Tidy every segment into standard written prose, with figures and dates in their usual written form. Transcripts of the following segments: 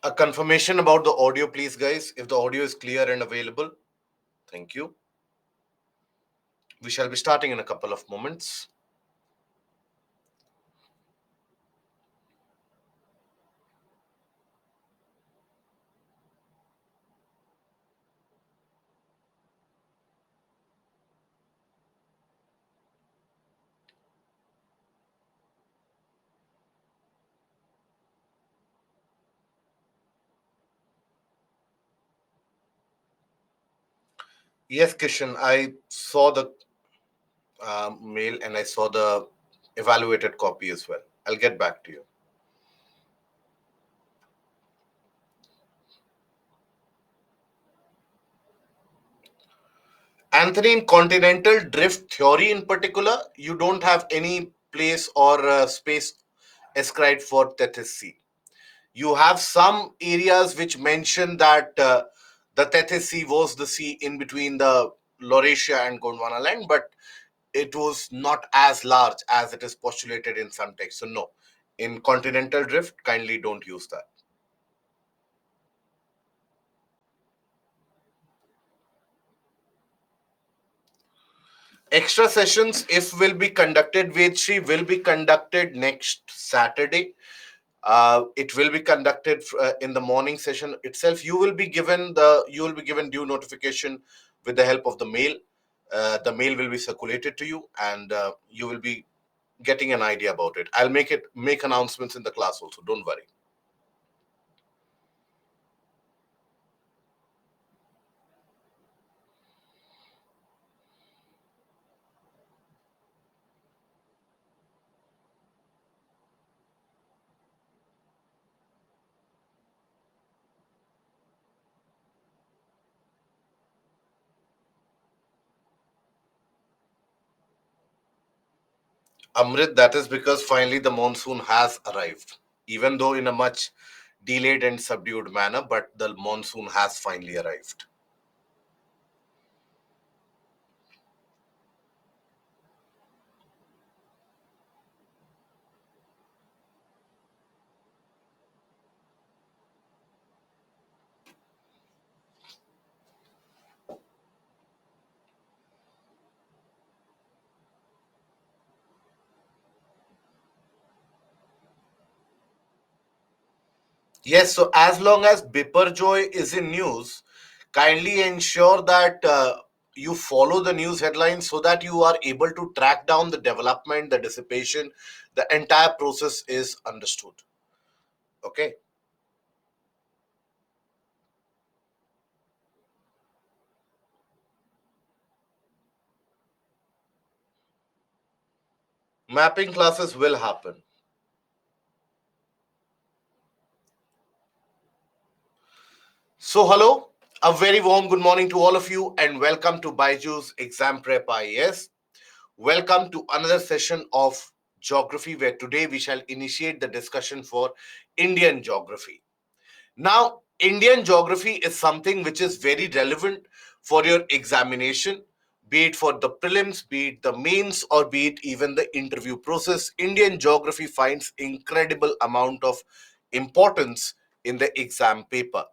A confirmation about the audio, please, guys. If the audio is clear and available, thank you. We shall be starting in a couple of moments. Yes, Kishan, I saw the mail and I saw the evaluated copy as well. I'll get back to you. Anthony, in continental drift theory in particular, you don't have any place or space ascribed for Tethys Sea. You have some areas which mention that the Tethys Sea was the sea in between the Laurasia and Gondwana land, but it was not as large as it is postulated in some texts. So, no, in continental drift, kindly don't use that. Extra sessions, if will be conducted, Vedshri, will be conducted next Saturday. It will be conducted in the morning session itself. You will be given due notification with the help of the mail. The mail will be circulated to you, and you will be getting an idea about it. I'll make announcements in the class also. Don't worry. Amrit, that is because finally the monsoon has arrived, even though in a much delayed and subdued manner, but the monsoon has finally arrived. Yes, so as long as Biparjoy is in news, kindly ensure that you follow the news headlines so that you are able to track down the development, the dissipation, the entire process is understood. Okay. Mapping classes will happen. So, hello, a very warm good morning to all of you, and welcome to Baiju's Exam Prep IAS. Welcome to another session of geography, where today we shall initiate the discussion for Indian geography. Now, Indian geography is something which is very relevant for your examination, be it for the prelims, be it the mains, or be it even the interview process. Indian geography finds incredible amount of importance in the exam paper.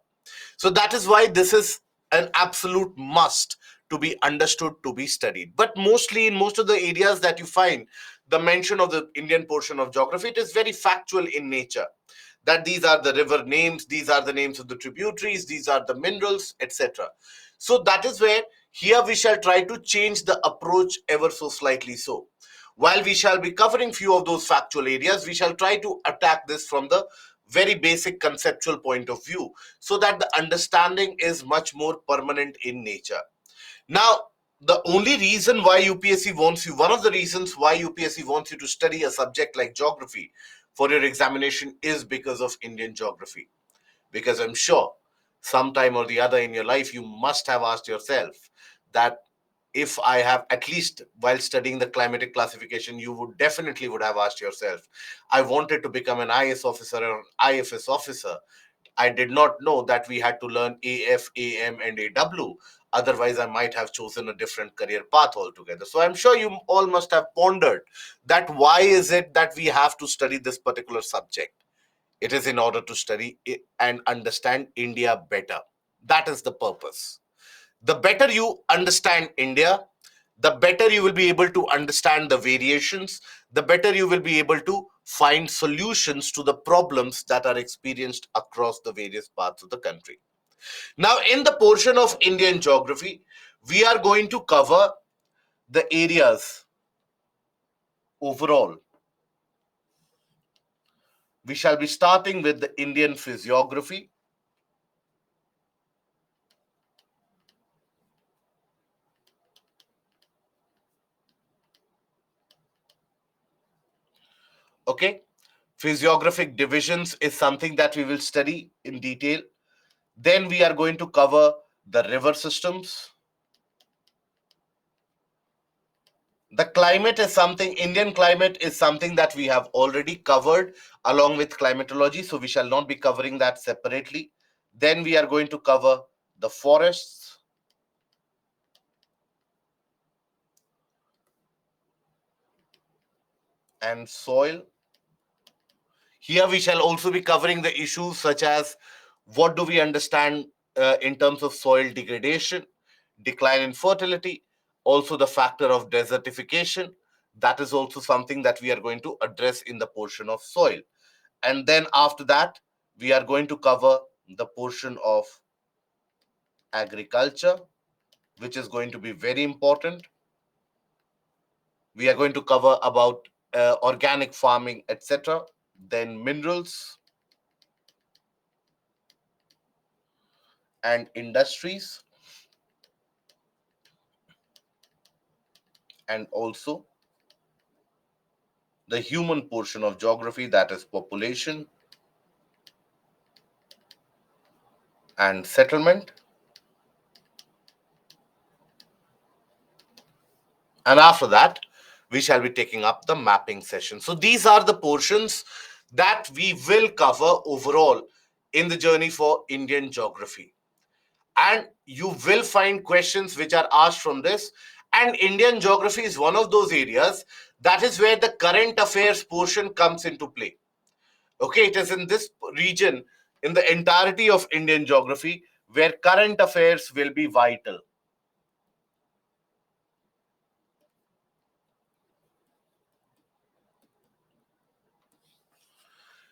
So that is why this is an absolute must to be understood, to be studied. But mostly in most of the areas that you find the mention of the Indian portion of geography, it is very factual in nature. That these are the river names, these are the names of the tributaries, these are the minerals, etc. So that is where here we shall try to change the approach ever so slightly so. While we shall be covering few of those factual areas, we shall try to attack this from the very basic conceptual point of view so that the understanding is much more permanent in nature. Now, the only reason why UPSC wants you, one of the reasons why UPSC wants you to study a subject like geography for your examination is because of Indian geography. Because I'm sure sometime or the other in your life, you must have asked yourself that if I have, at least while studying the climatic classification, you would definitely would have asked yourself, I wanted to become an IS officer or an IFS officer. I did not know that we had to learn AF, AM, and AW. Otherwise, I might have chosen a different career path altogether. So I'm sure you all must have pondered that why is it that we have to study this particular subject? It is in order to study and understand India better. That is the purpose. The better you understand India, the better you will be able to understand the variations, the better you will be able to find solutions to the problems that are experienced across the various parts of the country. Now, in the portion of Indian geography, we are going to cover the areas overall. We shall be starting with the Indian physiography. Okay, physiographic divisions is something that we will study in detail. Then we are going to cover the river systems. The climate is something, Indian climate is something that we have already covered along with climatology, so we shall not be covering that separately. Then we are going to cover the forests and soil. Here we shall also be covering the issues such as what do we understand in terms of soil degradation, decline in fertility, also the factor of desertification. That is also something that we are going to address in the portion of soil. And then after that, we are going to cover the portion of agriculture, which is going to be very important. We are going to cover about organic farming, etc. Then minerals and industries, and also the human portion of geography, that is population and settlement. And after that, we shall be taking up the mapping session. So these are the portions that we will cover overall in the journey for Indian geography. And you will find questions which are asked from this. And Indian geography is one of those areas that is where the current affairs portion comes into play. Okay, it is in this region, in the entirety of Indian geography, where current affairs will be vital.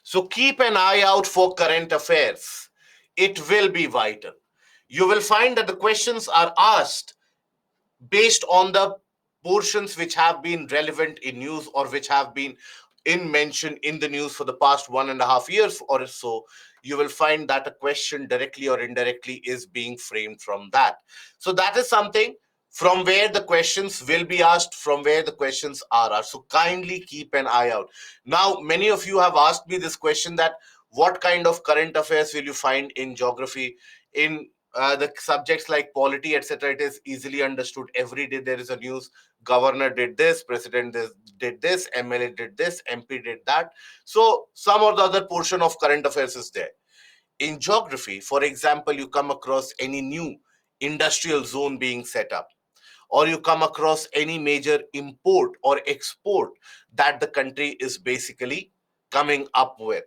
So keep an eye out for current affairs. It will be vital. You will find that the questions are asked based on the portions which have been relevant in news or which have been in mention in the news for the past 1.5 years or so. You will find that a question directly or indirectly is being framed from that. So that is something from where the questions will be asked, from where the questions are asked. So kindly keep an eye out. Now, many of you have asked me this question, that what kind of current affairs will you find in geography? In the subjects like polity, etc., it is easily understood. Every day there is a news. Governor did this, president did this, MLA did this, MP did that. So some or the other portion of current affairs is there. In geography, for example, you come across any new industrial zone being set up, or you come across any major import or export that the country is basically coming up with,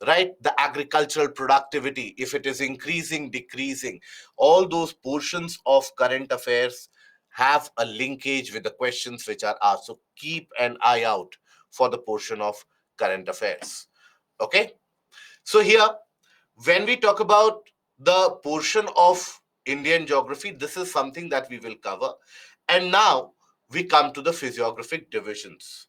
right? The agricultural productivity, if it is increasing, decreasing, all those portions of current affairs have a linkage with the questions which are asked. So keep an eye out for the portion of current affairs. Okay, so here, when we talk about the portion of Indian geography, this is something that we will cover. And now we come to the physiographic divisions.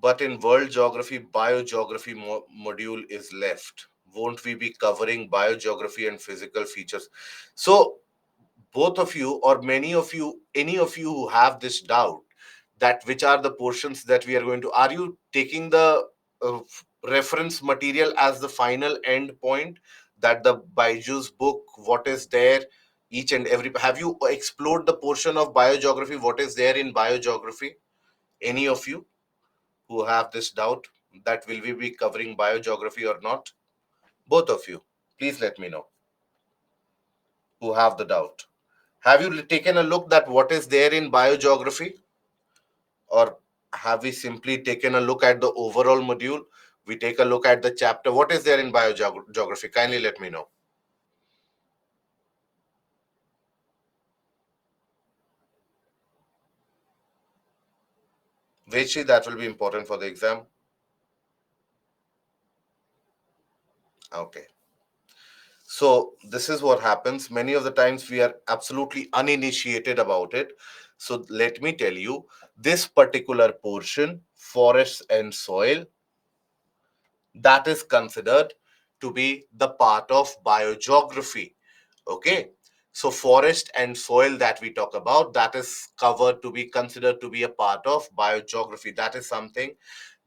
But in world geography, biogeography module is left. Won't we be covering biogeography and physical features? So both of you, or many of you, any of you who have this doubt, that which are the portions that we are going to, are you taking the reference material as the final end point, that the Baiju's book, what is there, each and every, have you explored the portion of biogeography, what is there in biogeography? Any of you who have this doubt, that will we be covering biogeography or not? Both of you, please let me know who have the doubt. Have you taken a look that what is there in biogeography? Or Have we simply taken a look at the overall module? We take a look at the chapter. What is there in biogeography? Kindly let me know. Vechi, that will be important for the exam. Okay. So this is what happens. Many of the times we are absolutely uninitiated about it. So let me tell you, this particular portion, forests and soil, that is considered to be the part of biogeography. Okay. So forest and soil that we talk about, that is covered to be considered to be a part of biogeography. That is something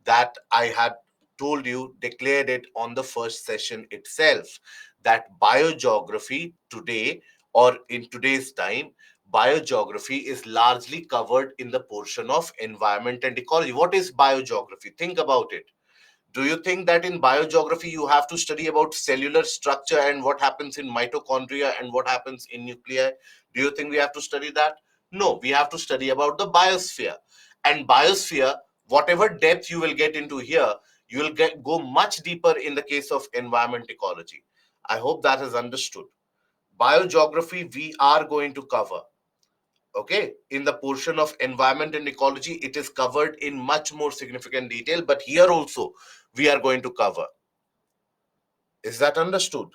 that I had told you, declared it on the first session itself, that biogeography today, or in today's time, biogeography is largely covered in the portion of environment and ecology. What is biogeography? Think about it. Do you think that in biogeography you have to study about cellular structure and what happens in mitochondria and what happens in nuclei? Do you think we have to study that? No, we have to study about the biosphere. And biosphere, whatever depth you will get into here, you will go much deeper in the case of environment ecology. I hope that is understood. Biogeography we are going to cover. Okay, in the portion of environment and ecology, it is covered in much more significant detail, but here also we are going to cover. Is that understood?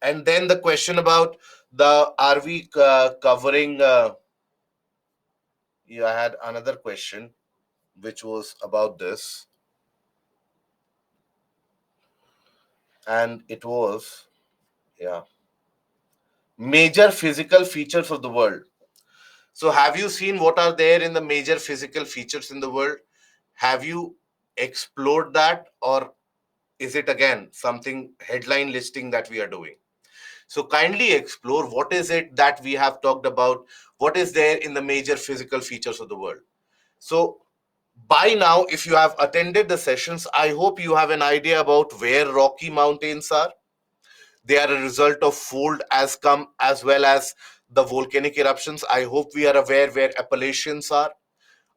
And then the question about the are we covering yeah, I had another question which was about this, and it was, yeah, major physical features of the world. So have you seen what are there in the major physical features in the world? Have you explored that, or is it again something headline listing that we are doing? So kindly explore what is it that we have talked about, what is there in the major physical features of the world. So by now, if you have attended the sessions, I hope you have an idea about where Rocky Mountains are. They are a result of fold as come as well as the volcanic eruptions. I hope we are aware where Appalachians are.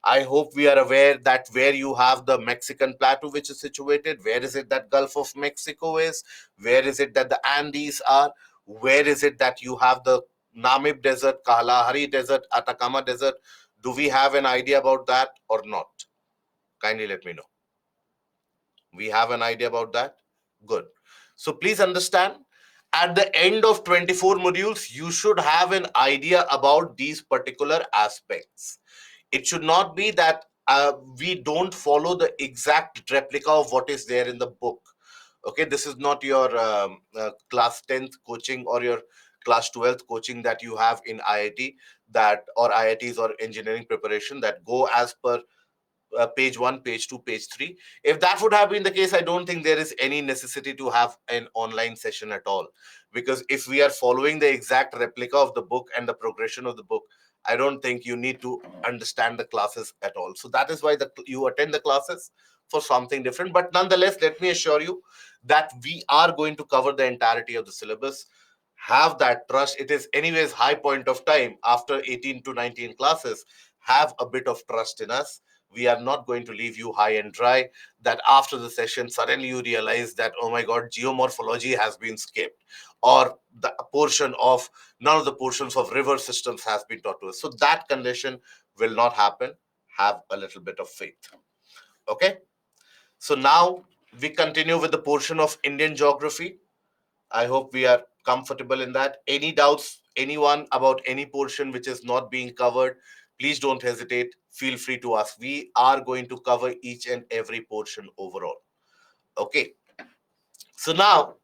I hope we are aware that where you have the Mexican plateau, which is situated, where is it that Gulf of Mexico is? Where is it that the Andes are? Where is it that you have the Namib Desert, Kalahari Desert, Atacama Desert? Do we have an idea about that or not? Kindly let me know. We have an idea about that? Good. So please understand, at the end of 24 modules, you should have an idea about these particular aspects. It should not be that we don't follow the exact replica of what is there in the book. Okay, this is not your class 10th coaching or your class 12th coaching that you have in IIT, that or IITs or engineering preparation that go as per page 1, page 2, page 3. If that would have been the case, I don't think there is any necessity to have an online session at all, because if we are following the exact replica of the book and the progression of the book, I don't think you need to understand the classes at all. So that is why you attend the classes for something different. But nonetheless, let me assure you that we are going to cover the entirety of the syllabus. Have that trust. It is anyways high point of time after 18 to 19 classes. Have a bit of trust in us. We are not going to leave you high and dry, that after the session suddenly you realize that, oh my god, geomorphology has been skipped, or the portion of none of the portions of river systems has been taught to us. So that condition will not happen. Have a little bit of faith. Okay, so now we continue with the portion of Indian geography. I hope we are comfortable in that. Any doubts, anyone, about any portion which is not being covered, please don't hesitate. Feel free to ask. We are going to cover each and every portion overall. Okay. So now,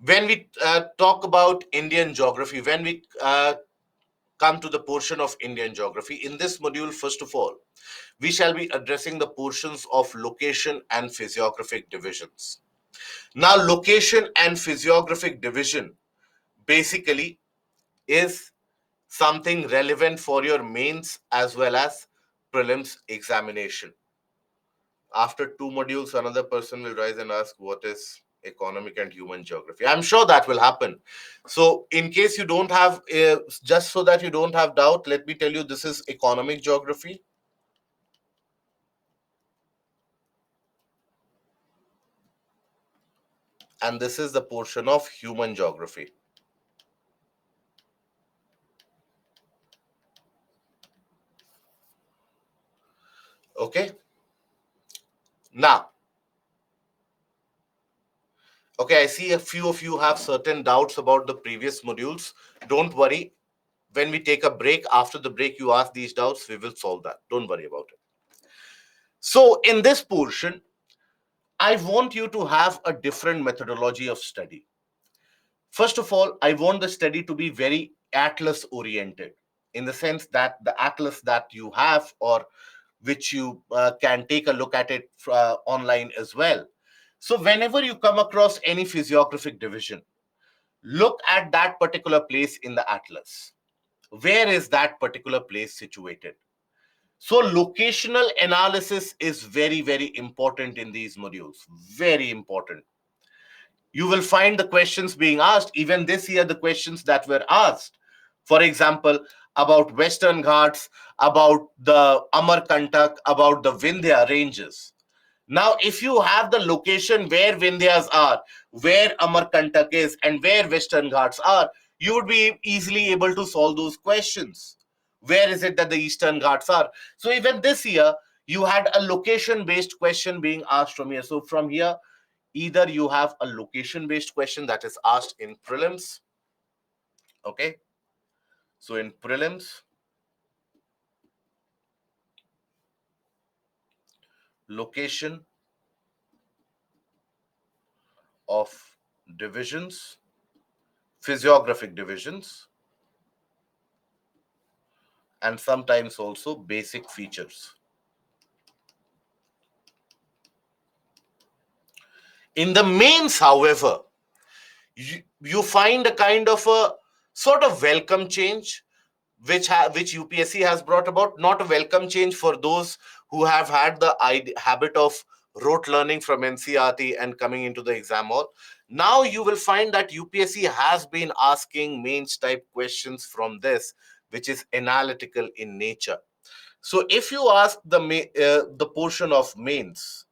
when we talk about Indian geography, when we come to the portion of Indian geography, in this module, first of all, we shall be addressing the portions of location and physiographic divisions. Now, location and physiographic division basically is something relevant for your mains as well as prelims examination. After two modules, another person will rise and ask, what is economic and human geography? I'm sure that will happen. So in case you don't have, just so that you don't have doubt, let me tell you, this is economic geography. and this is the portion of human geography. Okay. Now, okay, I see a few of you have certain doubts about the previous modules. Don't worry. When we take a break, after the break, you ask these doubts, we will solve that. Don't worry about it. So, in this portion, I want you to have a different methodology of study. First of all, I want the study to be very atlas oriented, in the sense that the atlas that you have, or which you can take a look at it online as well. So, whenever you come across any physiographic division, look at that particular place in the atlas. Where is that particular place situated? So, locational analysis is very, very important in these modules. Very important. You will find the questions being asked. Even this year, the questions that were asked, for example, about Western Ghats, about the Amarkantak, about the Vindhya ranges. Now, if you have the location where Vindhyas are, where Amarkantak is, and where Western Ghats are, you would be easily able to solve those questions. Where is it that the Eastern Ghats are? So, even this year, you had a location based question being asked from here. So, from here, either you have a location based question that is asked in prelims. Okay. So, in prelims, location of divisions, physiographic divisions, and sometimes also basic features. In the mains, however, you find a kind of a sort of welcome change which UPSC has brought about. Not a welcome change for those who have had the habit of rote learning from NCRT and coming into the exam hall. Now you will find that UPSC has been asking mains type questions from this, which is analytical in nature. So if you ask the portion of mains,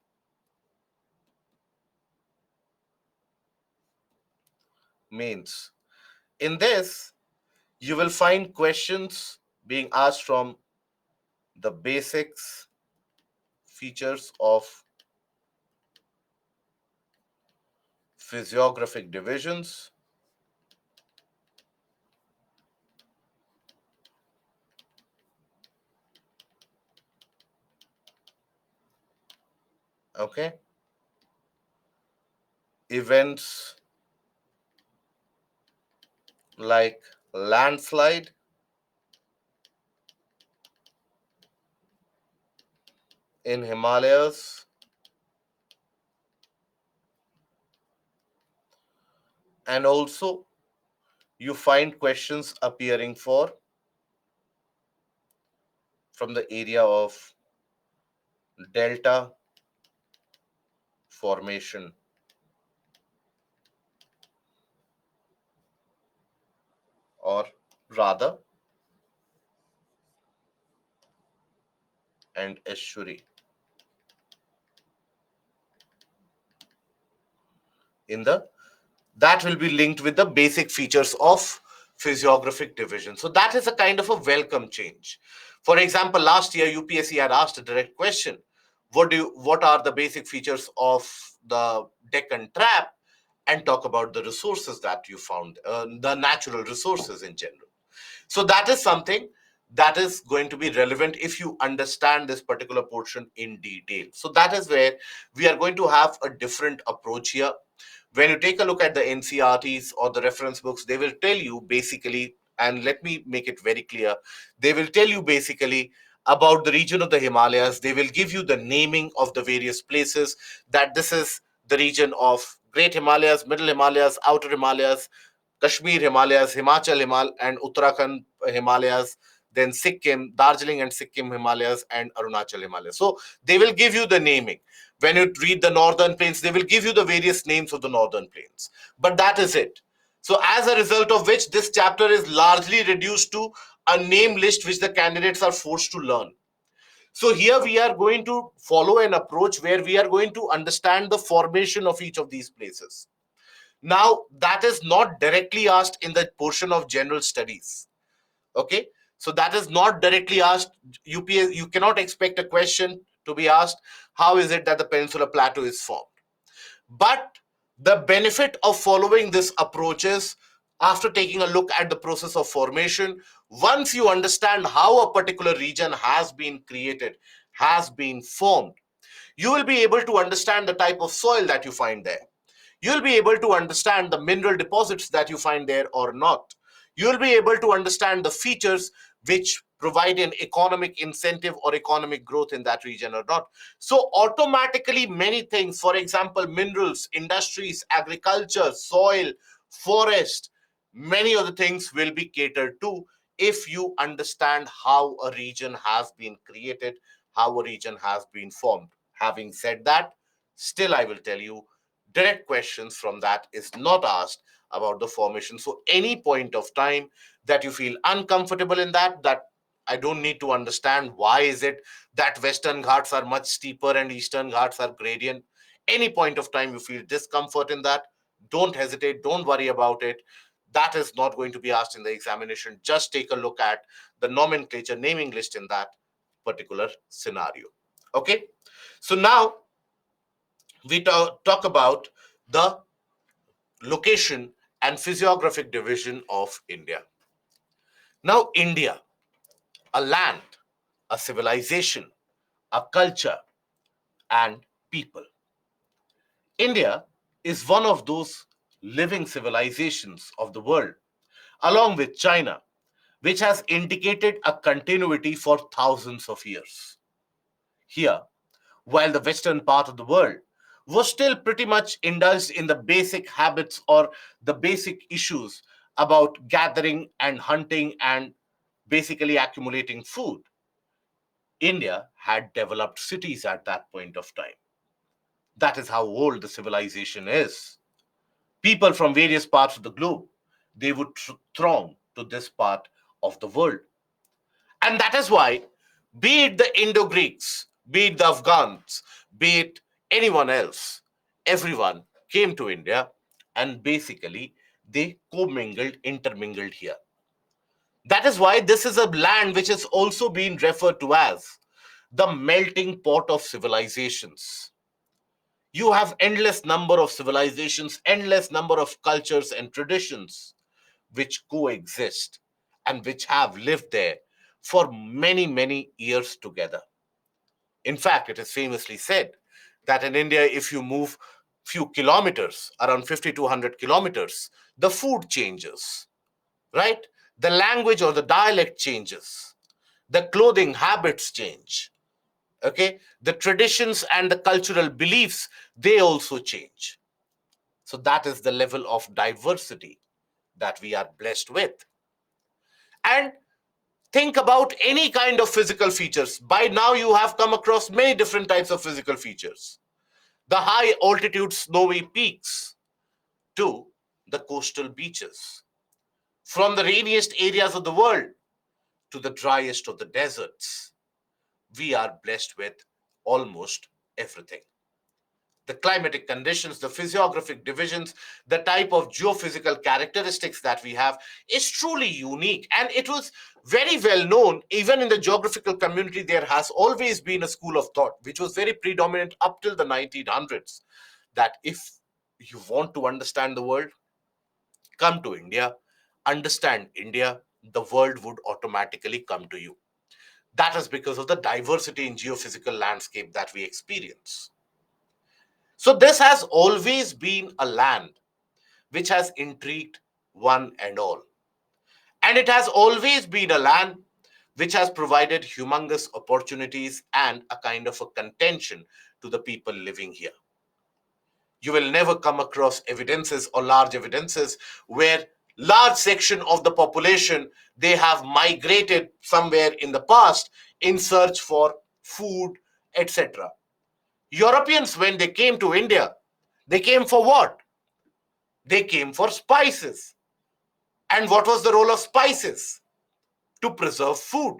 in this you will find questions being asked from the basics, features of physiographic divisions, okay, events like landslide, in Himalayas, and also you find questions appearing for from the area of delta formation, or rather and estuary. In the That will be linked with the basic features of physiographic division. So that is a kind of a welcome change. For example, last year UPSC had asked a direct question: what are the basic features of the Deccan Trap, and talk about the resources that you found, the natural resources in general. So that is something that is going to be relevant if you understand this particular portion in detail. So that is where we are going to have a different approach here. When you take a look at the NCRTs or the reference books, they will tell you basically, and let me make it very clear, they will tell you basically about the region of the Himalayas. They will give you the naming of the various places, that this is the region of Great Himalayas, Middle Himalayas, Outer Himalayas, Kashmir Himalayas, and Uttarakhand Himalayas, then Sikkim, Darjeeling and Sikkim Himalayas, and Arunachal Himalayas. So they will give you the naming. When you read the northern plains, they will give you the various names of the northern plains. But that is it. So as a result of which, this chapter is largely reduced to a name list which the candidates are forced to learn. So here we are going to follow an approach where we are going to understand the formation of each of these places. Now, that is not directly asked in the portion of general studies. Okay, so that is not directly asked. UPS, you cannot expect a question to be asked, how is it that the Peninsular Plateau is formed? But the benefit of following this approach is, after taking a look at the process of formation, once you understand how a particular region has been created, has been formed, you will be able to understand the type of soil that you find there. You'll be able to understand the mineral deposits that you find there or not. You'll be able to understand the features which provide an economic incentive or economic growth in that region or not. So, automatically, many things, for example, minerals, industries, agriculture, soil, forest, many of the things will be catered to if you understand how a region has been created, how a region has been formed. Having said that, still, I will tell you, direct questions from that is not asked about the formation. So any point of time that you feel uncomfortable in that I don't need to understand why is it that Western Ghats are much steeper and Eastern Ghats are gradient. Any point of time you feel discomfort in that, don't hesitate, don't worry about it. That is not going to be asked in the examination. Just take a look at the nomenclature naming list in that particular scenario. Okay, so now we talk about the location and physiographic division of India. Now, India, a land, a civilization, a culture, and people. India is one of those living civilizations of the world, along with China, which has indicated a continuity for thousands of years. Here, while the western part of the world was still pretty much indulged in the basic habits or the basic issues about gathering and hunting and basically accumulating food, India had developed cities at that point of time. That is how old the civilization is. People from various parts of the globe, they would throng to this part of the world. And that is why, be it the Indo Greeks, be it the Afghans, be it anyone else, everyone came to India and basically they commingled, intermingled here. That is why this is a land which has also been referred to as the melting pot of civilizations. You have endless number of civilizations, endless number of cultures and traditions which coexist and which have lived there for many, many years together. In fact, it is famously said that in India, if you move few kilometers, around 50 to 100 kilometers, the food changes, right? The language or the dialect changes. The clothing habits change. Okay? The traditions and the cultural beliefs, they also change. So that is the level of diversity that we are blessed with. And think about any kind of physical features. By now, you have come across many different types of physical features. The high altitude snowy peaks to the coastal beaches, from the rainiest areas of the world to the driest of the deserts. We are blessed with almost everything. The climatic conditions, the physiographic divisions, the type of geophysical characteristics that we have is truly unique. And it was very well known, even in the geographical community, there has always been a school of thought, which was very predominant up till the 1900s, that if you want to understand the world, come to India, understand India, the world would automatically come to you. That is because of the diversity in geophysical landscape that we experience. So this has always been a land which has intrigued one and all. And it has always been a land which has provided humongous opportunities and a kind of a contention to the people living here. You will never come across evidences or large evidences where large section of the population, they have migrated somewhere in the past in search for food, etc. Europeans, when they came to India, they came for what? They came for spices. And what was the role of spices? To preserve food.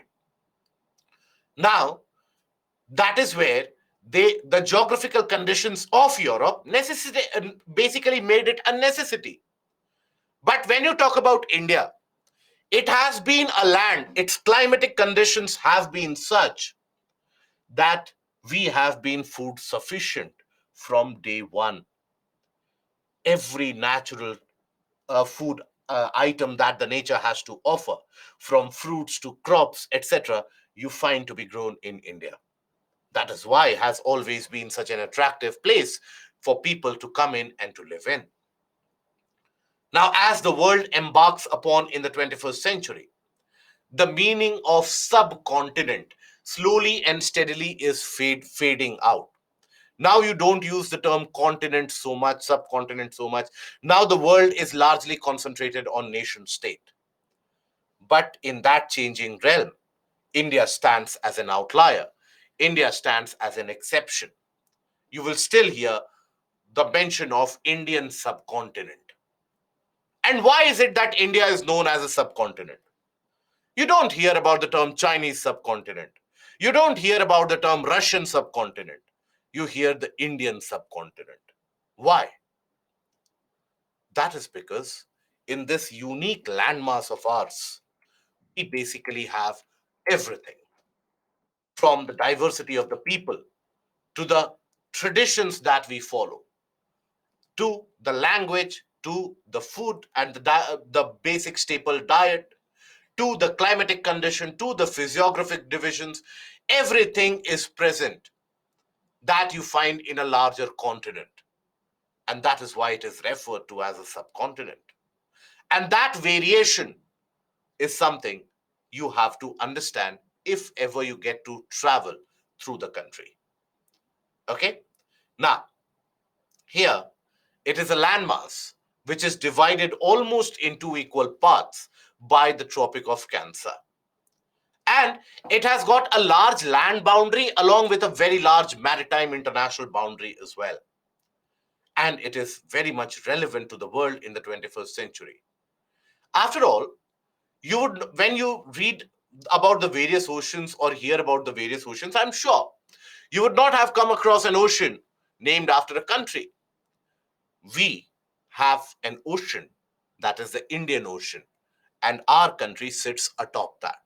Now, that is where The geographical conditions of Europe basically made it a necessity. But when you talk about India, it has been a land, its climatic conditions have been such that we have been food sufficient from day one. Every natural food item that the nature has to offer, from fruits to crops, etc., you find to be grown in India. That is why it has always been such an attractive place for people to come in and to live in. Now, as the world embarks upon in the 21st century, the meaning of subcontinent slowly and steadily is fading out. Now you don't use the term continent so much, subcontinent so much. Now the world is largely concentrated on nation state. But in that changing realm, India stands as an outlier. India stands as an exception. You will still hear the mention of Indian subcontinent. And why is it that India is known as a subcontinent? You don't hear about the term Chinese subcontinent. You don't hear about the term Russian subcontinent. You hear the Indian subcontinent. Why? That is because in this unique landmass of ours, we basically have everything, from the diversity of the people to the traditions that we follow to the language to the food and the basic staple diet to the climatic condition to the physiographic divisions. Everything is present that you find in a larger continent. And that is why it is referred to as a subcontinent. And that variation is something you have to understand if ever you get to travel through the country. Okay? Now, here it is a landmass which is divided almost into equal parts by the Tropic of Cancer. And it has got a large land boundary along with a very large maritime international boundary as well. And it is very much relevant to the world in the 21st century. After all, you would, when you read about the various oceans or hear about the various oceans, I'm sure you would not have come across an ocean named after a country. We have an ocean that is the Indian Ocean, and our country sits atop that,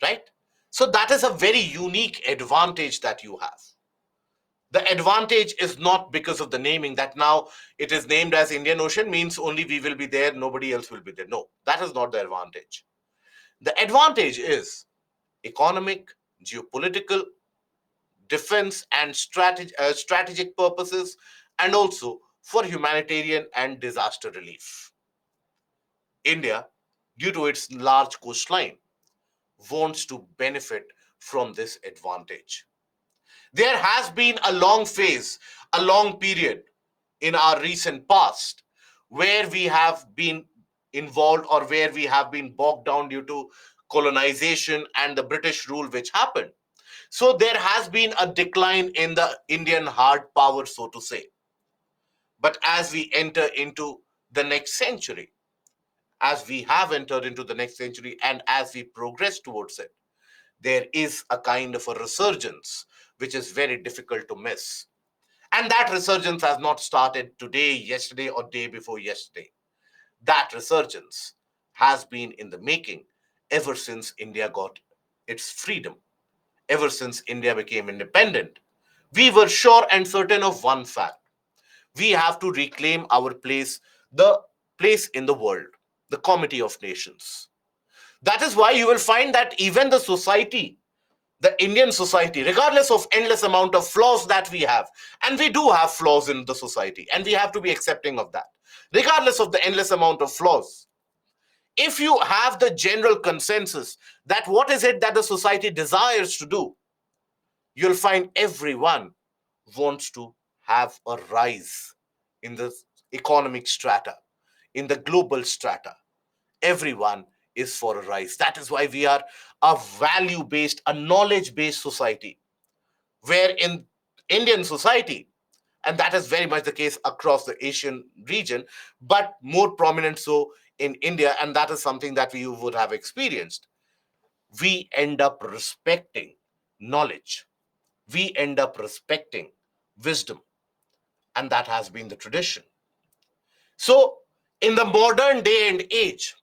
right? So that is a very unique advantage that you have. The advantage is not because of the naming, that now it is named as Indian Ocean means only we will be there, nobody else will be there. No, that is not the advantage. The advantage is economic, geopolitical, defense, and strategic purposes, and also for humanitarian and disaster relief. India, due to its large coastline, wants to benefit from this advantage. There has been a long phase, a long period in our recent past where we have been involved or where we have been bogged down due to colonization and the British rule which happened. So there has been a decline in the Indian hard power, so to say. But as we enter into the next century, as we have entered into the next century, and as we progress towards it, there is a kind of a resurgence which is very difficult to miss. And that resurgence has not started today, yesterday, or day before yesterday. That resurgence has been in the making ever since India got its freedom, ever since India became independent. We were sure and certain of one fact: we have to reclaim our place, the place in the world, the Comity of Nations. That is why you will find that even the society, the Indian society, regardless of endless amount of flaws that we have, and we do have flaws in the society, and we have to be accepting of that, regardless of the endless amount of flaws, if you have the general consensus that what is it that the society desires to do, you'll find everyone wants to have a rise in the economic strata, in the global strata. Everyone is for a rise. That is why we are a value based, a knowledge based society, where in Indian society, and that is very much the case across the Asian region, but more prominent so in India, and that is something that we would have experienced. We end up respecting knowledge. we end up respecting wisdom, and that has been the tradition. So, in the modern day and age,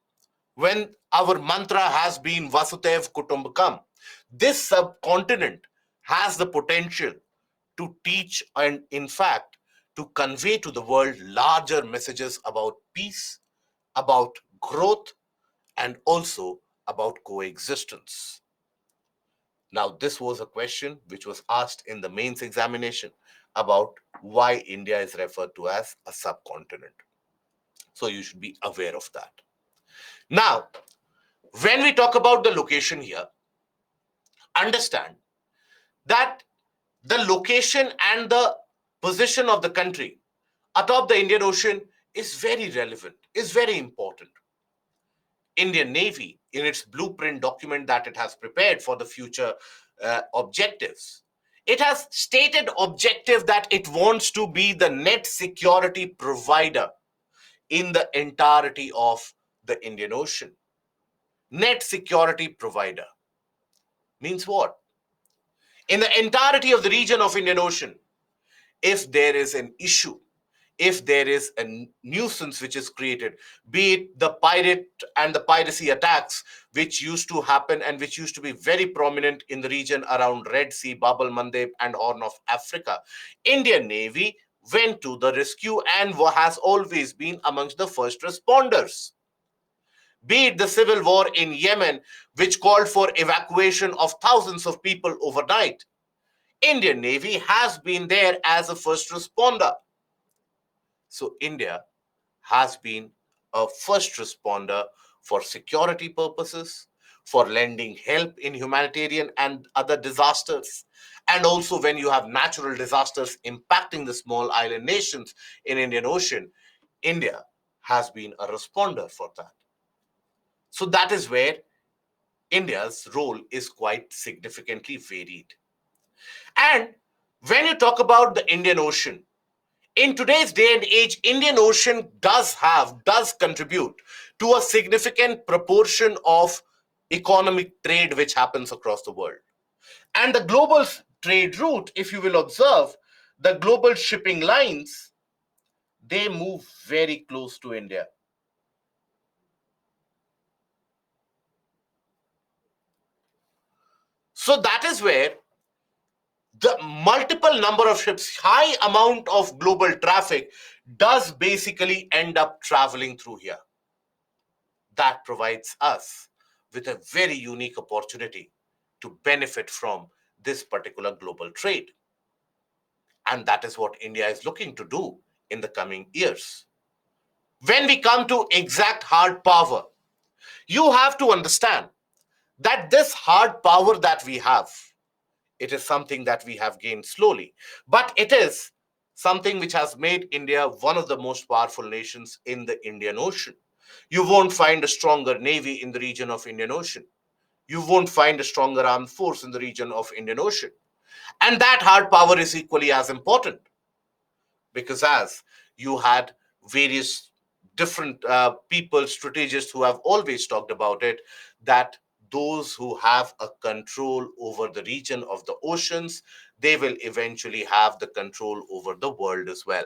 when our mantra has been Vasudev Kutumbakam, this subcontinent has the potential to teach and, in fact, to convey to the world larger messages about peace, about growth, and also about coexistence. Now, this was a question which was asked in the mains examination about why India is referred to as a subcontinent. So, you should be aware of that. Now, when we talk about the location here, understand that the location and the position of the country atop the Indian Ocean is very relevant, is very important. Indian Navy, in its blueprint document that it has prepared for the future objectives, it has stated objective that it wants to be the net security provider in the entirety of the Indian Ocean. Net security provider means what? In the entirety of the region of Indian Ocean, if there is an issue, if there is a nuisance which is created, be it the pirate and the piracy attacks which used to happen and which used to be very prominent in the region around Red Sea, Bab el Mandeb, and Horn of Africa, Indian Navy went to the rescue and has always been amongst the first responders. Be it the civil war in Yemen, which called for evacuation of thousands of people overnight, Indian Navy has been there as a first responder. So India has been a first responder for security purposes, for lending help in humanitarian and other disasters, and also when you have natural disasters impacting the small island nations in Indian Ocean, India has been a responder for that. So that is where India's role is quite significantly varied. And when you talk about the Indian Ocean, in today's day and age, Indian Ocean does contribute to a significant proportion of economic trade which happens across the world. And the global trade route, if you will observe, the global shipping lines, they move very close to India. So that is where the multiple number of ships, high amount of global traffic does basically end up traveling through here. That provides us with a very unique opportunity to benefit from this particular global trade. And that is what India is looking to do in the coming years. When we come to exact hard power, you have to understand that this hard power that we have, it is something that we have gained slowly, but it is something which has made India one of the most powerful nations in the Indian Ocean. You won't find a stronger navy in the region of Indian Ocean. You won't find a stronger armed force in the region of Indian Ocean. And that hard power is equally as important, because as you had various different people, strategists who have always talked about it, that those who have a control over the region of the oceans, they will eventually have the control over the world as well.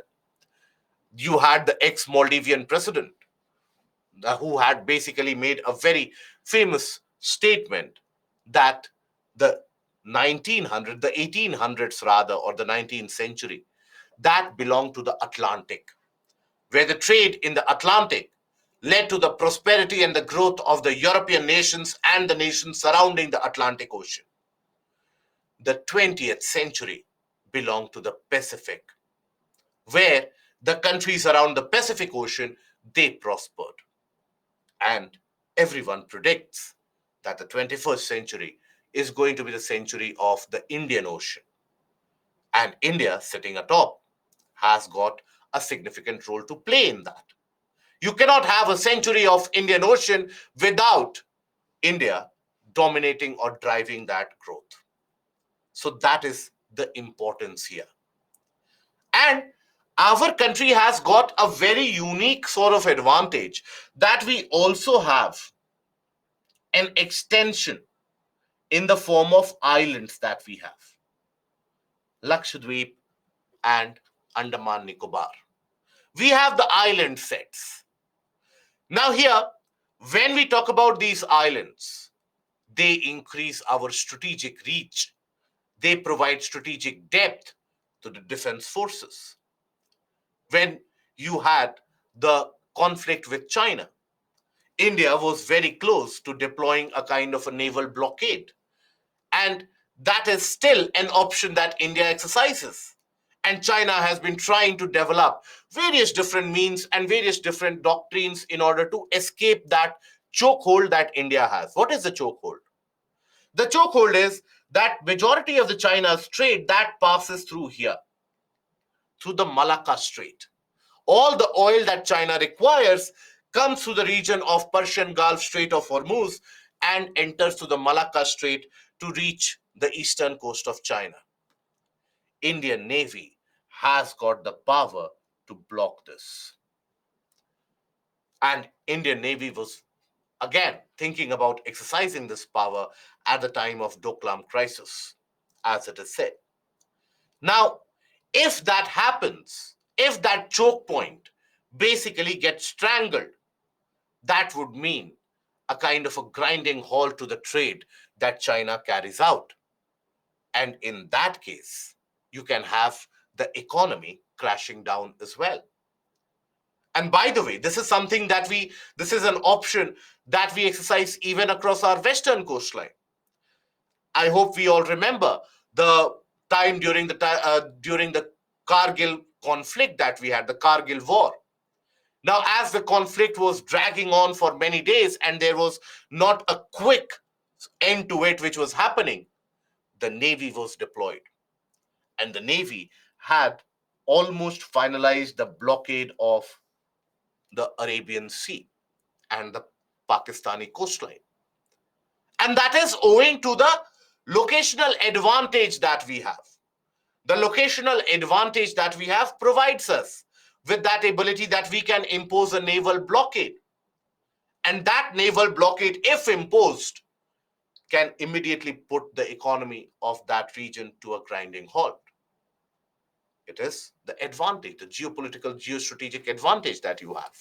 You had the ex-Maldivian president who had basically made a very famous statement that the the 1800s rather, or the 19th century, that belonged to the Atlantic, where the trade in the Atlantic led to the prosperity and the growth of the European nations and the nations surrounding the Atlantic Ocean. The 20th century belonged to the Pacific, where the countries around the Pacific Ocean, they prospered. And everyone predicts that the 21st century is going to be the century of the Indian Ocean. And India, sitting atop, has got a significant role to play in that. You cannot have a century of Indian Ocean without India dominating or driving that growth. So that is the importance here. And our country has got a very unique sort of advantage, that we also have an extension in the form of islands that we have. Lakshadweep, and Andaman Nicobar. We have the island sets. Now, here, when we talk about these islands, they increase our strategic reach. They provide strategic depth to the defense forces. When you had the conflict with China, India was very close to deploying a kind of a naval blockade. And that is still an option that India exercises. And China has been trying to develop various different means and various different doctrines in order to escape that chokehold that India has. What is the chokehold? The chokehold is that majority of the China's trade that passes through here, through the Malacca Strait. All the oil that China requires comes through the region of Persian Gulf, Strait of Hormuz, and enters to the Malacca Strait to reach the eastern coast of China. Indian Navy has got the power to block this. And Indian Navy was again thinking about exercising this power at the time of Doklam crisis, as it is said. Now, if that happens, if that choke point basically gets strangled, that would mean a kind of a grinding halt to the trade that China carries out. And in that case, you can have the economy crashing down as well. And by the way, this is an option that we exercise even across our western coastline. I hope we all remember the time during the Kargil conflict that we had, the Kargil war. Now, as the conflict was dragging on for many days and there was not a quick end to it which was happening, the Navy was deployed. And the Navy had almost finalized the blockade of the Arabian Sea and the Pakistani coastline. And that is owing to the locational advantage that we have. The locational advantage that we have provides us with that ability that we can impose a naval blockade. And that naval blockade, if imposed, can immediately put the economy of that region to a grinding halt. It is the advantage, the geopolitical, geostrategic advantage that you have.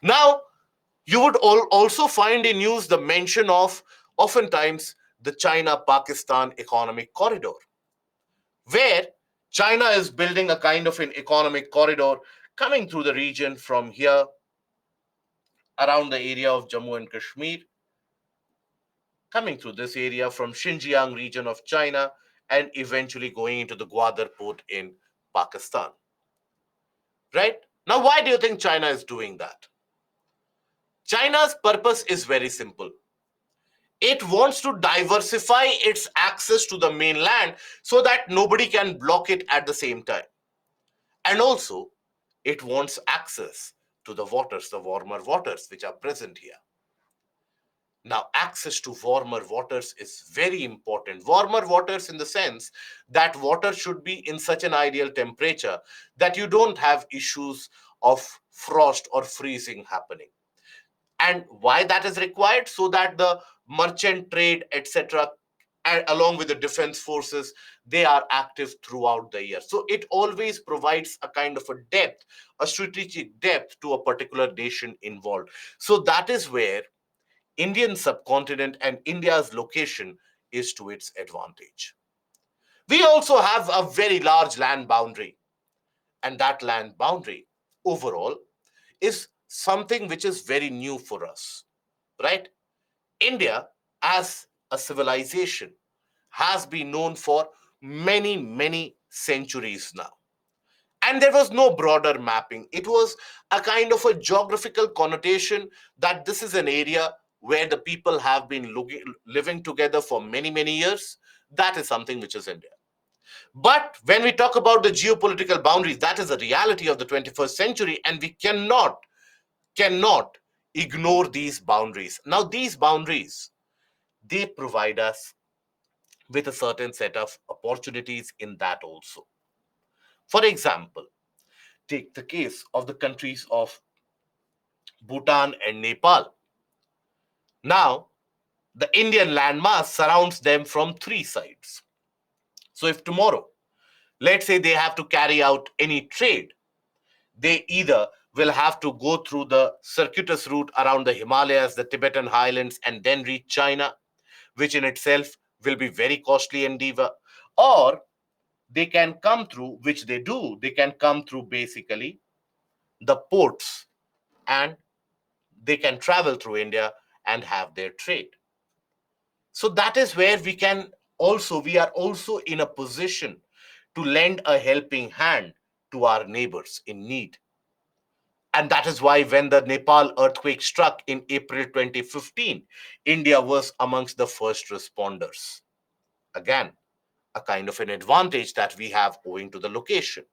Now, you would also find in news the mention of oftentimes the China Pakistan economic corridor, where China is building a kind of an economic corridor coming through the region from here around the area of Jammu and Kashmir, coming through this area from Xinjiang region of China, and eventually going into the Gwadar port in Pakistan. Right? Now, why do you think China is doing that? China's purpose is very simple. It wants to diversify its access to the mainland so that nobody can block it at the same time. And also, it wants access to the waters, the warmer waters which are present here. Now, access to warmer waters is very important. Warmer waters in the sense that water should be in such an ideal temperature that you don't have issues of frost or freezing happening. And why that is required? So that the merchant trade, etc., and along with the defense forces, they are active throughout the year. So it always provides a kind of a depth, a strategic depth to a particular nation involved. So that is where Indian subcontinent and India's location is to its advantage. We also have a very large land boundary, and that land boundary overall is something which is very new for us, right? India, as a civilization, has been known for many, many centuries now. And there was no broader mapping. It was a kind of a geographical connotation that this is an area where the people have been living together for many, many years. That is something which is India. But when we talk about the geopolitical boundaries, that is a reality of the 21st century, and we cannot ignore these boundaries. Now, these boundaries, they provide us with a certain set of opportunities in that also. For example, take the case of the countries of Bhutan and Nepal. Now, the Indian landmass surrounds them from three sides. So, if tomorrow Let's say they have to carry out any trade, they either will have to go through the circuitous route around the Himalayas, the Tibetan highlands, and then reach China, which in itself will be very costly endeavor, or they can come through, which they do, they can come through basically the ports, and they can travel through India and have their trade. So that is where we are also in a position to lend a helping hand to our neighbors in need. And that is why when the Nepal earthquake struck in April 2015, India was amongst the first responders. Again, a kind of an advantage that we have owing to the location.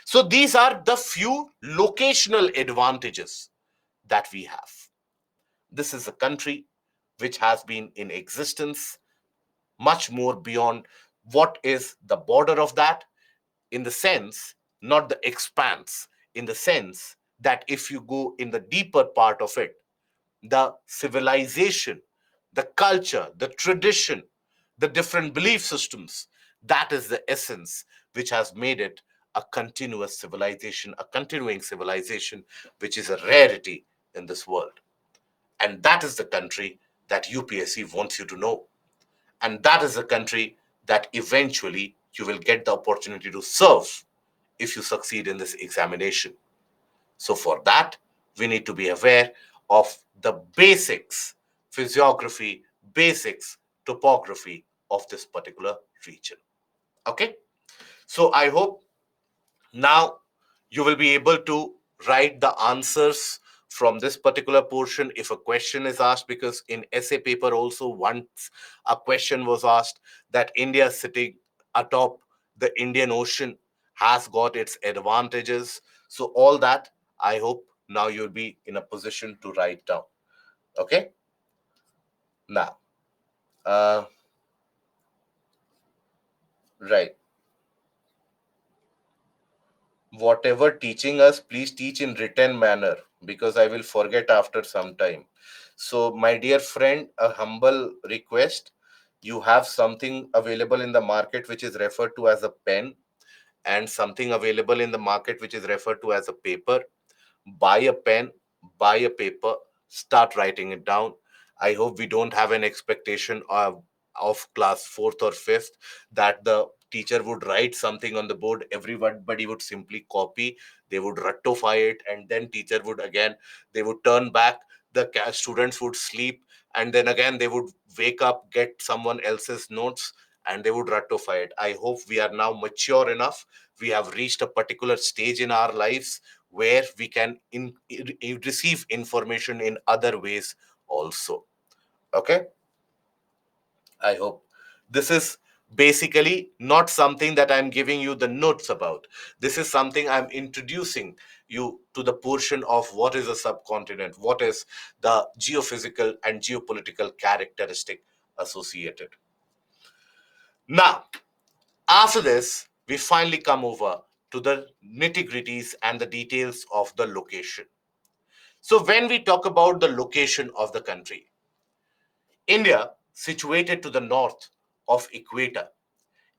So these are the few locational advantages that we have. This is a country which has been in existence much more beyond what is the border of that, in the sense, not the expanse, in the sense that if you go in the deeper part of it, the civilization, the culture, the tradition, the different belief systems, that is the essence which has made it a continuous civilization, a continuing civilization, which is a rarity in this world. And that is the country that UPSC wants you to know. And that is the country that eventually you will get the opportunity to serve if you succeed in this examination. So, for that, we need to be aware of the basics, physiography, basics, topography of this particular region. Okay? So, I hope now you will be able to write the answers from this particular portion if a question is asked, because in essay paper also once a question was asked that India sitting atop the Indian Ocean has got its advantages. So all that, I hope now you'll be in a position to write down. Okay, now uh, right, whatever teaching us, please teach in written manner, because I will forget after some time. So my dear friend, a humble request, you have something available in the market which is referred to as a pen, and something available in the market which is referred to as a paper. Buy a pen, buy a paper, start writing it down. I hope we don't have an expectation of class fourth or fifth that the teacher would write something on the board, everybody would simply copy, they would rectify it, and then teacher would again, they would turn back, the students would sleep, and then again they would wake up, get someone else's notes, and they would rectify it. I hope we are now mature enough, we have reached a particular stage in our lives where we can receive information in other ways also. Okay, I hope this is basically not something that I'm giving you the notes about. This is something I'm introducing you to the portion of what is a subcontinent, what is the geophysical and geopolitical characteristic associated. Now, after this, we finally come over to the nitty gritties and the details of the location. So, when we talk about the location of the country, India, situated to the north of equator,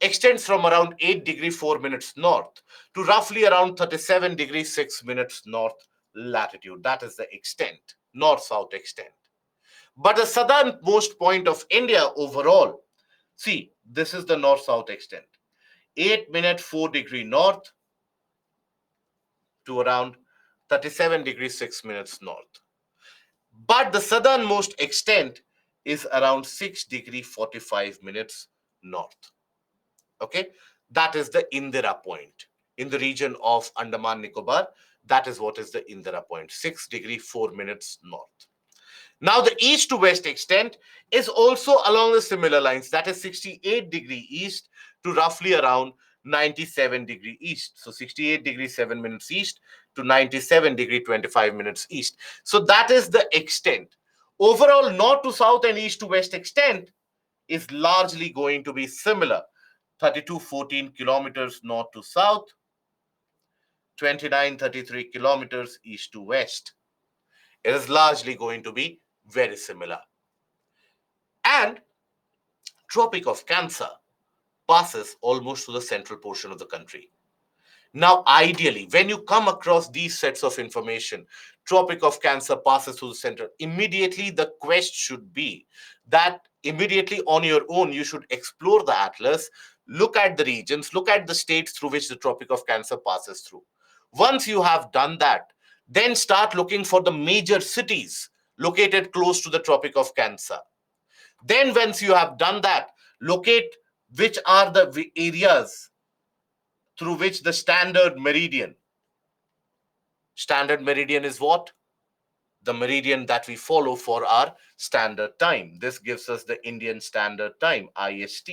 extends from around 8 degree 4 minutes north to roughly around 37 degree 6 minutes north latitude. That is the extent, north-south extent. But the southernmost point of India overall, see, this is the north-south extent, 8 minute 4 degree north to around 37 degree 6 minutes north. But the southernmost extent is around 6 degree 45 minutes north. Okay, that is the Indira point in the region of Andaman Nicobar. That is what is the Indira point, 6 degree 4 minutes north. Now the east to west extent is also along the similar lines, that is 68 degree east to roughly around 97 degree east. So 68 degree 7 minutes east to 97 degree 25 minutes east. So that is the extent. Overall north to south and east to west extent is largely going to be similar. 3214 kilometers north to south, 2933 kilometers east to west. It is largely going to be very similar. And Tropic of Cancer, passes almost to the central portion of the country. Now, ideally, when you come across these sets of information, Tropic of Cancer passes through the center, immediately the quest should be that immediately on your own, you should explore the atlas, look at the regions, look at the states through which the Tropic of Cancer passes through. Once you have done that, then start looking for the major cities located close to the Tropic of Cancer. Then, once you have done that, locate which are the areas through which the standard meridian is what? The meridian that we follow for our standard time. This gives us the Indian Standard Time, IST,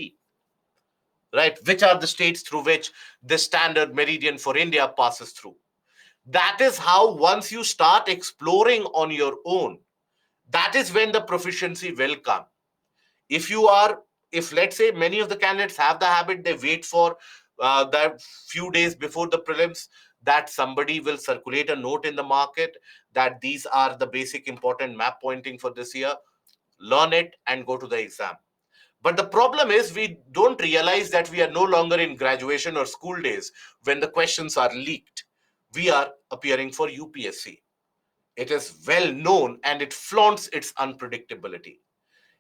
right? Which are the states through which the standard meridian for India passes through? That is how, once you start exploring on your own, that is when the proficiency will come. If you are, if let's say many of the candidates have the habit, they wait for that few days before the prelims, that somebody will circulate a note in the market that these are the basic important map pointing for this year, learn it and go to the exam. But the problem is we don't realize that we are no longer in graduation or school days when the questions are leaked. We are appearing for UPSC. It is well known and it flaunts its unpredictability.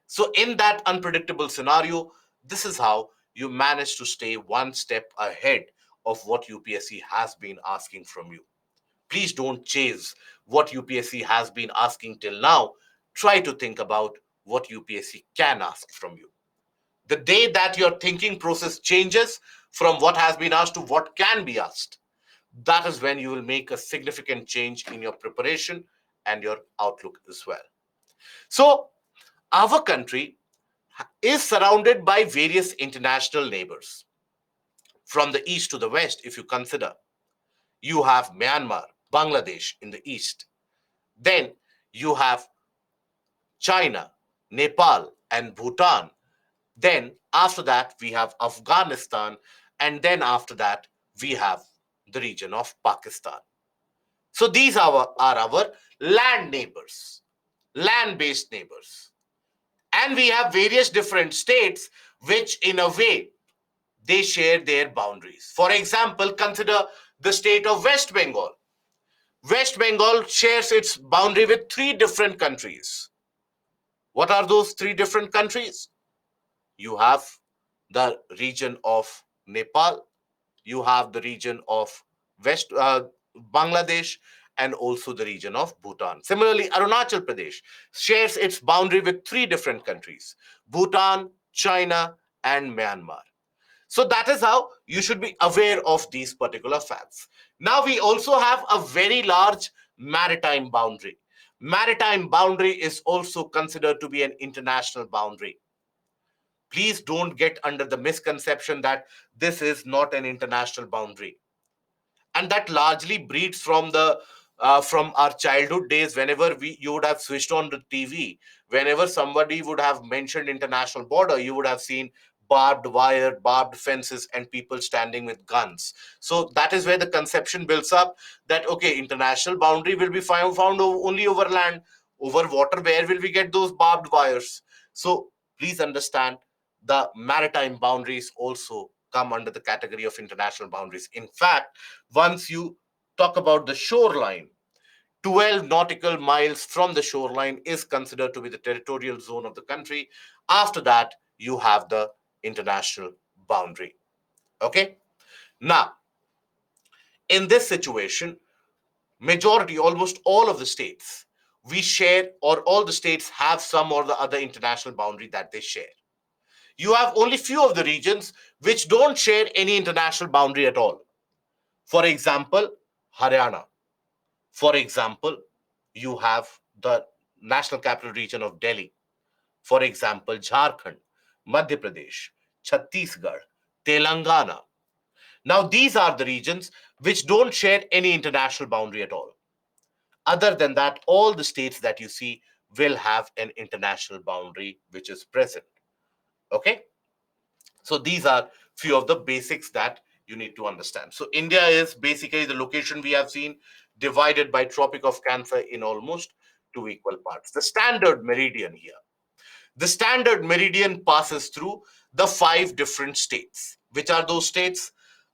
So, in that unpredictable scenario, this is how you manage to stay one step ahead of what UPSC has been asking from you. Please don't chase what UPSC has been asking till now. Try to think about what UPSC can ask from you. The day that your thinking process changes from what has been asked to what can be asked, that is when you will make a significant change in your preparation and your outlook as well. So, our country is surrounded by various international neighbors. From the east to the west, if you consider, you have Myanmar, Bangladesh in the east. Then you have China, Nepal, and Bhutan. Then after that, we have Afghanistan. And then after that, we have the region of Pakistan. So these are our land neighbors, land based neighbors. And we have various different states which, in a way, they share their boundaries. For example, consider the state of West Bengal. West Bengal shares its boundary with three different countries. What are those three different countries? You have the region of Nepal, you have the region of West Bangladesh, and also the region of Bhutan. Similarly, Arunachal Pradesh shares its boundary with three different countries: Bhutan, China, and Myanmar. So that is how you should be aware of these particular facts. Now we also have a very large maritime boundary. Maritime boundary is also considered to be an international boundary. Please don't get under the misconception that this is not an international boundary, and that largely breeds from our childhood days. Whenever we you would have switched on the TV, whenever somebody would have mentioned international border, you would have seen barbed wire, barbed fences, and people standing with guns. So that is where the conception builds up that okay, international boundary will be found only over land. Over water, where will we get those barbed wires? So please understand, the maritime boundaries also come under the category of international boundaries. In fact, once you talk about the shoreline, 12 nautical miles from the shoreline is considered to be the territorial zone of the country. After that, you have the international boundary. Okay. Now, in this situation, majority, almost all of the states, we share, or all the states have some or the other international boundary that they share. You have only few of the regions which don't share any international boundary at all. For example, Haryana. For example, you have the National Capital Region of Delhi. For example, Jharkhand, Madhya Pradesh, Chhattisgarh, Telangana. Now, these are the regions which don't share any international boundary at all. Other than that, all the states that you see will have an international boundary which is present. Okay? So these are few of the basics that you need to understand. So India is basically the location we have seen, divided by Tropic of Cancer in almost two equal parts. The standard meridian here. The standard meridian passes through the 5 different states. Which are those states?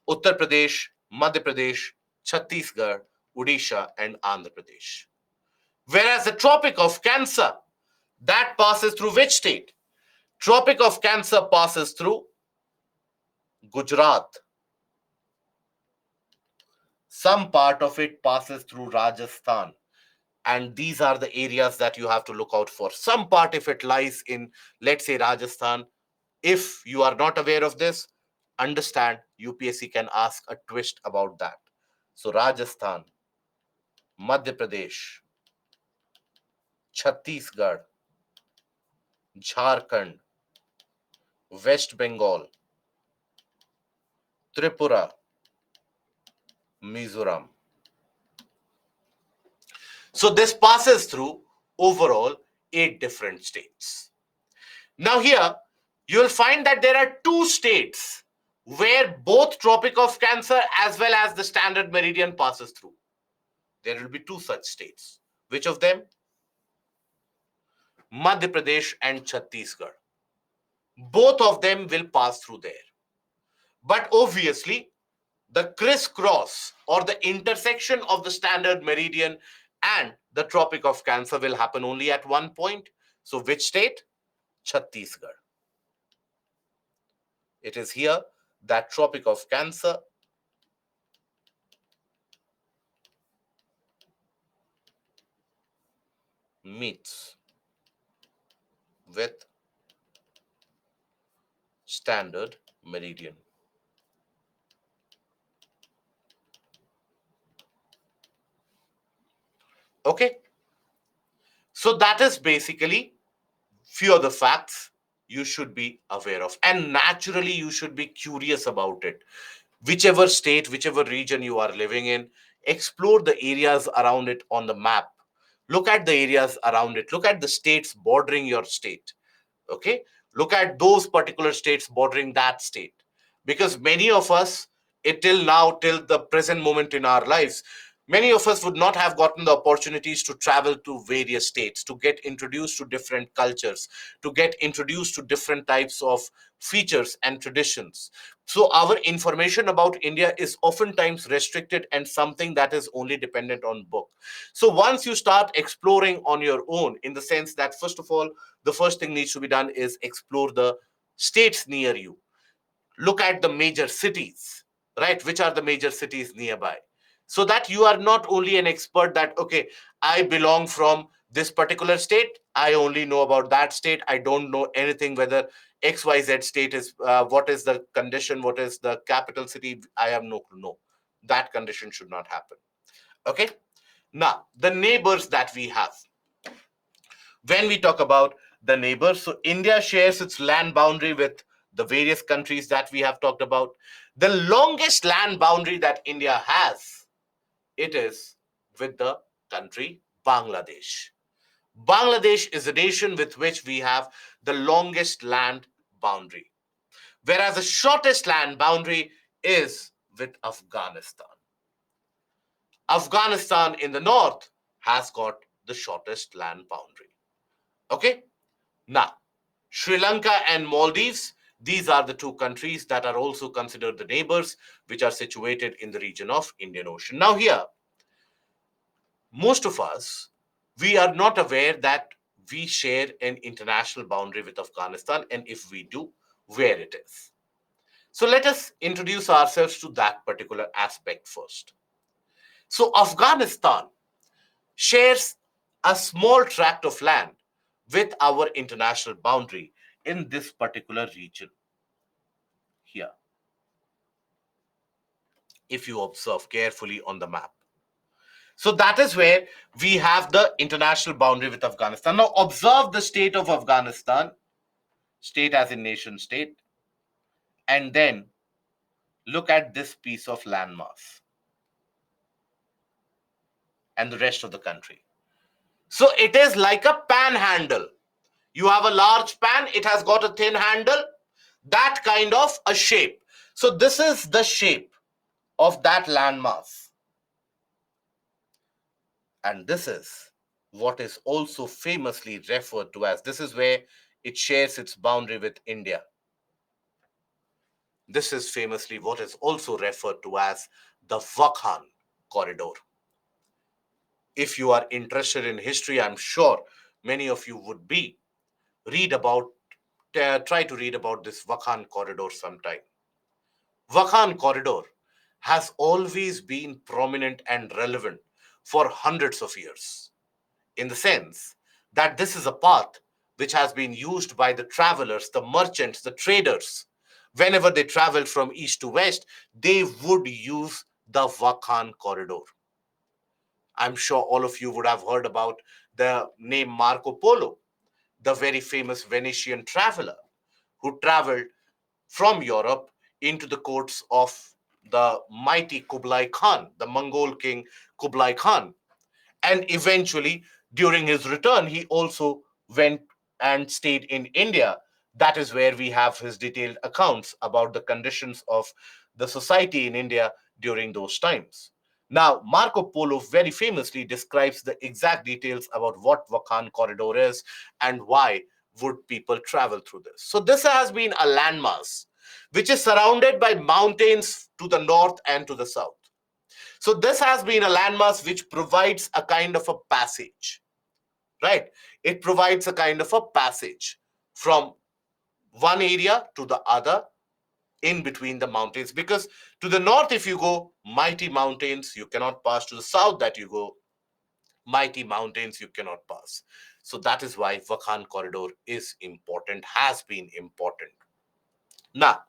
Uttar Pradesh, Madhya Pradesh, Chhattisgarh, Odisha, and Andhra Pradesh. Whereas the Tropic of Cancer, that passes through which state? Tropic of Cancer passes through Gujarat. Some part of it passes through Rajasthan. And these are the areas that you have to look out for. Some part, if it lies in, let's say, Rajasthan, if you are not aware of this, understand UPSC can ask a twist about that. So, Rajasthan, Madhya Pradesh, Chhattisgarh, Jharkhand, West Bengal, Tripura, Mizoram. So, this passes through overall 8 different states. Now, here you'll find that there are 2 states where both Tropic of Cancer as well as the standard meridian passes through. There will be 2 such states. Which of them? Madhya Pradesh and Chhattisgarh. Both of them will pass through there. But obviously, the crisscross or the intersection of the standard meridian and the Tropic of Cancer will happen only at one point. So, which state? Chhattisgarh. It is here that Tropic of Cancer meets with standard meridian. Okay, so that is basically few of the facts you should be aware of, and naturally you should be curious about it. Whichever state, whichever region you are living in, explore the areas around it on the map. Look at the areas around it, look at the states bordering your state. Okay, look at those particular states bordering that state, because many of us, till now, till the present moment in our lives, many of us would not have gotten the opportunities to travel to various states, to get introduced to different cultures, to get introduced to different types of features and traditions. So our information about India is oftentimes restricted and something that is only dependent on book. So once you start exploring on your own, in the sense that, first of all, the first thing needs to be done is explore the states near you. Look at the major cities, right? Which are the major cities nearby? So that you are not only an expert that, okay, I belong from this particular state, I only know about that state, I don't know anything whether XYZ state is, what is the condition, what is the capital city, I have no clue. No, that condition should not happen. Okay, now the neighbors that we have. When we talk about the neighbors, so India shares its land boundary with the various countries that we have talked about. The longest land boundary that India has, it is with the country Bangladesh. Bangladesh is a nation with which we have the longest land boundary, whereas the shortest land boundary is with Afghanistan. Afghanistan in the north has got the shortest land boundary. Okay, now Sri Lanka and Maldives, these are the 2 countries that are also considered the neighbors, which are situated in the region of Indian Ocean. Now here, most of us, we are not aware that we share an international boundary with Afghanistan, and if we do, where it is. So let us introduce ourselves to that particular aspect first. So Afghanistan shares a small tract of land with our international boundary in this particular region here, if you observe carefully on the map. So that is where we have the international boundary with Afghanistan. Now observe the state of Afghanistan, state as in nation state, and then look at this piece of landmass and the rest of the country. So it is like a panhandle. You have a large pan, it has got a thin handle, that kind of a shape. So this is the shape of that landmass. And this is what is also famously referred to as, this is where it shares its boundary with India. This is famously what is also referred to as the Wakhan corridor. If you are interested in history, I'm sure many of you would be. Read about, try to read about this Wakhan corridor sometime. Wakhan corridor has always been prominent and relevant for hundreds of years, in the sense that this is a path which has been used by the travelers, the merchants, the traders. Whenever they traveled from east to west, they would use the Wakhan corridor. I'm sure all of you would have heard about the name Marco Polo, the very famous Venetian traveler who traveled from Europe into the courts of the mighty Kublai Khan, the Mongol king Kublai Khan. And eventually, during his return, he also went and stayed in India. That is where we have his detailed accounts about the conditions of the society in India during those times. Now, Marco Polo very famously describes the exact details about what Wakhan corridor is and why would people travel through this. So this has been a landmass which is surrounded by mountains to the north and to the south. So this has been a landmass which provides a kind of a passage, right? It provides a kind of a passage from one area to the other in between the mountains. Because to the north, if you go, mighty mountains, you cannot pass. To the south, that you go, mighty mountains, you cannot pass. So that is why Wakhan corridor is important, has been important. Now,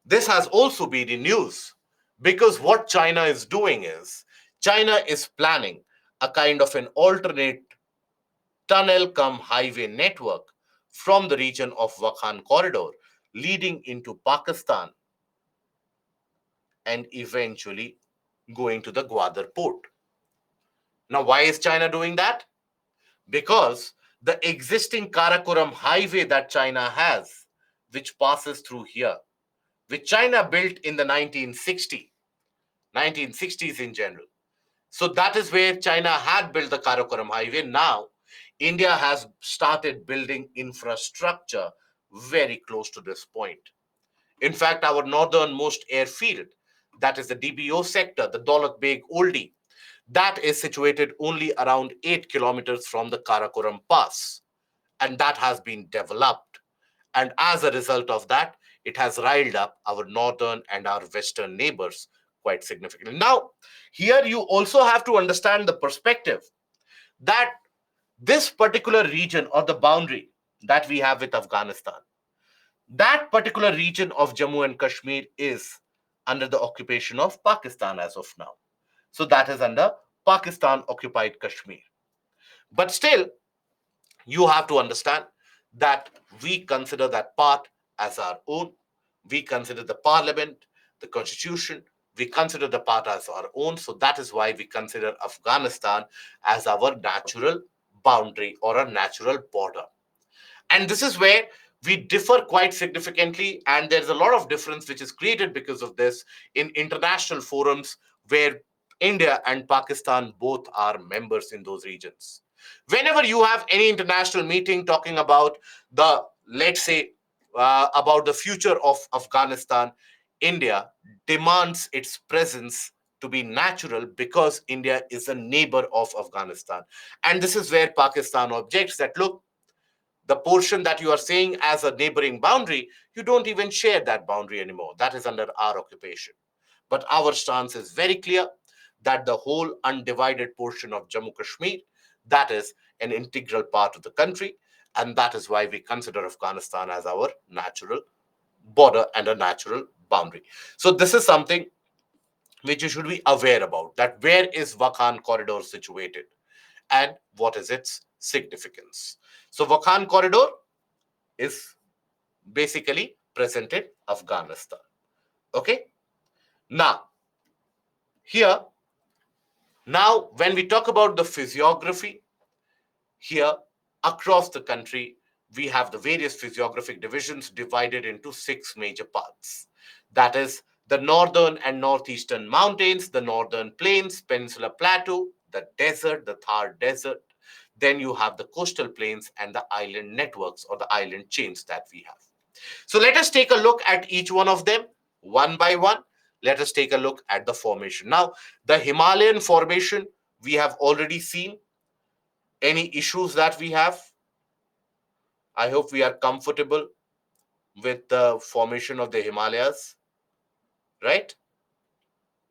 this has also been in news because what China is doing is China is planning a kind of an alternate tunnel come highway network from the region of Wakhan corridor leading into Pakistan and eventually going to the Gwadar port. Now, why is China doing that? Because the existing Karakoram highway that China has, which passes through here, which China built in the 1960s in general. So that is where China had built the Karakoram highway. Now, India has started building infrastructure very close to this point. In fact, our northernmost airfield, that is the DBO sector, the Daulat Beg Oldie, that is situated only around 8 kilometers from the Karakoram Pass. And that has been developed. And as a result of that, it has riled up our northern and our western neighbors quite significantly. Now, here you also have to understand the perspective that this particular region or the boundary that we have with Afghanistan, that particular region of Jammu and Kashmir is under the occupation of Pakistan as of now. So that is under Pakistan occupied Kashmir. But still, you have to understand that we consider that part as our own. We consider the parliament, the constitution, we consider the part as our own. So that is why we consider Afghanistan as our natural boundary or a natural border. And this is where we differ quite significantly. And there's a lot of difference which is created because of this in international forums where India and Pakistan both are members in those regions. Whenever you have any international meeting talking about the, let's say, about the future of Afghanistan, India demands its presence to be natural because India is a neighbor of Afghanistan. And this is where Pakistan objects that, look, the portion that you are saying as a neighboring boundary, you don't even share that boundary anymore. That is under our occupation. But our stance is very clear that the whole undivided portion of Jammu Kashmir, that is an integral part of the country. And that is why we consider Afghanistan as our natural border and a natural boundary. So this is something which you should be aware about, that where is Wakhan corridor situated and what is its significance. So Wakhan corridor is basically present in Afghanistan. Okay. Now, here, now when we talk about the physiography, here across the country, we have the various physiographic divisions divided into 6 major parts. That is the northern and northeastern mountains, the northern plains, Peninsula Plateau, the desert, the Thar Desert, Then you have the coastal plains and the island networks or the island chains that we have. So let us take a look at each one of them one by one. Let us take a look at the formation. Now, the Himalayan formation, we have already seen. Any issues that we have? I hope we are comfortable with the formation of the Himalayas, right?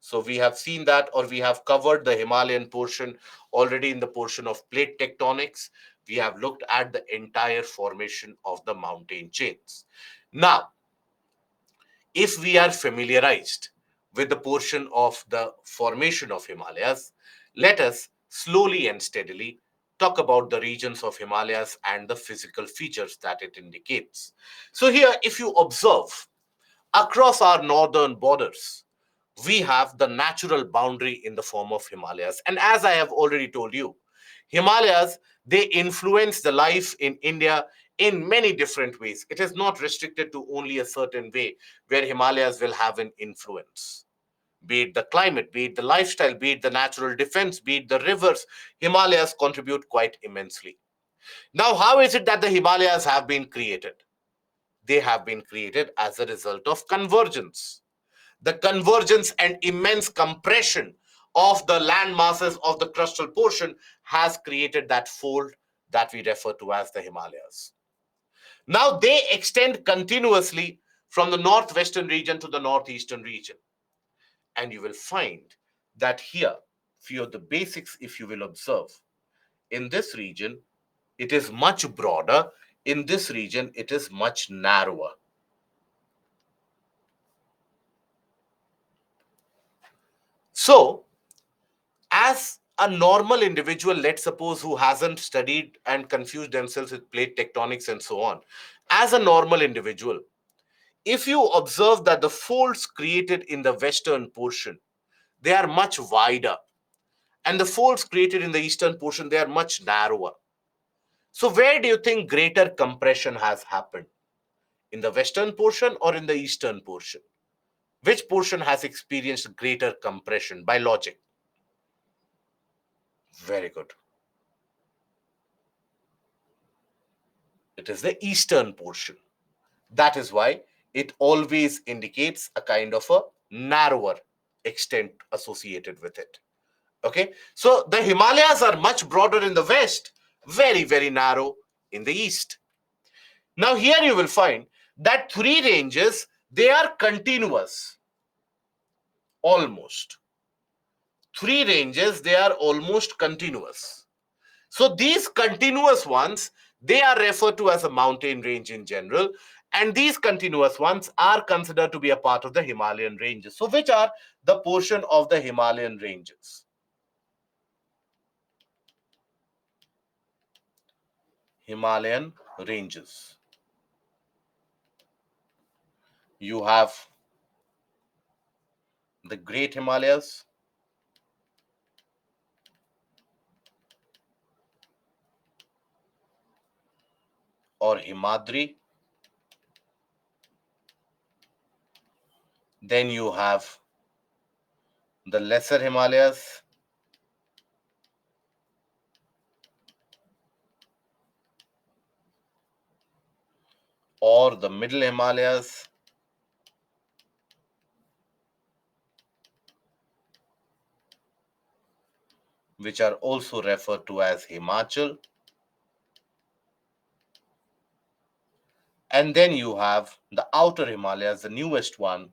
So we have seen that, or we have covered the Himalayan portion already in the portion of plate tectonics. We have looked at the entire formation of the mountain chains. Now, if we are familiarized with the portion of the formation of Himalayas, let us slowly and steadily talk about the regions of Himalayas and the physical features that it indicates. So, here, if you observe across our northern borders, we have the natural boundary in the form of Himalayas. And as I have already told you, Himalayas, they influence the life in India in many different ways. It is not restricted to only a certain way where Himalayas will have an influence. Be it the climate, be it the lifestyle, be it the natural defense, be it the rivers, Himalayas contribute quite immensely. Now, how is it that the Himalayas have been created? They have been created as a result of convergence. The convergence and immense compression of the land masses of the crustal portion has created that fold that we refer to as the Himalayas. Now they extend continuously from the northwestern region to the northeastern region. And you will find that here, few of the basics, if you will observe, in this region, it is much broader. In this region, it is much narrower. So, as a normal individual, let's suppose, who hasn't studied and confused themselves with plate tectonics and so on, as a normal individual, if you observe that the folds created in the western portion, they are much wider, and the folds created in the eastern portion, they are much narrower. So where do you think greater compression has happened? In the western portion or in the eastern portion? Which portion has experienced greater compression by logic? Very good. It is the eastern portion. That is why it always indicates a kind of a narrower extent associated with it. Okay, so the Himalayas are much broader in the west, very, very narrow in the east. Now, here you will find that three ranges, they are continuous almost. Three ranges, they are almost continuous. So these continuous ones, they are referred to as a mountain range in general. And these continuous ones are considered to be a part of the Himalayan ranges. So which are the portion of the Himalayan ranges? Himalayan ranges. You have the Great Himalayas, or Himadri. Then you have the Lesser Himalayas, or the Middle Himalayas, which are also referred to as Himachal. And then you have the Outer Himalayas, the newest one,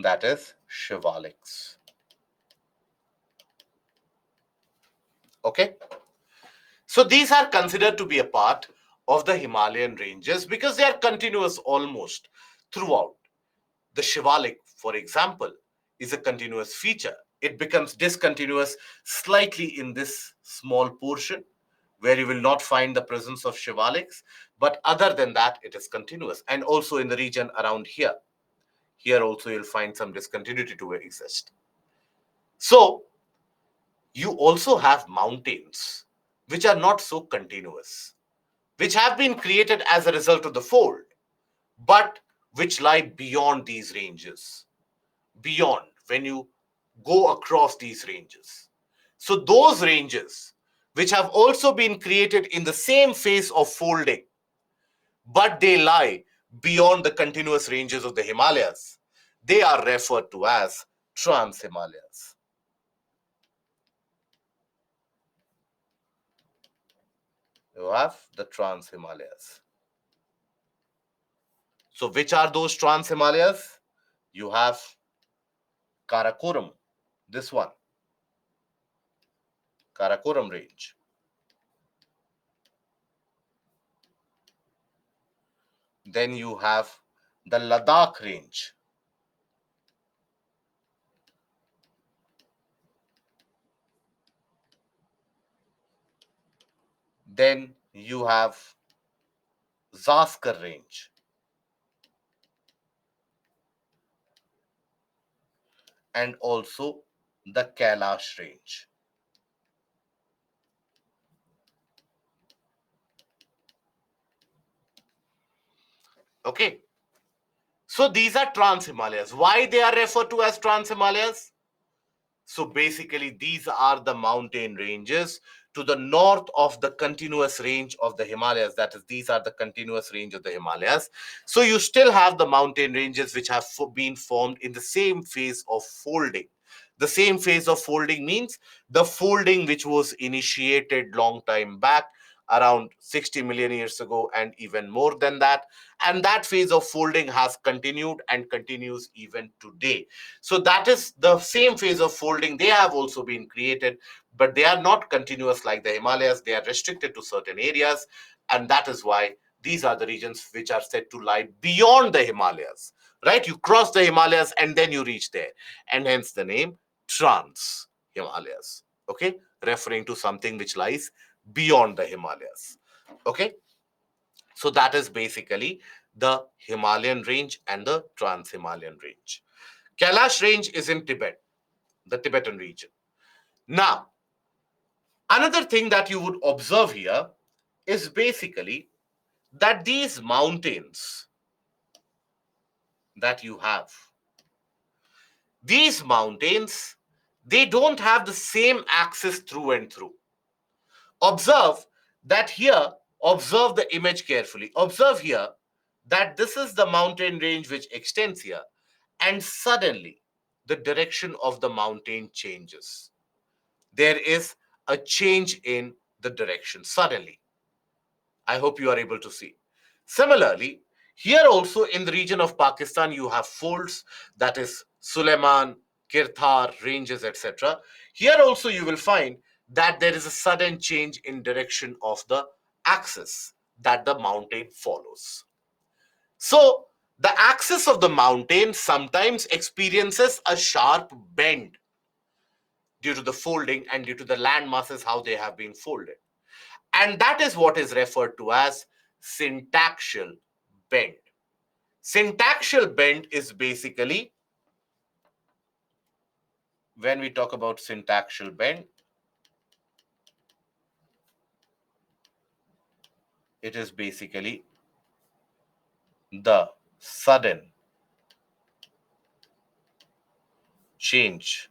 that is Shivaliks. Okay, so these are considered to be a part of the Himalayan ranges because they are continuous almost throughout. The Shivalik, for example, is a continuous feature. It becomes discontinuous slightly in this small portion where you will not find the presence of Shivaliks, but other than that, it is continuous. And also in the region around here, here also you'll find some discontinuity to exist. So you also have mountains which are not so continuous, which have been created as a result of the fold, but which lie beyond these ranges. beyond when you go across these ranges. So those ranges, which have also been created in the same phase of folding, but they lie beyond the continuous ranges of the Himalayas, they are referred to as Trans-Himalayas. You have the Trans-Himalayas. So which are those Trans-Himalayas? You have Karakoram, this one, Karakoram range. Then you have the Ladakh range. Then you have Zaskar range. And also the Kailash range. Okay. So these are Trans Himalayas. Why they are referred to as Trans Himalayas? So basically, these are the mountain ranges to the north of the continuous range of the Himalayas. That is, these are the continuous range of the Himalayas. So you still have the mountain ranges which have been formed in the same phase of folding. The same phase of folding means the folding which was initiated long time back, around 60 million years ago, and even more than that. And that phase of folding has continued and continues even today. So that is the same phase of folding. They have also been created, but they are not continuous like the Himalayas. They are restricted to certain areas. And that is why these are the regions which are said to lie beyond the Himalayas, right? You cross the Himalayas and then you reach there. And hence the name Trans Himalayas, okay? Referring to something which lies beyond the Himalayas, okay? So that is basically the Himalayan range and the Trans-Himalayan range. Kailash range is in Tibet, the Tibetan region. Now, another thing that you would observe here is basically that these mountains that you have, these mountains, they don't have the same axis through and through. Observe that here, observe the image carefully. Observe here that this is the mountain range which extends here, and suddenly the direction of the mountain changes. There is a change in the direction suddenly. I hope you are able to see. Similarly, here also in the region of Pakistan, you have folds, that is Suleiman, Kirthar, ranges, etc. Here also you will find that there is a sudden change in direction of the axis that the mountain follows. So the axis of the mountain sometimes experiences a sharp bend due to the folding and due to the land masses, how they have been folded. And that is what is referred to as syntaxial bend. Syntaxial bend is basically, when we talk about syntaxial bend, it is basically the sudden change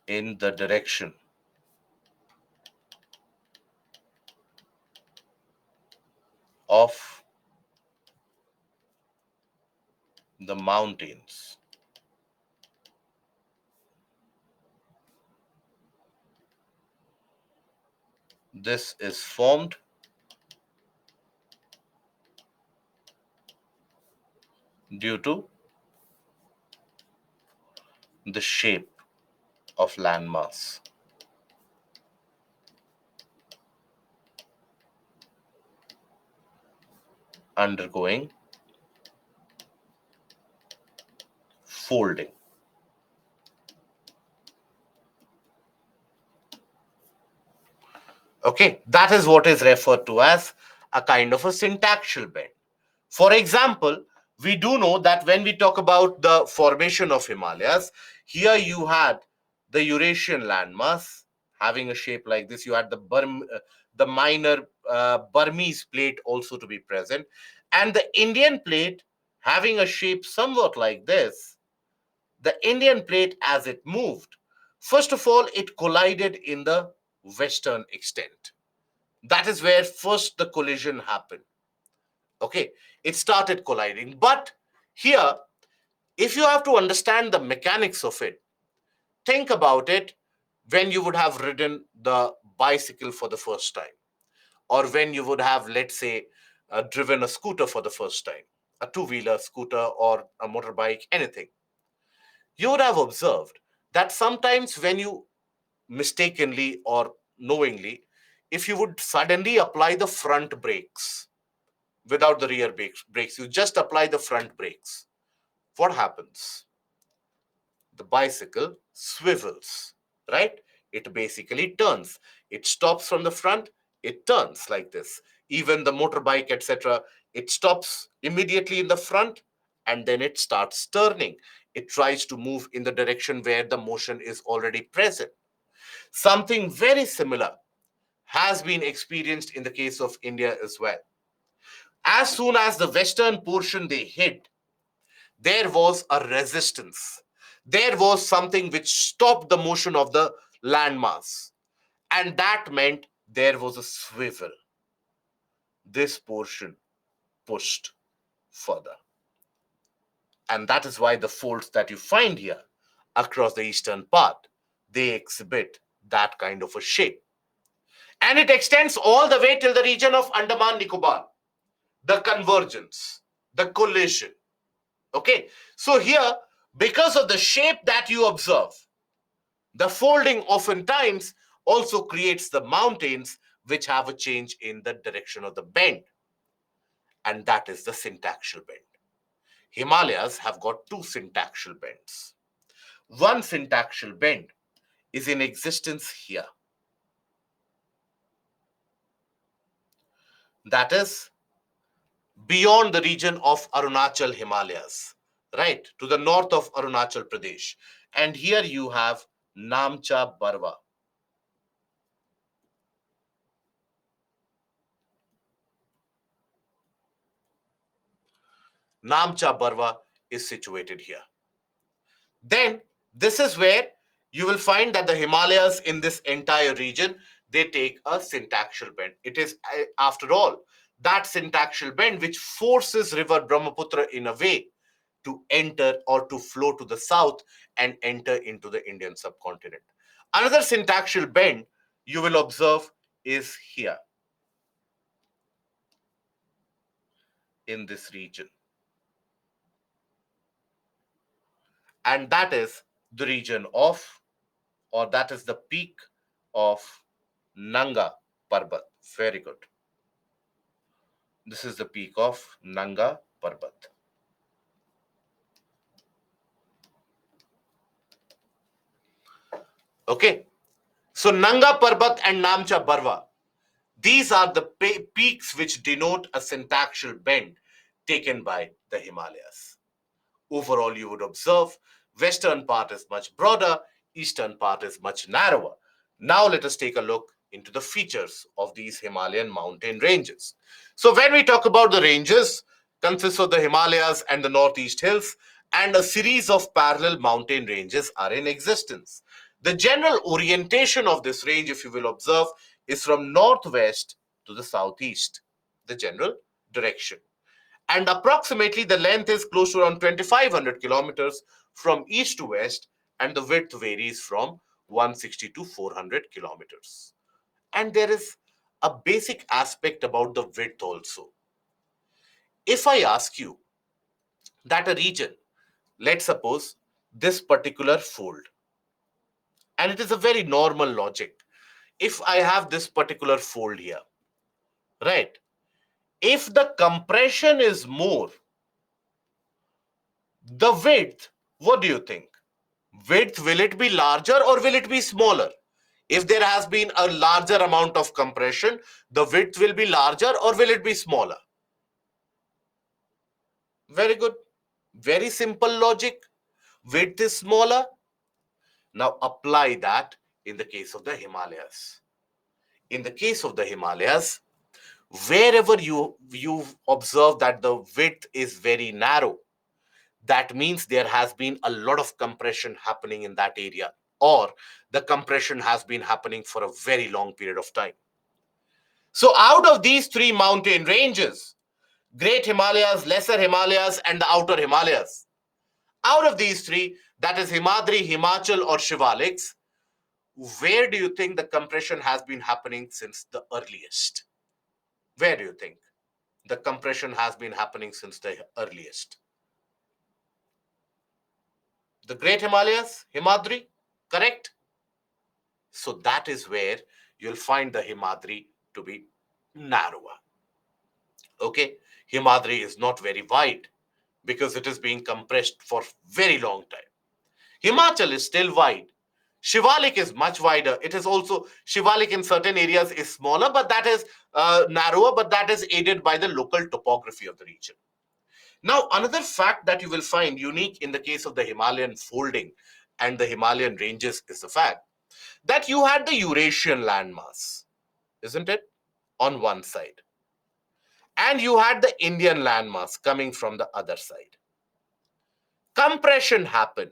in the direction of the mountains. This is formed due to the shape of landmass undergoing folding. Okay, that is what is referred to as a kind of a syntaxial bend. For example, we do know that when we talk about the formation of Himalayas, here you had the Eurasian landmass having a shape like this. You had the minor Burmese plate also to be present, and the Indian plate having a shape somewhat like this, the Indian plate as it moved, first of all, it collided in the western extent. That is where first the collision happened. Okay, it started colliding. But here, if you have to understand the mechanics of it, think about it when you would have ridden the bicycle for the first time, or when you would have, let's say, driven a scooter for the first time, a two-wheeler scooter or a motorbike, anything. You would have observed that sometimes when you mistakenly or knowingly, if you would suddenly apply the front brakes without the rear brakes, you just apply the front brakes. What happens? The bicycle swivels, right? It basically turns. It stops from the front, it turns like this. Even the motorbike, etc., it stops immediately in the front and then it starts turning. It tries to move in the direction where the motion is already present. Something very similar has been experienced in the case of India as well. As soon as the western portion they hit, there was a resistance. There was something which stopped the motion of the landmass. And that meant there was a swivel. This portion pushed further. And that is why the folds that you find here across the eastern part, they exhibit that kind of a shape. And it extends all the way till the region of Andaman Nicobar, the convergence, the collision. Okay, so here, because of the shape that you observe, the folding oftentimes also creates the mountains which have a change in the direction of the bend, and that is the syntaxial bend. Himalayas have got two syntaxial bends. One syntaxial bend is in existence here. That is beyond the region of Arunachal Himalayas, right, to the north of Arunachal Pradesh. And here you have Namcha Barwa. Namcha Barwa is situated here. Then this is where you will find that the Himalayas in this entire region, they take a syntaxial bend. It is, after all, that syntaxial bend which forces river Brahmaputra in a way to enter or to flow to the south and enter into the Indian subcontinent. Another syntaxial bend you will observe is here in this region. And that is the region of, or that is the peak of Nanga Parbat. Very good. This is the peak of Nanga Parbat. Okay. So Nanga Parbat and Namcha Barwa, these are the peaks which denote a syntaxial bend taken by the Himalayas. Overall, you would observe western part is much broader, eastern part is much narrower. Now let us take a look into the features of these Himalayan mountain ranges. So when we talk about the ranges, consists of the Himalayas and the Northeast Hills, and a series of parallel mountain ranges are in existence. The general orientation of this range, if you will observe, is from northwest to the southeast, the general direction. And approximately the length is close to around 2,500 kilometers from east to west, and the width varies from 160 to 400 kilometers. And there is a basic aspect about the width also. If I ask you that a region, let's suppose this particular fold, and it is a very normal logic. If I have this particular fold here, right? If the compression is more, the width, what do you think? Width, will it be larger or will it be smaller? If there has been a larger amount of compression, the width will be larger or will it be smaller? Very good. Very simple logic. Width is smaller. Now apply that in the case of the Himalayas. In the case of the Himalayas, Wherever you observe that the width is very narrow, that means there has been a lot of compression happening in that area, or the compression has been happening for a very long period of time. So out of these three mountain ranges, Great Himalayas, Lesser Himalayas, and the Outer Himalayas, out of these three, that is Himadri, Himachal, or Shivaliks, where do you think the compression has been happening since the earliest? Where do you think the compression has been happening since the earliest? The Great Himalayas, Himadri, correct? So that is where you'll find the Himadri to be narrower. Okay, Himadri is not very wide because it is being compressed for very long time. Himachal is still wide. Shivalik is much wider. It is also Shivalik in certain areas is smaller, but that is narrower, but that is aided by the local topography of the region. Now, another fact that you will find unique in the case of the Himalayan folding and the Himalayan ranges is the fact that you had the Eurasian landmass, isn't it, on one side, and you had the Indian landmass coming from the other side. Compression happened.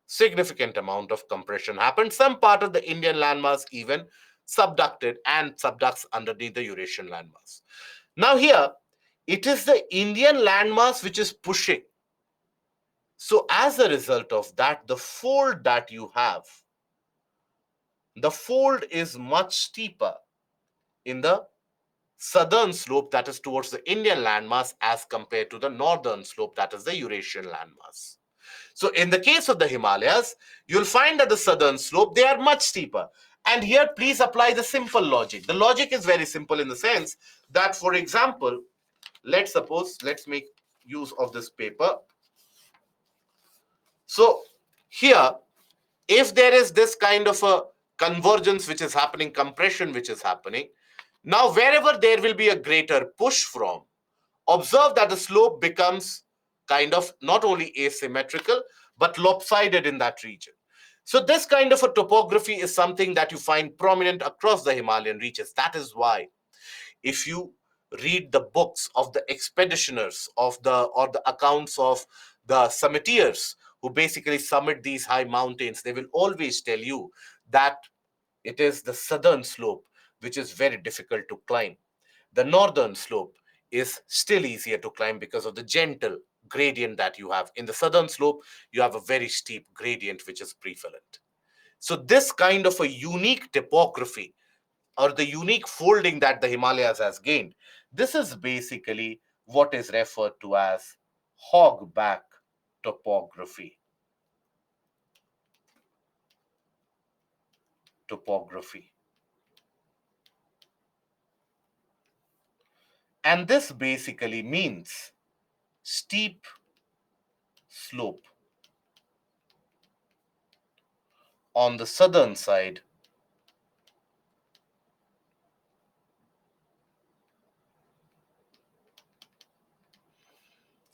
Significant amount of compression happened. Some part of the Indian landmass even subducted and subducts underneath the Eurasian landmass. Now here, it is the Indian landmass which is pushing. So as a result of that, the fold that you have, the fold is much steeper in the southern slope, that is towards the Indian landmass, as compared to the northern slope, that is the Eurasian landmass. So in the case of the Himalayas, you'll find that the southern slope, they are much steeper. And here, please apply the simple logic. The logic is very simple in the sense that, for example, let's make use of this paper. So here, if there is this kind of a convergence which is happening, compression which is happening, now wherever there will be a greater push from, observe that the slope becomes kind of not only asymmetrical, but lopsided in that region. So this kind of a topography is something that you find prominent across the Himalayan reaches. That is why if you read the books of the expeditioners of the or the accounts of the summiteers who basically summit these high mountains, they will always tell you that it is the southern slope which is very difficult to climb. The northern slope is still easier to climb because of the gentle gradient that you have. In the southern slope, you have a very steep gradient which is prevalent. So this kind of a unique topography or the unique folding that the Himalayas has gained, this is basically what is referred to as hogback topography. And this basically means steep slope on the southern side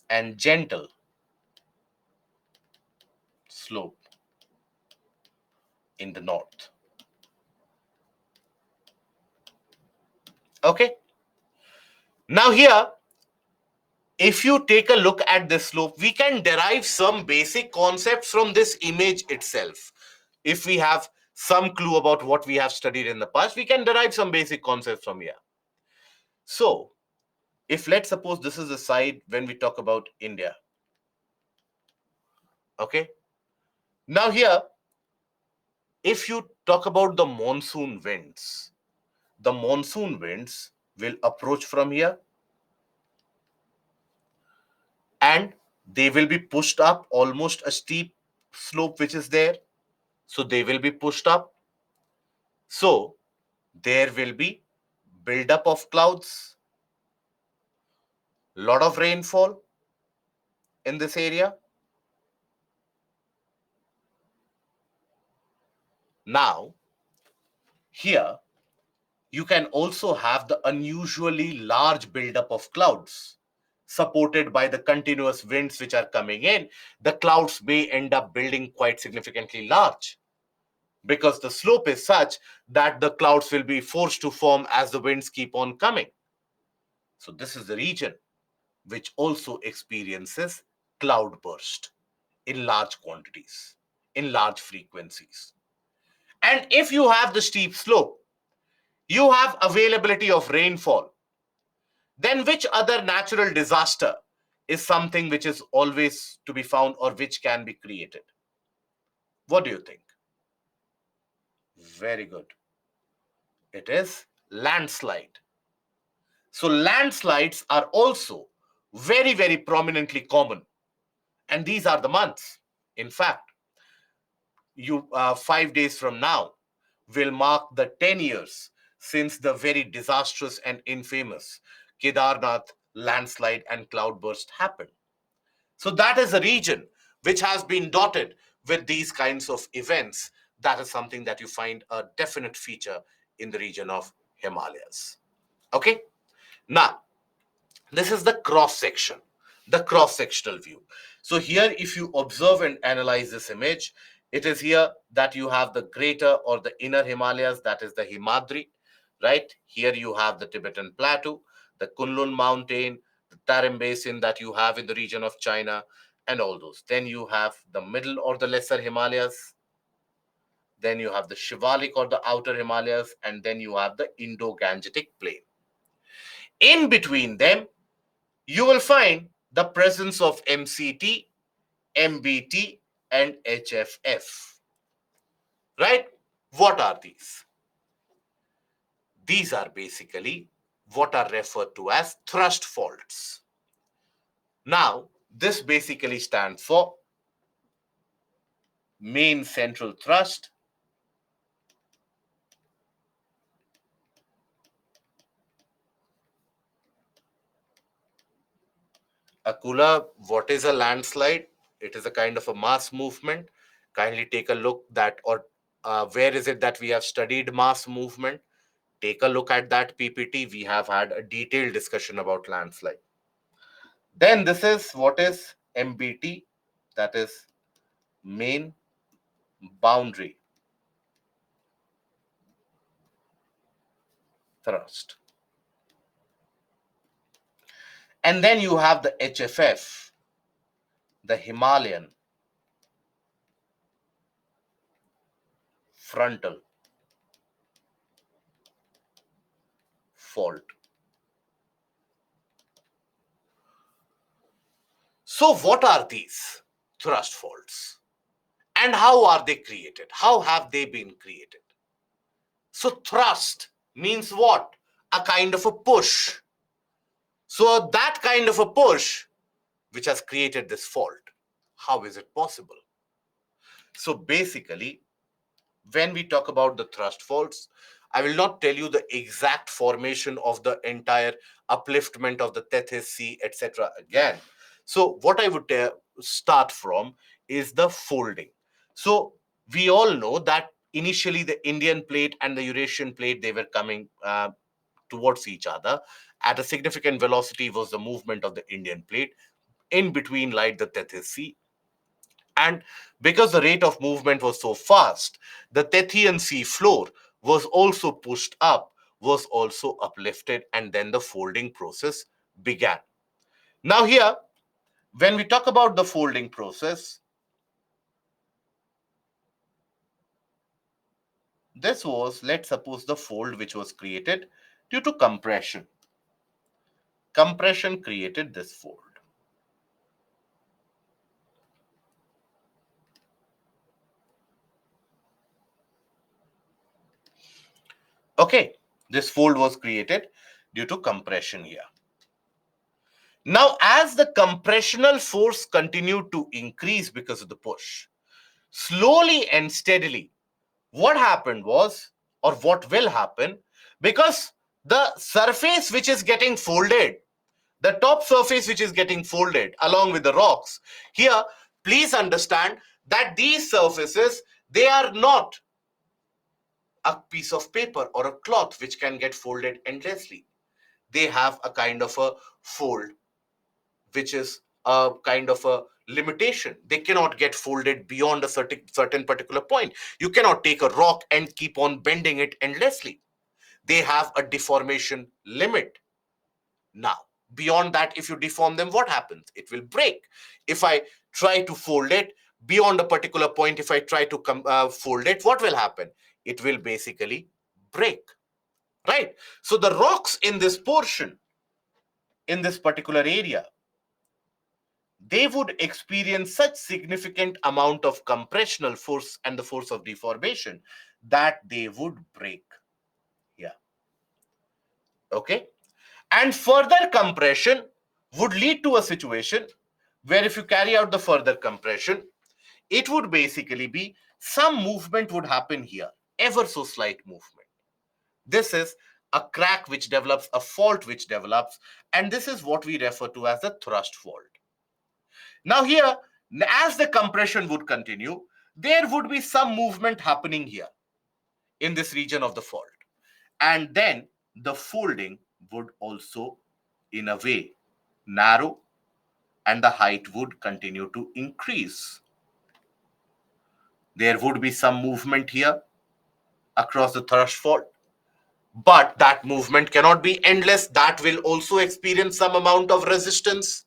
and gentle slope in the north. Okay. Now here, if you take a look at this slope, we can derive some basic concepts from this image itself. If we have some clue about what we have studied in the past, we can derive some basic concepts from here. So, if let's suppose this is the side when we talk about India. Okay. Now here, if you talk about the monsoon winds will approach from here and they will be pushed up almost a steep slope which is there. So they will be pushed up. So there will be buildup of clouds, lot of rainfall in this area. Now, here you can also have the unusually large buildup of clouds supported by the continuous winds which are coming in. The clouds may end up building quite significantly large because the slope is such that the clouds will be forced to form as the winds keep on coming. So this is the region which also experiences cloudburst in large quantities, in large frequencies. And if you have the steep slope, you have availability of rainfall, then which other natural disaster is something which is always to be found or which can be created? What do you think? Very good. It is landslide. So landslides are also very, very prominently common. And these are the months. In fact, 5 days from now will mark the 10 years since the very disastrous and infamous Kedarnath landslide and cloudburst happened. So that is a region which has been dotted with these kinds of events. That is something that you find a definite feature in the region of Himalayas. Okay. Now, this is the cross sectional view. So here, if you observe and analyze this image, it is here that you have the greater or the inner Himalayas, that is the Himadri, right? Here you have the Tibetan Plateau, the Kunlun Mountain, the Tarim Basin that you have in the region of China, and all those. Then you have the middle or the lesser Himalayas. Then you have the Shivalik or the outer Himalayas, and then you have the Indo-Gangetic Plain. In between them, you will find the presence of MCT, MBT, and HFF. Right? What are these? These are basically what are referred to as thrust faults. Now, this basically stands for main central thrust, Akula. What is a landslide? It is a kind of a mass movement. Kindly take a look that, or where is it that we have studied mass movement? Take a look at that PPT. We have had a detailed discussion about landslide. Then this is what is MBT, that is main boundary thrust. And then you have the HFF, the Himalayan frontal fault. So what are these thrust faults? And how are they created? How have they been created? So thrust means what? A kind of a push. So that kind of a push which has created this fault. How is it possible? So basically, when we talk about the thrust faults, I will not tell you the exact formation of the entire upliftment of the Tethys Sea, etc. again. So what I would start from is the folding. So we all know that initially the Indian plate and the Eurasian plate, they were coming towards each other. At a significant velocity was the movement of the Indian plate. In between lied the Tethys Sea. And because the rate of movement was so fast, the Tethyan sea floor was also pushed up, was also uplifted, and then the folding process began. Now, here, when we talk about the folding process, this was, let's suppose, the fold which was created due to compression. Compression created this fold. Okay, this fold was created due to compression here. Now, as the compressional force continued to increase because of the push, slowly and steadily, what happened was, or what will happen, because the surface which is getting folded, the top surface which is getting folded along with the rocks, here, please understand that these surfaces, they are not a piece of paper or a cloth which can get folded endlessly. They have a kind of a fold which is a kind of a limitation. They cannot get folded beyond a certain particular point. You cannot take a rock and keep on bending it endlessly. They have a deformation limit. Now, beyond that, if you deform them, what happens? It will break. If I try to fold it beyond a particular point, if I try to fold it, what will happen? It will basically break, right? So the rocks in this portion, in this particular area, they would experience such significant amount of compressional force and the force of deformation that they would break. Yeah. Okay. And further compression would lead to a situation where if you carry out the further compression, it would basically be some movement would happen here, ever so slight movement. This is a crack which develops, a fault which develops, and this is what we refer to as the thrust fault. Now here, as the compression would continue, there would be some movement happening here in this region of the fault. And then the folding would also, in a way, narrow, and the height would continue to increase. There would be some movement here across the thrust fault, but that movement cannot be endless. That will also experience some amount of resistance.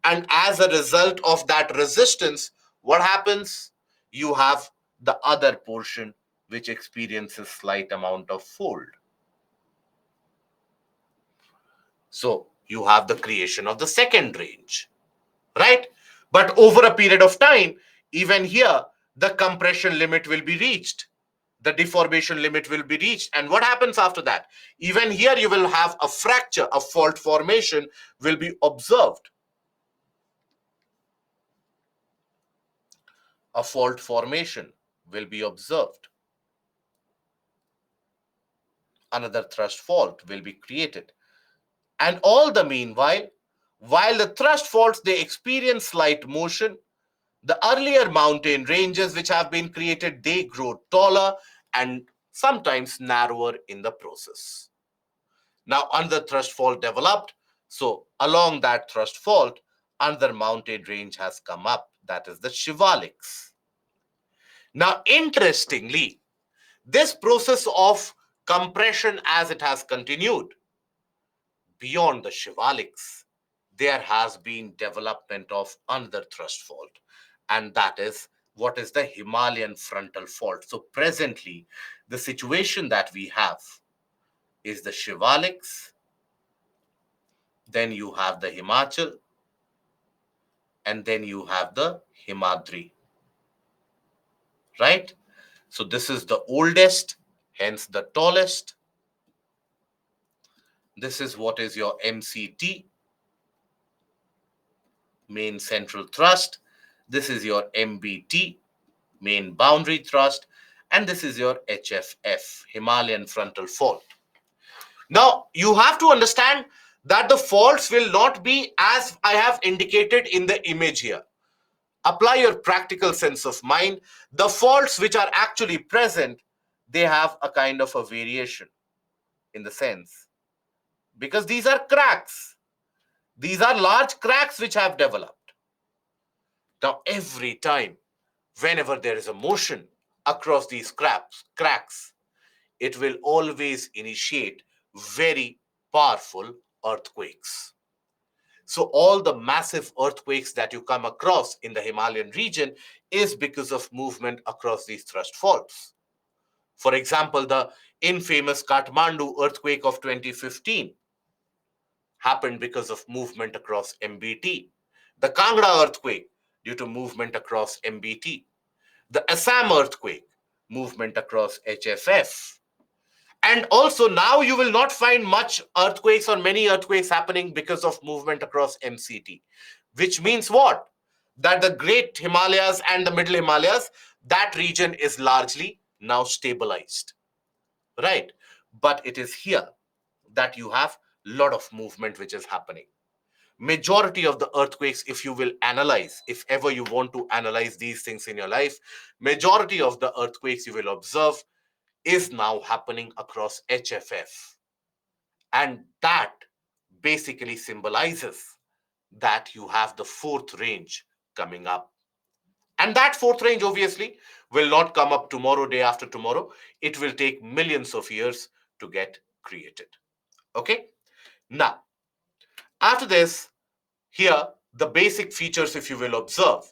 And as a result of that resistance, what happens? You have the other portion which experiences slight amount of fold. So you have the creation of the second range, right? But over a period of time, even here, the compression limit will be reached. The deformation limit will be reached. And what happens after that? Even here, you will have a fracture, a fault formation will be observed. A fault formation will be observed. Another thrust fault will be created. And all the meanwhile, while the thrust faults, they experience slight motion, the earlier mountain ranges which have been created, they grow taller and sometimes narrower in the process. Now, another thrust fault developed. So, along that thrust fault, another mountain range has come up. That is the Shivaliks. Now, interestingly, this process of compression as it has continued beyond the Shivaliks, there has been development of another thrust fault, and that is what is the Himalayan frontal fault. So presently, the situation that we have is the Shivaliks, then you have the Himachal, and then you have the Himadri, right? So this is the oldest, hence the tallest. This is what is your MCT, main central thrust. This is your MBT, main boundary thrust, and this is your HFF, Himalayan frontal fault. Now, you have to understand that the faults will not be as I have indicated in the image here. Apply your practical sense of mind. The faults which are actually present, they have a kind of a variation in the sense, because these are cracks. These are large cracks which have developed. Now, every time, whenever there is a motion across these cracks, it will always initiate very powerful earthquakes. So all the massive earthquakes that you come across in the Himalayan region is because of movement across these thrust faults. For example, the infamous Kathmandu earthquake of 2015 happened because of movement across MBT. The Kangra earthquake due to movement across MBT. The Assam earthquake, movement across HFF. And also now you will not find much earthquakes or many earthquakes happening because of movement across MCT, which means what? That the Great Himalayas and the Middle Himalayas, that region is largely now stabilized, right? But it is here that you have a lot of movement which is happening. Majority of the earthquakes, if you will analyze, if ever you want to analyze these things in your life, majority of the earthquakes you will observe is now happening across HFF. And that basically symbolizes that you have the fourth range coming up. And that fourth range obviously will not come up tomorrow, day after tomorrow. It will take millions of years to get created. Okay? Now, After this, here the basic features, if you will observe.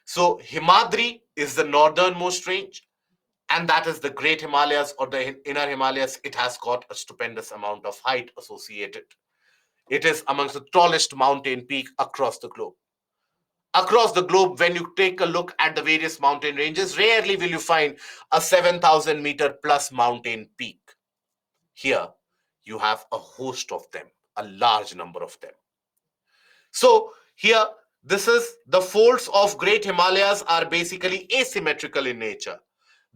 So Himadri is the northernmost range, and that is the Great Himalayas or the Inner Himalayas. It has got a stupendous amount of height associated. It is amongst the tallest mountain peak across the globe. Across the globe, when you take a look at the various mountain ranges, rarely will you find a 7,000-meter plus mountain peak. Here, you have a host of them, a large number of them. So, here, this is the folds of Great Himalayas are basically asymmetrical in nature.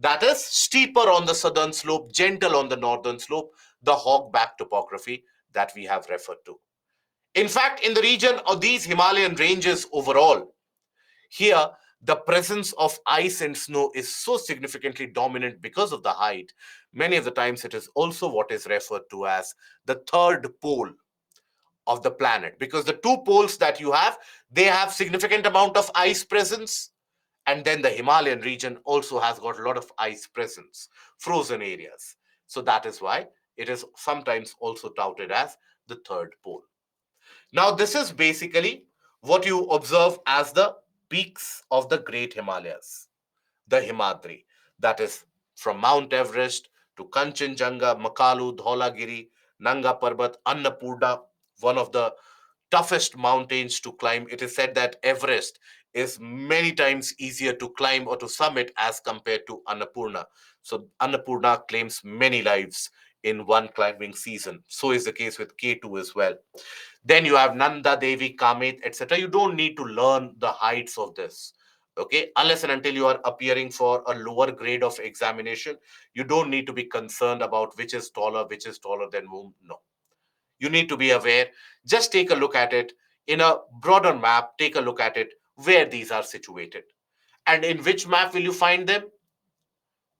That is, steeper on the southern slope, gentle on the northern slope, the hogback topography that we have referred to. In fact, in the region of these Himalayan ranges overall, here, the presence of ice and snow is so significantly dominant because of the height. Many of the times, it is also what is referred to as the third pole of the planet, because the two poles that you have, they have significant amount of ice presence, and then the Himalayan region also has got a lot of ice presence, frozen areas. So that is why it is sometimes also touted as the third pole. Now, this is basically what you observe as the peaks of the Great Himalayas, the Himadri. That is from Mount Everest to Kanchenjunga, Makalu, Dholagiri, Nanga Parbat, Annapurna, one of the toughest mountains to climb. It is said that Everest is many times easier to climb or to summit as compared to Annapurna. So Annapurna claims many lives in one climbing season. So is the case with K2 as well. Then you have Nanda, Devi, Kamet, etc. You don't need to learn the heights of this. Okay, unless and until you are appearing for a lower grade of examination, you don't need to be concerned about which is taller than whom. No, you need to be aware. Just take a look at it in a broader map. Take a look at it where these are situated. And in which map will you find them?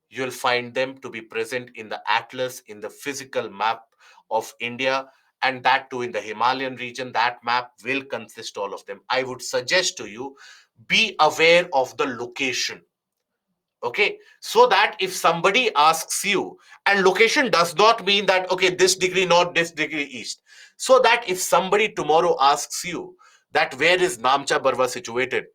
You'll find them to be present in the atlas, in the physical map of India, and that too in the Himalayan region. That map will consist all of them. I would suggest to you, be aware of the location. Okay, so that if somebody asks you, and location does not mean that okay, this degree north, this degree east. So that if somebody tomorrow asks you that where is Namcha Barwa situated,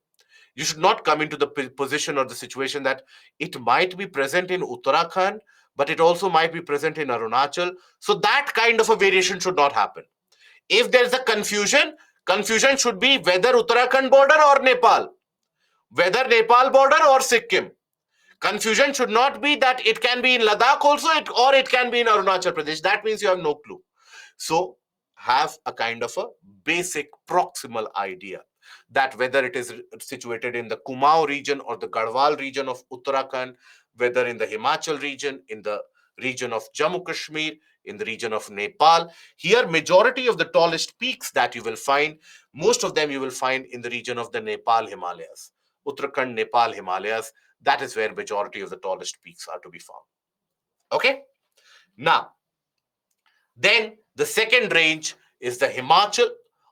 you should not come into the position or the situation that it might be present in Uttarakhand, but it also might be present in Arunachal. So that kind of a variation should not happen. If there is a confusion should be whether Uttarakhand border or Nepal, whether Nepal border or Sikkim. Confusion should not be that it can be in Ladakh also, or it can be in Arunachal Pradesh. That means you have no clue. So have a kind of a basic proximal idea that whether it is situated in the Kumaon region or the Garhwal region of Uttarakhand, whether in the Himachal region, in the region of Jammu Kashmir, in the region of Nepal. Here, majority of the tallest peaks that you will find, most of them you will find in the region of the Nepal Himalayas. Uttarakhand, Nepal Himalayas, that is where majority of the tallest peaks are to be found. Okay? Now, then the second range is the Himachal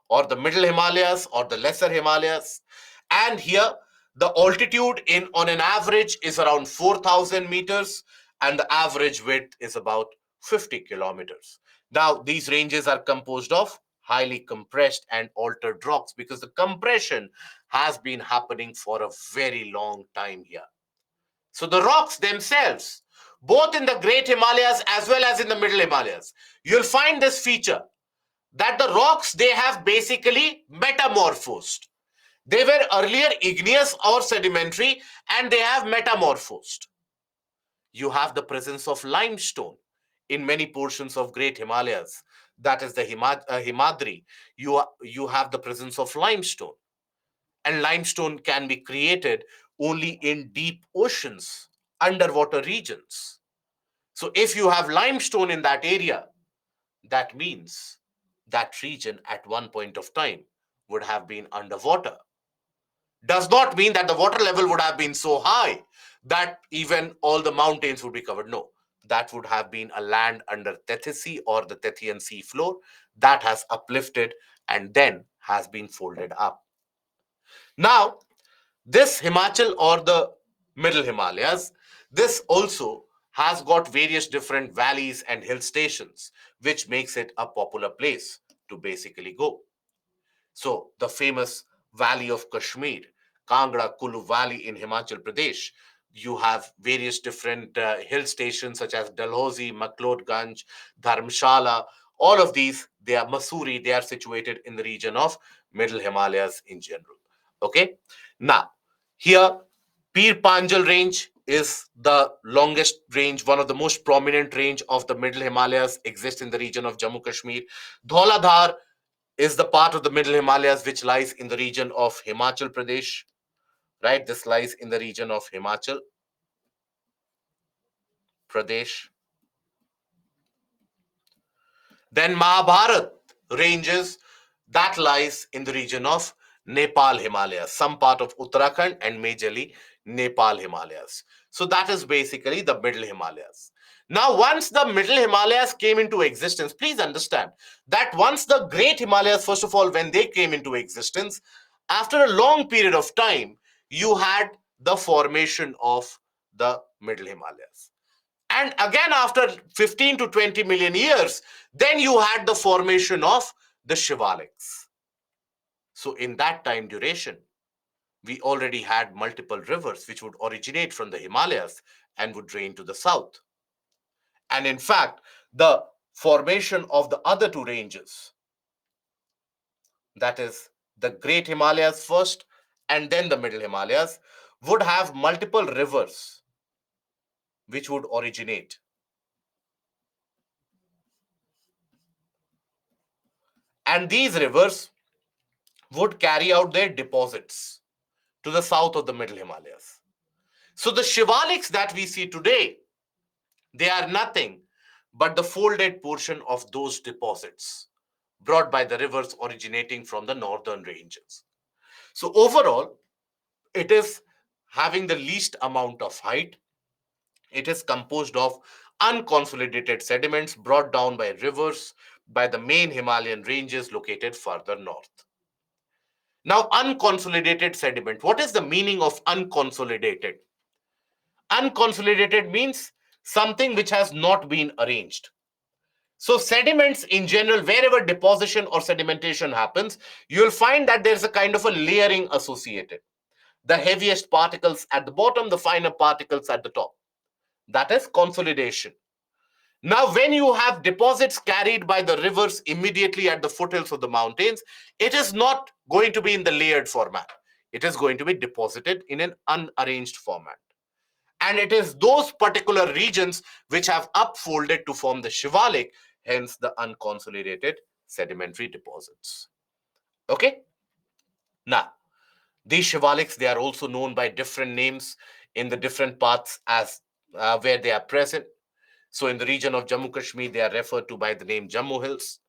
or the Middle Himalayas or the Lesser Himalayas. And here the altitude in on an average is around 4,000 meters and the average width is about 50 kilometers. Now these ranges are composed of highly compressed and altered rocks because the compression has been happening for a very long time here. So the rocks themselves, both in the Great Himalayas as well as in the Middle Himalayas, you'll find this feature that the rocks, they have basically metamorphosed. They were earlier igneous or sedimentary and they have metamorphosed. You have the presence of limestone in many portions of Great Himalayas. That is the Himadri. You have the presence of limestone. And limestone can be created only in deep oceans, underwater regions. So if you have limestone in that area, that means that region at one point of time would have been underwater. Does not mean that the water level would have been so high that even all the mountains would be covered. No, that would have been a land under Tethys or the Tethyan sea floor that has uplifted and then has been folded up. Now, this Himachal or the Middle Himalayas, this also has got various different valleys and hill stations, which makes it a popular place to basically go. So the famous Valley of Kashmir, Kangra Kulu Valley in Himachal Pradesh. You have various different hill stations such as Dalhousie, Maklodganj, Dharmshala. All of these, they are Masuri, they are situated in the region of Middle Himalayas in general. Okay. Now, here, Pir Panjal range is the longest range, one of the most prominent range of the Middle Himalayas, exists in the region of Jammu Kashmir. Dhauladhar is the part of the Middle Himalayas which lies in the region of Himachal Pradesh, right? This lies in the region of Himachal Pradesh. Then Mahabharat ranges, that lies in the region of Nepal Himalayas, some part of Uttarakhand and majorly Nepal Himalayas. So that is basically the Middle Himalayas. Now, once the Middle Himalayas came into existence, please understand that once the Great Himalayas, first of all, when they came into existence, after a long period of time, you had the formation of the Middle Himalayas. And again, after 15 to 20 million years, then you had the formation of the Shivaliks. So, in that time duration, we already had multiple rivers which would originate from the Himalayas and would drain to the south. And in fact, the formation of the other two ranges, that is the Great Himalayas first and then the Middle Himalayas, would have multiple rivers which would originate. And these rivers would carry out their deposits to the south of the Middle Himalayas. So the Shivaliks that we see today, they are nothing but the folded portion of those deposits brought by the rivers originating from the northern ranges. So overall, it is having the least amount of height. It is composed of unconsolidated sediments brought down by rivers by the main Himalayan ranges located further north. Now, unconsolidated sediment. What is the meaning of unconsolidated? Unconsolidated means something which has not been arranged. So, sediments in general, wherever deposition or sedimentation happens, you'll find that there's a kind of a layering associated. The heaviest particles at the bottom, the finer particles at the top. That is consolidation. Now, when you have deposits carried by the rivers immediately at the foothills of the mountains, it is not going to be in the layered format. It is going to be deposited in an unarranged format. And it is those particular regions which have upfolded to form the Shivalik, hence the unconsolidated sedimentary deposits. Okay? Now, these Shivaliks, they are also known by different names in the different parts as where they are present. So in the region of Jammu Kashmir, they are referred to by the name Jammu Hills.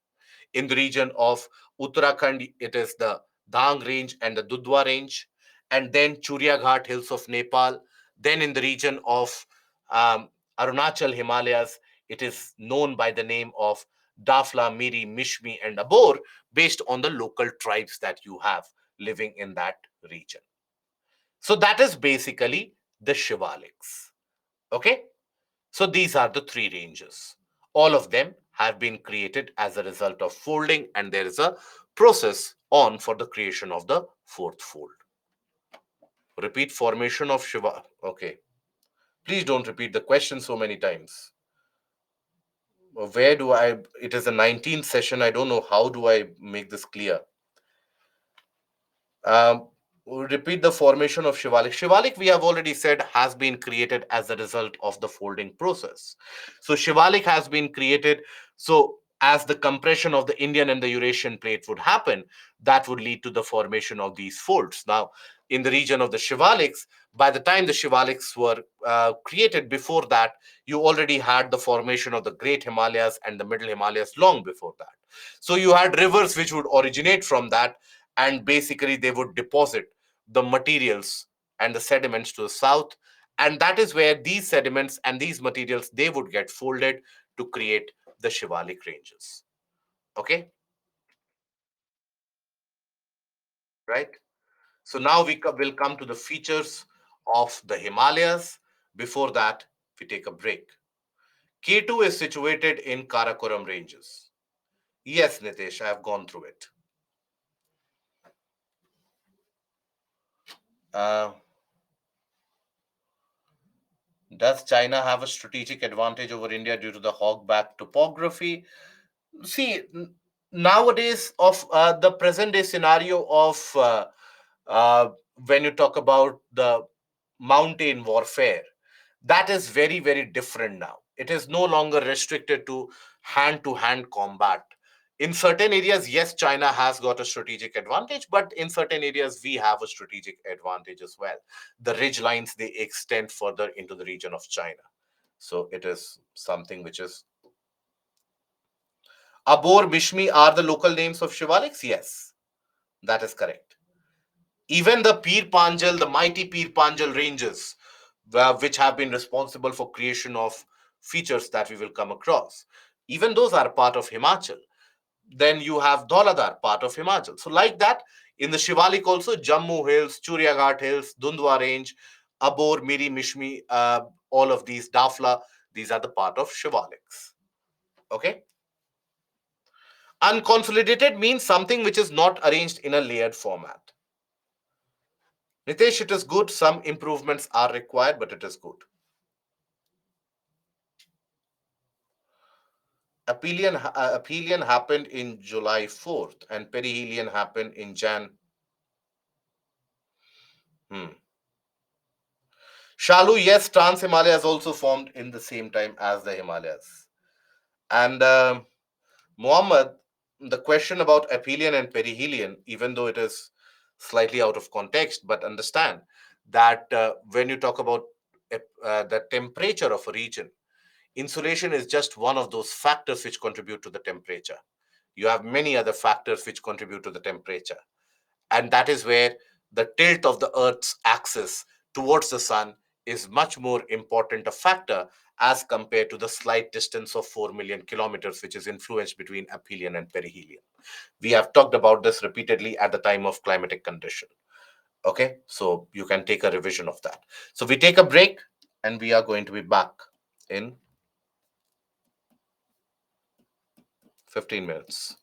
In the region of Uttarakhand, it is the Dang Range and the Dudhwa Range. And then Churya Ghat Hills of Nepal. Then in the region of Arunachal Himalayas, it is known by the name of Dafla, Miri, Mishmi, and Abor, based on the local tribes that you have living in that region. So that is basically the Shivaliks. Okay? So these are the three ranges. All of them have been created as a result of folding, and there is a process on for the creation of the fourth fold. Repeat formation of Shiva. Okay. Please don't repeat the question so many times. Where do I? It is the 19th session. I don't know how do I make this clear. Um, we'll repeat the formation of Shivalik. Shivalik, we have already said, has been created as a result of the folding process. So Shivalik has been created. So as the compression of the Indian and the Eurasian plate would happen, that would lead to the formation of these folds. Now, in the region of the Shivaliks, by the time the Shivaliks were created, before that, you already had the formation of the Great Himalayas and the Middle Himalayas long before that. So you had rivers which would originate from that, and basically they would deposit the materials and the sediments to the south, and that is where these sediments and these materials, they would get folded to create the Shivalik ranges. Okay, right? So now will come to the features of the Himalayas. Before that, we take a break. K2 is situated in Karakoram ranges. Yes, Nitesh, I have gone through it. Uh, does China have a strategic advantage over India due to the hogback topography? See, nowadays, of the present day scenario of uh, when you talk about the mountain warfare, that is very, very different now. It is no longer restricted to hand combat. In certain areas, yes, China has got a strategic advantage, but in certain areas, we have a strategic advantage as well. The ridge lines, they extend further into the region of China. So it is something which is. Abor, Bishmi are the local names of Shivaliks? Yes, that is correct. Even the Pir Panjal, the mighty Pir Panjal ranges, which have been responsible for creation of features that we will come across, even those are part of Himachal. Then you have Dhauladar, part of Himachal. So like that, in the Shivalik also, Jammu Hills, Churiaghat Hills, Dundwa Range, Abor, Miri, Mishmi, all of these, Dafla, these are the part of Shivaliks. Okay. Unconsolidated means something which is not arranged in a layered format. Nitesh, it is good. Some improvements are required, but it is good. Aphelion happened in July 4th, and perihelion happened in Jan. Hmm. Shalu, yes, Trans Himalayas also formed in the same time as the Himalayas. And Muhammad, the question about aphelion and perihelion, even though it is slightly out of context, but understand that when you talk about the temperature of a region, insulation is just one of those factors which contribute to the temperature. You have many other factors which contribute to the temperature. And that is where the tilt of the Earth's axis towards the sun is much more important a factor as compared to the slight distance of 4 million kilometers, which is influenced between aphelion and perihelion. We have talked about this repeatedly at the time of climatic condition. Okay, so you can take a revision of that. So we take a break and we are going to be back in 15 minutes.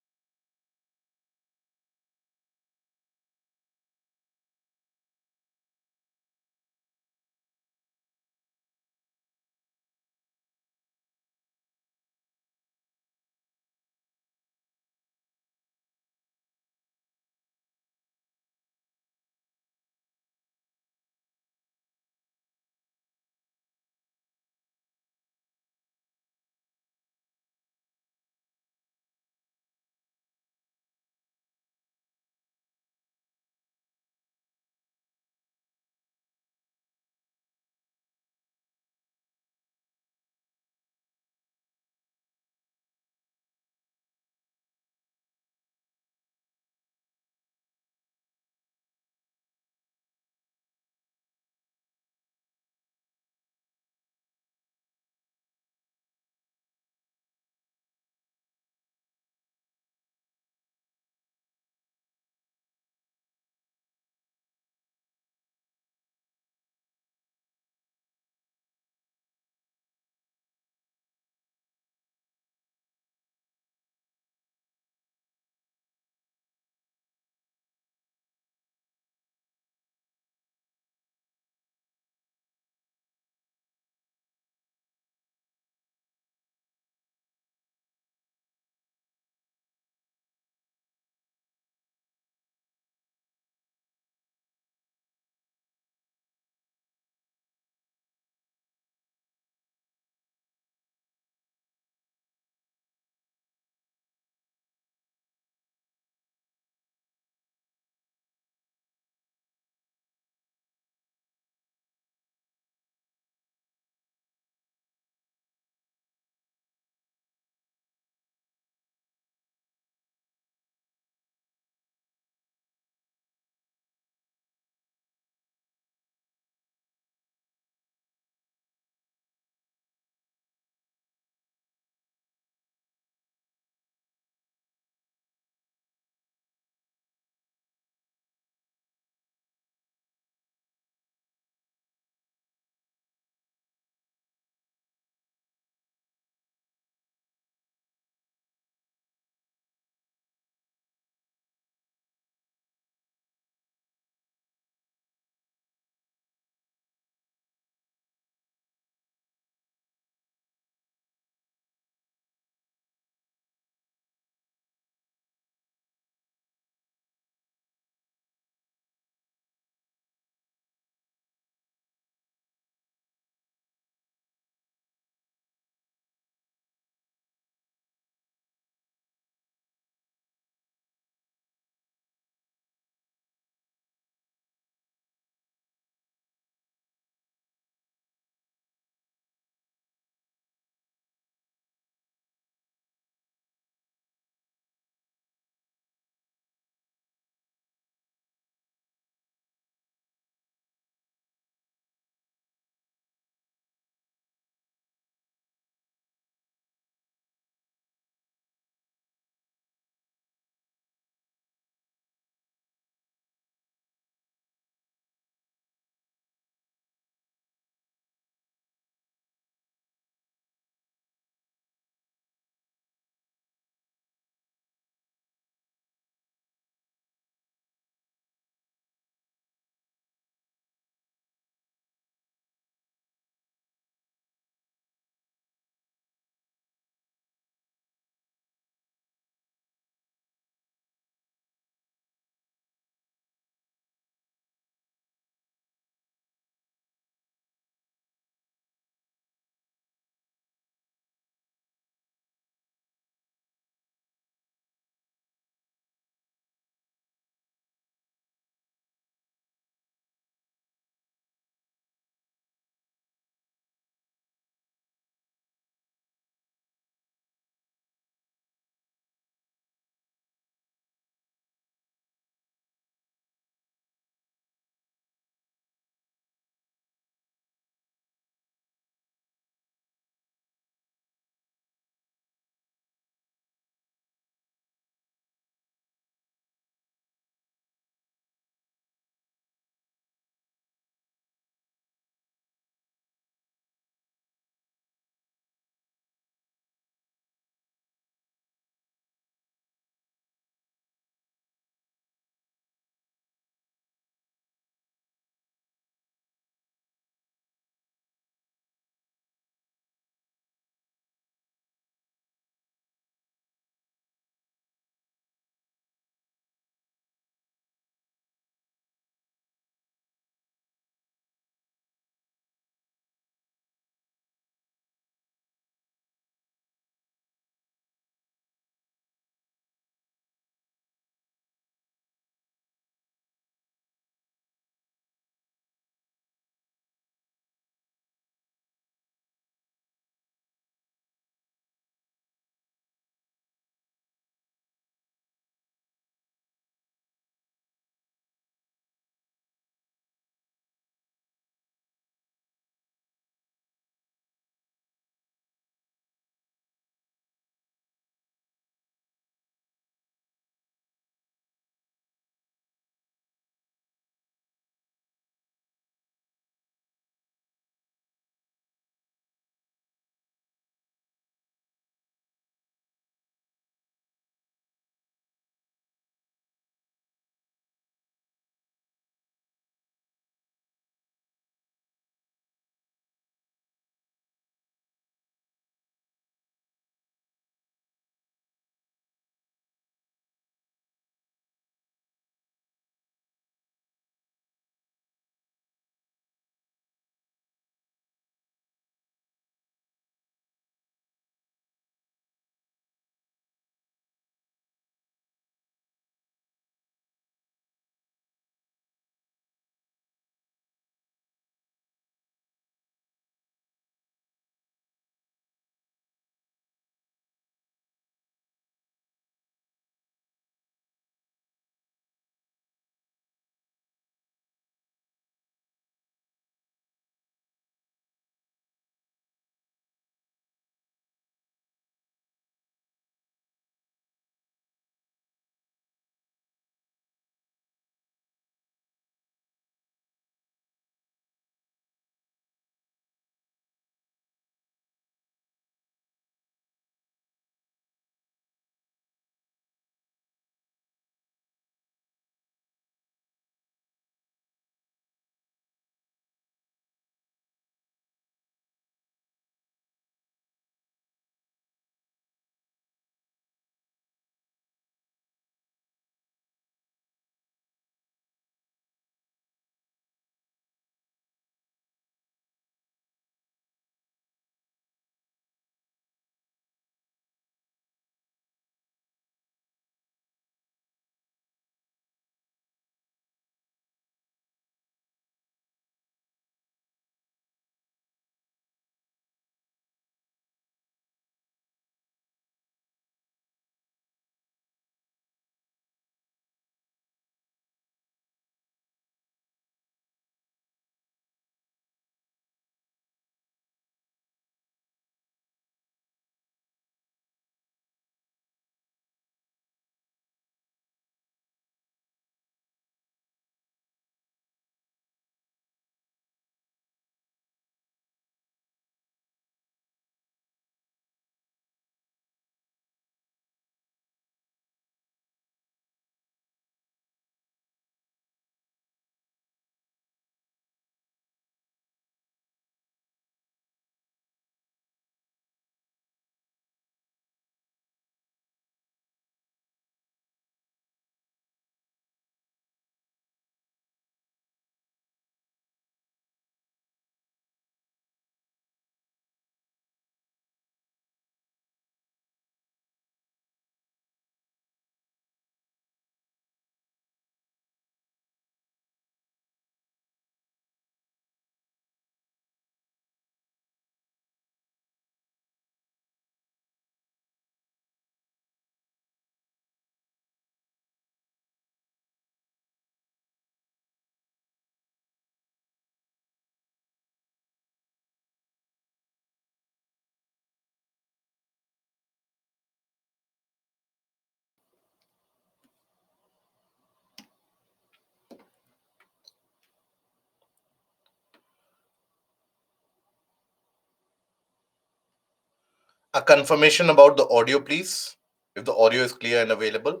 A confirmation about the audio, please. If the audio is clear and available.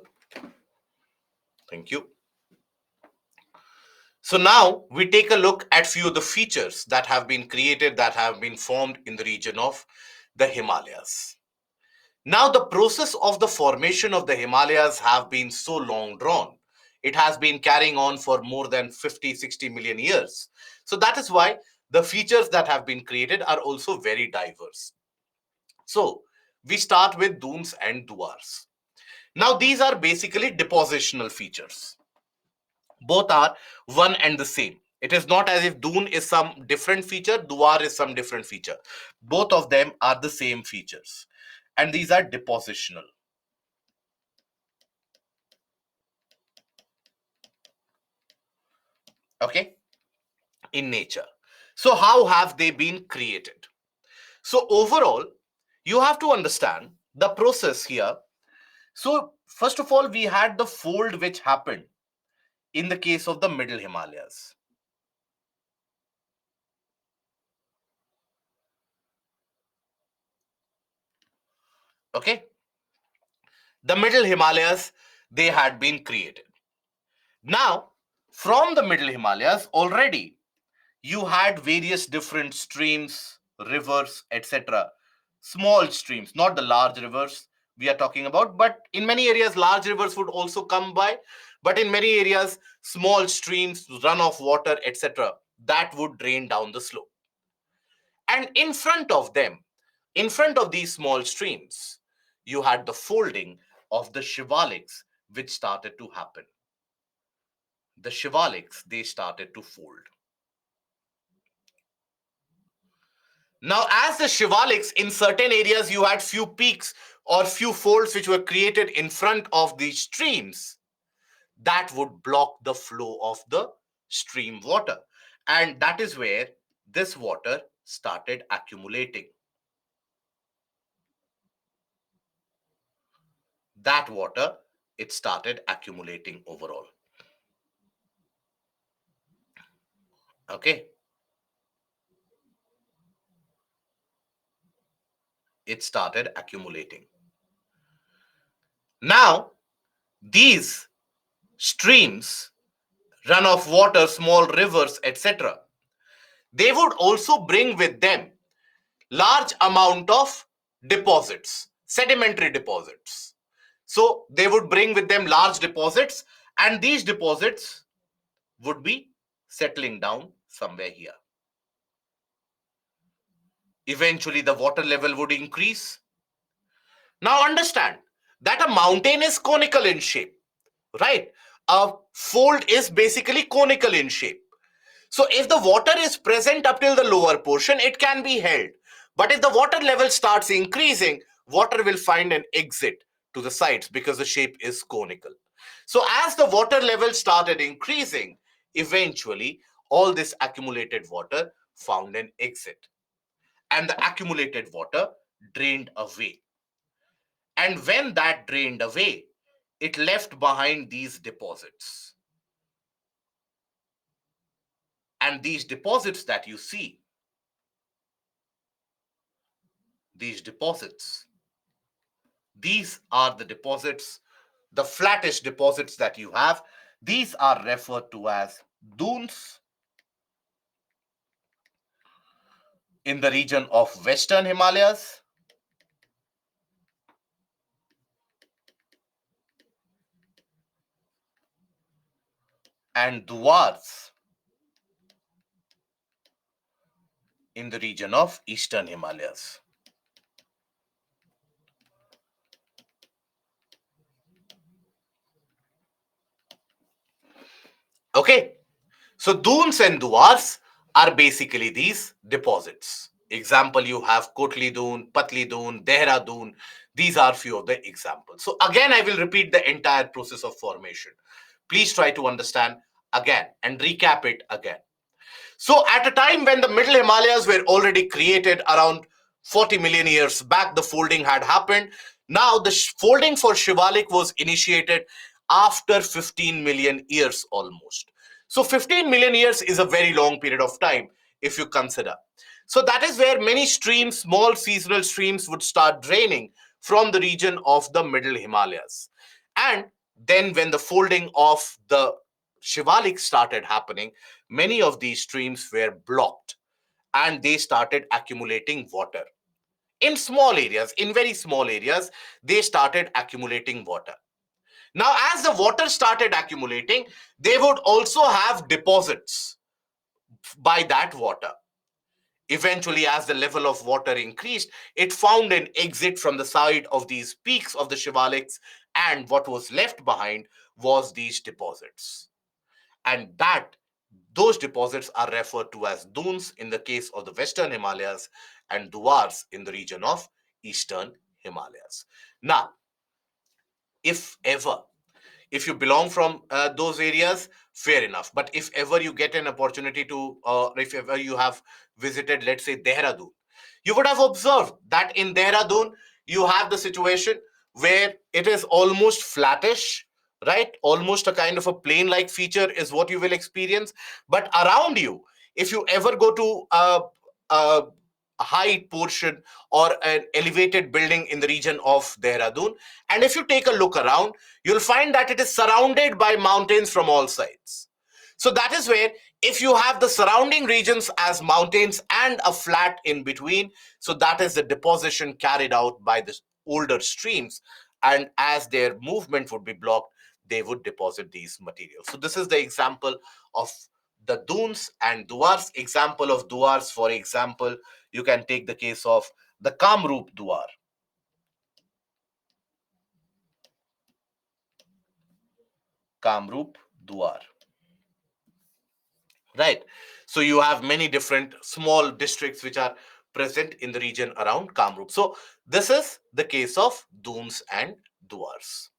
Thank you. So now we take a look at few of the features that have been created, that have been formed in the region of the Himalayas. Now the process of the formation of the Himalayas have been so long drawn. It has been carrying on for more than 50, 60 million years. So that is why the features that have been created are also very diverse. So we start with dunes and duars. Now these are basically depositional features. Both are one and the same. It is not as if dune is some different feature, duar is some different feature. Both of them are the same features. And these are depositional. Okay, in nature. So how have they been created? So overall, you have to understand the process here. So first of all, we had the fold which happened in the case of the middle Himalayas. Okay, the middle Himalayas, they had been created. Now, from the middle Himalayas already, you had various different streams, rivers, etc. Small streams, not the large rivers we are talking about, but in many areas, large rivers would also come by. But in many areas, small streams, runoff water, etc., that would drain down the slope. And in front of them, in front of these small streams, you had the folding of the shivaliks, which started to happen. The shivaliks, they started to fold. Now, as the shivaliks, in certain areas, you had few peaks or few folds which were created in front of these streams that would block the flow of the stream water. And that is where this water started accumulating. That water, it started accumulating overall. Okay. It started accumulating. Now, these streams, runoff water, small rivers, etc., they would also bring with them large amount of deposits, sedimentary deposits. So they would bring with them large deposits, and these deposits would be settling down somewhere here. Eventually, the water level would increase. Now understand that a mountain is conical in shape, right? A fold is basically conical in shape. So if the water is present up till the lower portion, it can be held. But if the water level starts increasing, water will find an exit to the sides because the shape is conical. So as the water level started increasing, eventually all this accumulated water found an exit. And the accumulated water drained away. And when that drained away, it left behind these deposits. And these deposits that you see, these deposits, these are the deposits, the flattish deposits that you have. These are referred to as dunes in the region of Western Himalayas and duars in the region of Eastern Himalayas. Okay, so dunes and duars are basically these deposits. Example, you have Kotli Dune, Patli Dune, Dehra Dune. These are few of the examples. So again, I will repeat the entire process of formation. Please try to understand again and recap it again. So at a time when the middle Himalayas were already created around 40 million years back, the folding had happened. Now the folding for Shivalik was initiated after 15 million years almost. So 15 million years is a very long period of time if you consider. So that is where many streams, small seasonal streams, would start draining from the region of the middle Himalayas. And then, when the folding of the Shivalik started happening, many of these streams were blocked and they started accumulating water. In small areas, in very small areas, they started accumulating water. Now, as the water started accumulating, they would also have deposits by that water. Eventually, as the level of water increased, it found an exit from the side of these peaks of the Shivaliks, and what was left behind was these deposits. And those deposits are referred to as dunes in the case of the Western Himalayas and duars in the region of Eastern Himalayas. Now, if ever, if you belong from those areas, fair enough. But if ever you get an opportunity to, if ever you have visited, let's say, Dehradun, you would have observed that in Dehradun, you have the situation where it is almost flattish, right? Almost a kind of a plain like feature is what you will experience. But around you, if you ever go to a high portion or an elevated building in the region of Dehradun, and if you take a look around, you'll find that it is surrounded by mountains from all sides. So that is where, if you have the surrounding regions as mountains and a flat in between, so that is the deposition carried out by the older streams. And as their movement would be blocked, they would deposit these materials. So this is the example of the dunes and duars. Example of duars, for example, you can take the case of the Kamrup duar. Kamrup duar. Right. So you have many different small districts which are present in the region around Kamrup. So this is the case of dunes and duars.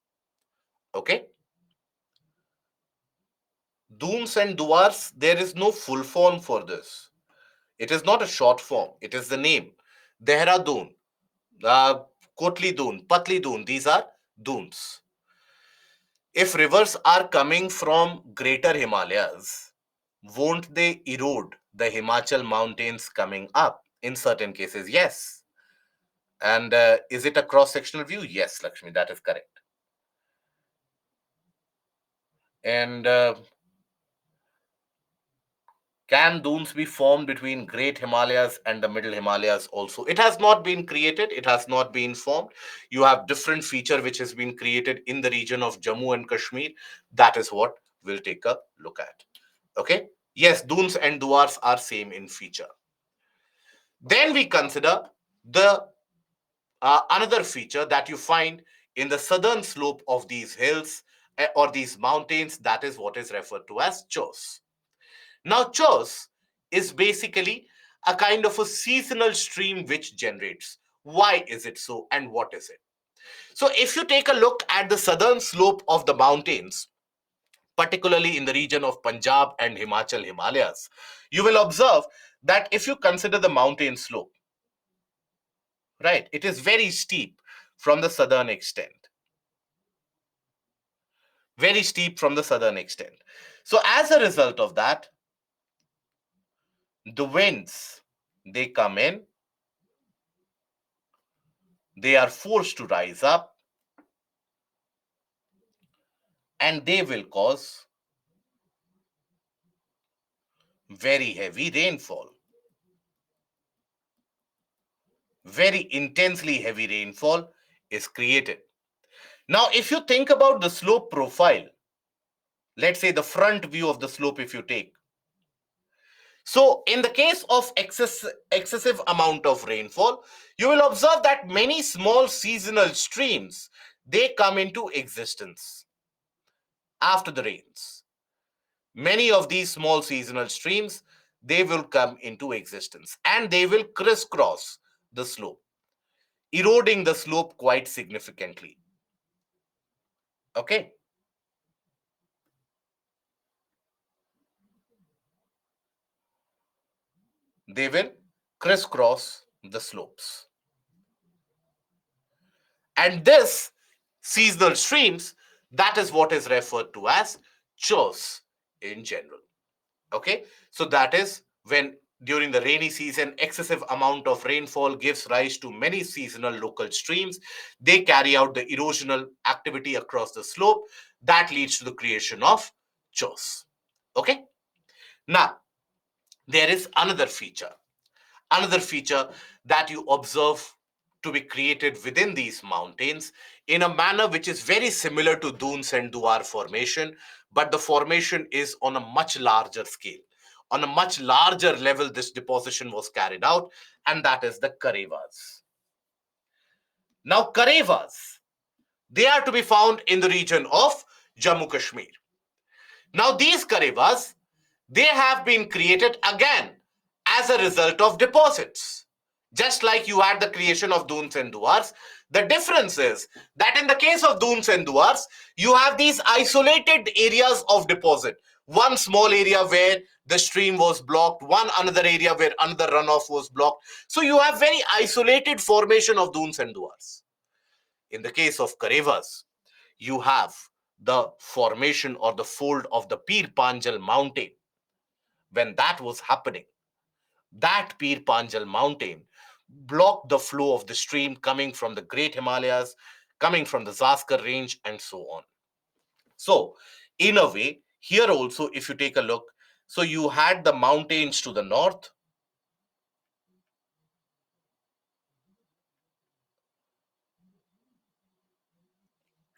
Okay. Dunes and duars, there is no full form for this. It is not a short form. It is the name. Dehradun, Kotli Dun, Patli Dun, these are dunes. If rivers are coming from greater Himalayas, won't they erode the Himachal mountains coming up? In certain cases, yes. And is it a cross-sectional view? Yes, Lakshmi, that is correct. And can dunes be formed between Great Himalayas and the Middle Himalayas also? It has not been created. It has not been formed. You have different feature which has been created in the region of Jammu and Kashmir. That is what we'll take a look at. Okay. Yes, dunes and duars are same in feature. Then we consider the another feature that you find in the southern slope of these hills or these mountains. That is what is referred to as chos. Now, chos is basically a kind of a seasonal stream which generates. Why is it so, and what is it? So, if you take a look at the southern slope of the mountains, particularly in the region of Punjab and Himachal Himalayas, you will observe that if you consider the mountain slope, right, it is very steep from the southern extent. Very steep from the southern extent. So, as a result of that, the winds, they come in, they are forced to rise up, and they will cause very heavy rainfall. Very intensely heavy rainfall is created. Now, if you think about the slope profile, let's say the front view of the slope, if you take. So, in the case of excessive amount of rainfall, you will observe that many small seasonal streams, they come into existence after the rains. Many of these small seasonal streams, they will come into existence and they will crisscross the slope, eroding the slope quite significantly. Okay. They will crisscross the slopes. And this seasonal streams, that is what is referred to as chos in general. Okay. So that is when During the rainy season, excessive amount of rainfall gives rise to many seasonal local streams. They carry out the erosional activity across the slope that leads to the creation of chores. Okay. Now, there is another feature that you observe to be created within these mountains in a manner which is very similar to dunes and duar formation, but the formation is on a much larger scale. On a much larger level, this deposition was carried out, and that is the karevas. Now, karevas, they are to be found in the region of Jammu Kashmir. Now, these karevas, they have been created again as a result of deposits. Just like you had the creation of dunes and duars, the difference is that in the case of dunes and duars, you have these isolated areas of deposit. One small area where the stream was blocked, one another area where another runoff was blocked. So you have very isolated formation of dunes and duars. In the case of karevas, you have the formation or the fold of the Pir Panjal mountain. When that was happening, that Pir Panjal mountain blocked the flow of the stream coming from the Great Himalayas, coming from the Zaskar range, and so on. So, in a way, here also, if you take a look, so you had the mountains to the north,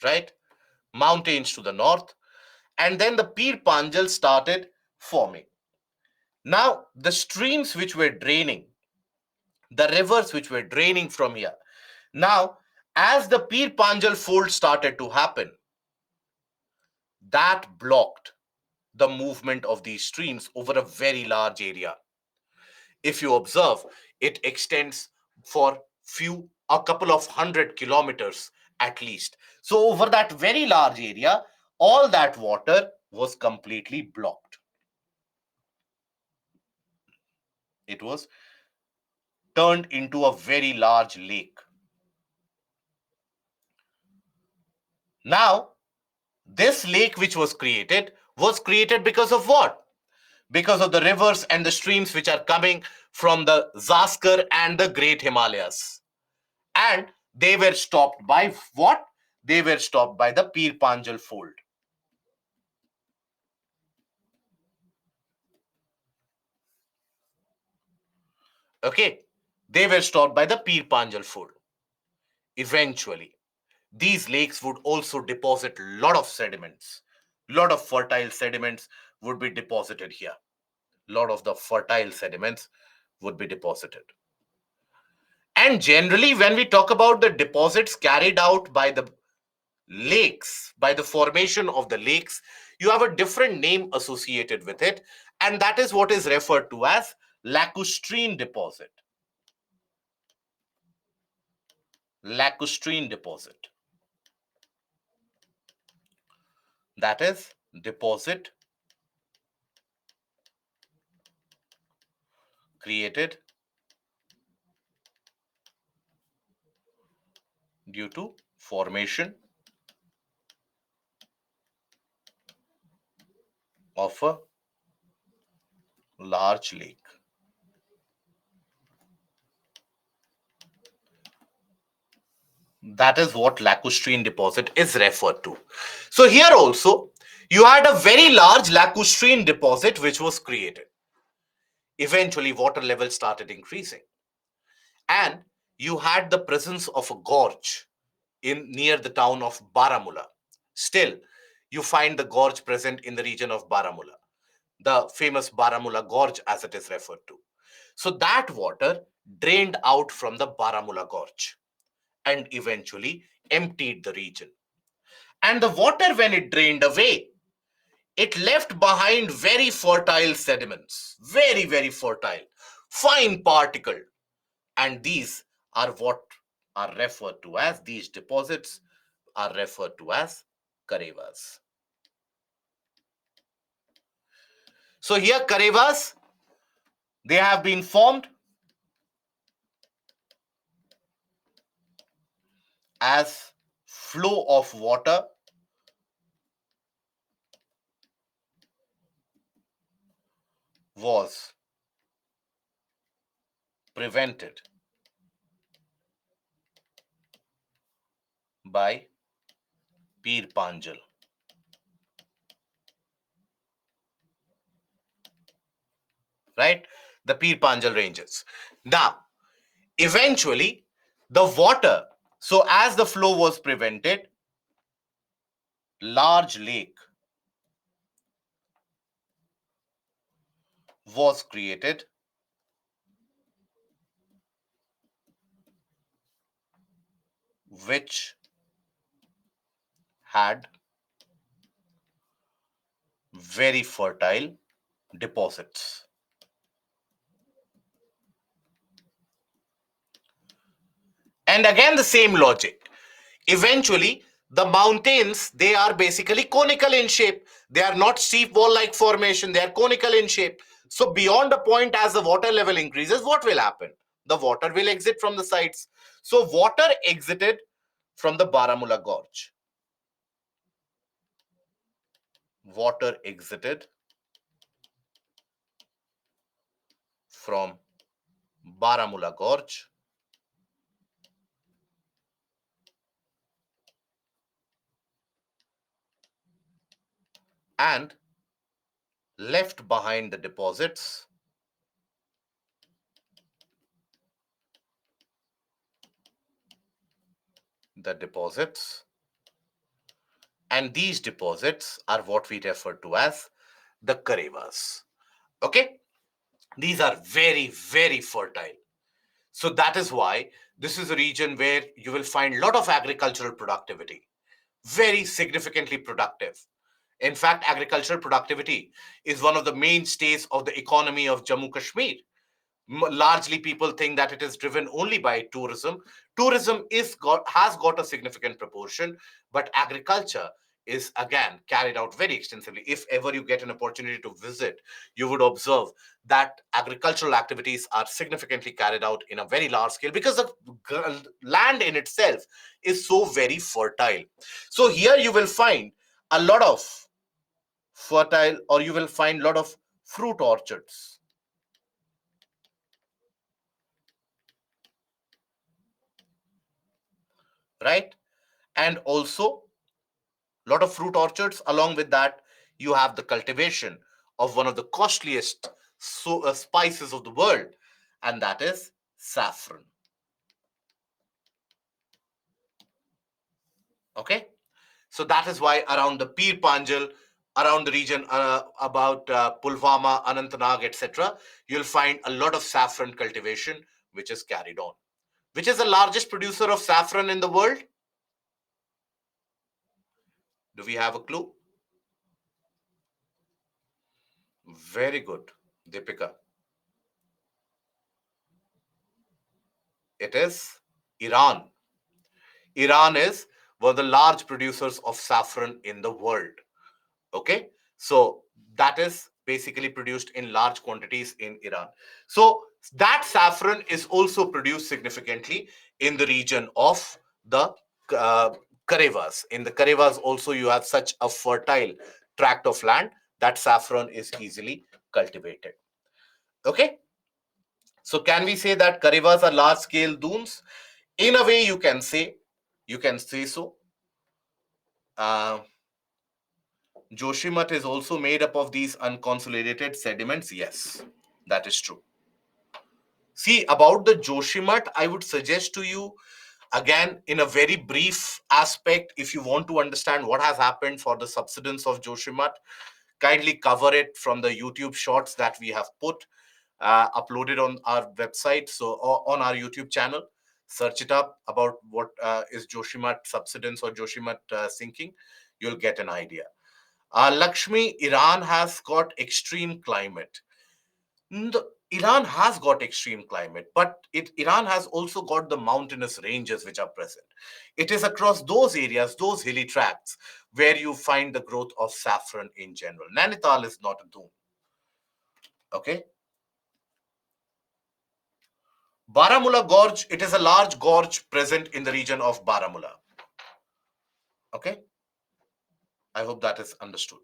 right? Mountains to the north, and then the Pir Panjal started forming. Now, the streams which were draining, the rivers which were draining from here. Now, as the Pir Panjal fold started to happen, that blocked the movement of these streams over a very large area. If you observe, it extends for a couple of 100 kilometers at least. So, over that very large area, all that water was completely blocked. It was turned into a very large lake. Now, this lake which was created because of what? Because of the rivers and the streams which are coming from the Zaskar and the Great Himalayas. And they were stopped by what? They were stopped by the Pir Panjal fold. Okay, they were stopped by the Pir Panjal fold. Eventually, these lakes would also deposit a lot of sediments. Lot of fertile sediments would be deposited here. Lot of the fertile sediments would be deposited. And generally, when we talk about the deposits carried out by the lakes, by the formation of the lakes, you have a different name associated with it, and that is what is referred to as lacustrine deposit. Lacustrine deposit. That is deposit created due to formation of a large lake. That is what lacustrine deposit is referred to. So here also, you had a very large lacustrine deposit which was created. Eventually, water level started increasing, and you had the presence of a gorge in near the town of Baramulla. Still, you find the gorge present in the region of Baramulla, the famous Baramulla Gorge as it is referred to. So that water drained out from the Baramulla Gorge and eventually emptied the region. And the water, when it drained away, it left behind very fertile sediments, very, very fertile, fine particle. And these are what are referred to as, these deposits are referred to as karevas. So here karevas, they have been formed as flow of water was prevented by Pir Panjal, right? The Pir Panjal ranges. Now, eventually, the water, so as the flow was prevented, large lake was created which had very fertile deposits. And again, the same logic. Eventually, the mountains, they are basically conical in shape. They are not steep wall like formation, they are conical in shape. So, beyond a point, as the water level increases, what will happen? The water will exit from the sides. So, water exited from the Baramulla Gorge. Water exited from Baramulla Gorge and left behind the deposits, and these deposits are what we refer to as the karevas. Okay, these are very, very fertile. So that is why this is a region where you will find a lot of agricultural productivity, very significantly productive. In fact, agricultural productivity is one of the mainstays of the economy of Jammu Kashmir. Largely, people think that it is driven only by tourism. Tourism has got a significant proportion, but agriculture is again carried out very extensively. If ever you get an opportunity to visit, you would observe that agricultural activities are significantly carried out in a very large scale because the land in itself is so very fertile. So here you will find a lot of fertile, or you will find a lot of fruit orchards, right? And also a lot of fruit orchards. Along with that, you have the cultivation of one of the costliest spices of the world, and that is saffron. Okay, so that is why around the Pir Panjal, around the region about Pulwama, Anantnag, etc., you'll find a lot of saffron cultivation which is carried on. Which is the largest producer of saffron in the world? Do we have a clue? Very good, Deepika. It is Iran. Iran is one of the large producers of saffron in the world. Okay, so that is basically produced in large quantities in Iran. So that saffron is also produced significantly in the region of the uh, Karevas. In the Karevas, also you have such a fertile tract of land that saffron is easily cultivated. Okay, so can we say that Karevas are large scale dunes? In a way, you can say so. Uh, Joshimat is also made up of these unconsolidated sediments. Yes, that is true. See, about the Joshimat, I would suggest to you, again, in a very brief aspect, if you want to understand what has happened for the subsidence of Joshimat, kindly cover it from the YouTube shorts that we have put, uploaded on our website, so on our YouTube channel. Search it up about what is Joshimat subsidence or Joshimat sinking. You'll get an idea. Lakshmi, Iran has got extreme climate. Iran has got extreme climate, but Iran has also got the mountainous ranges which are present. It is across those areas, those hilly tracts, where you find the growth of saffron in general. Nainital is not a dune. Okay. Baramulla Gorge, it is a large gorge present in the region of Baramulla. Okay. I hope that is understood.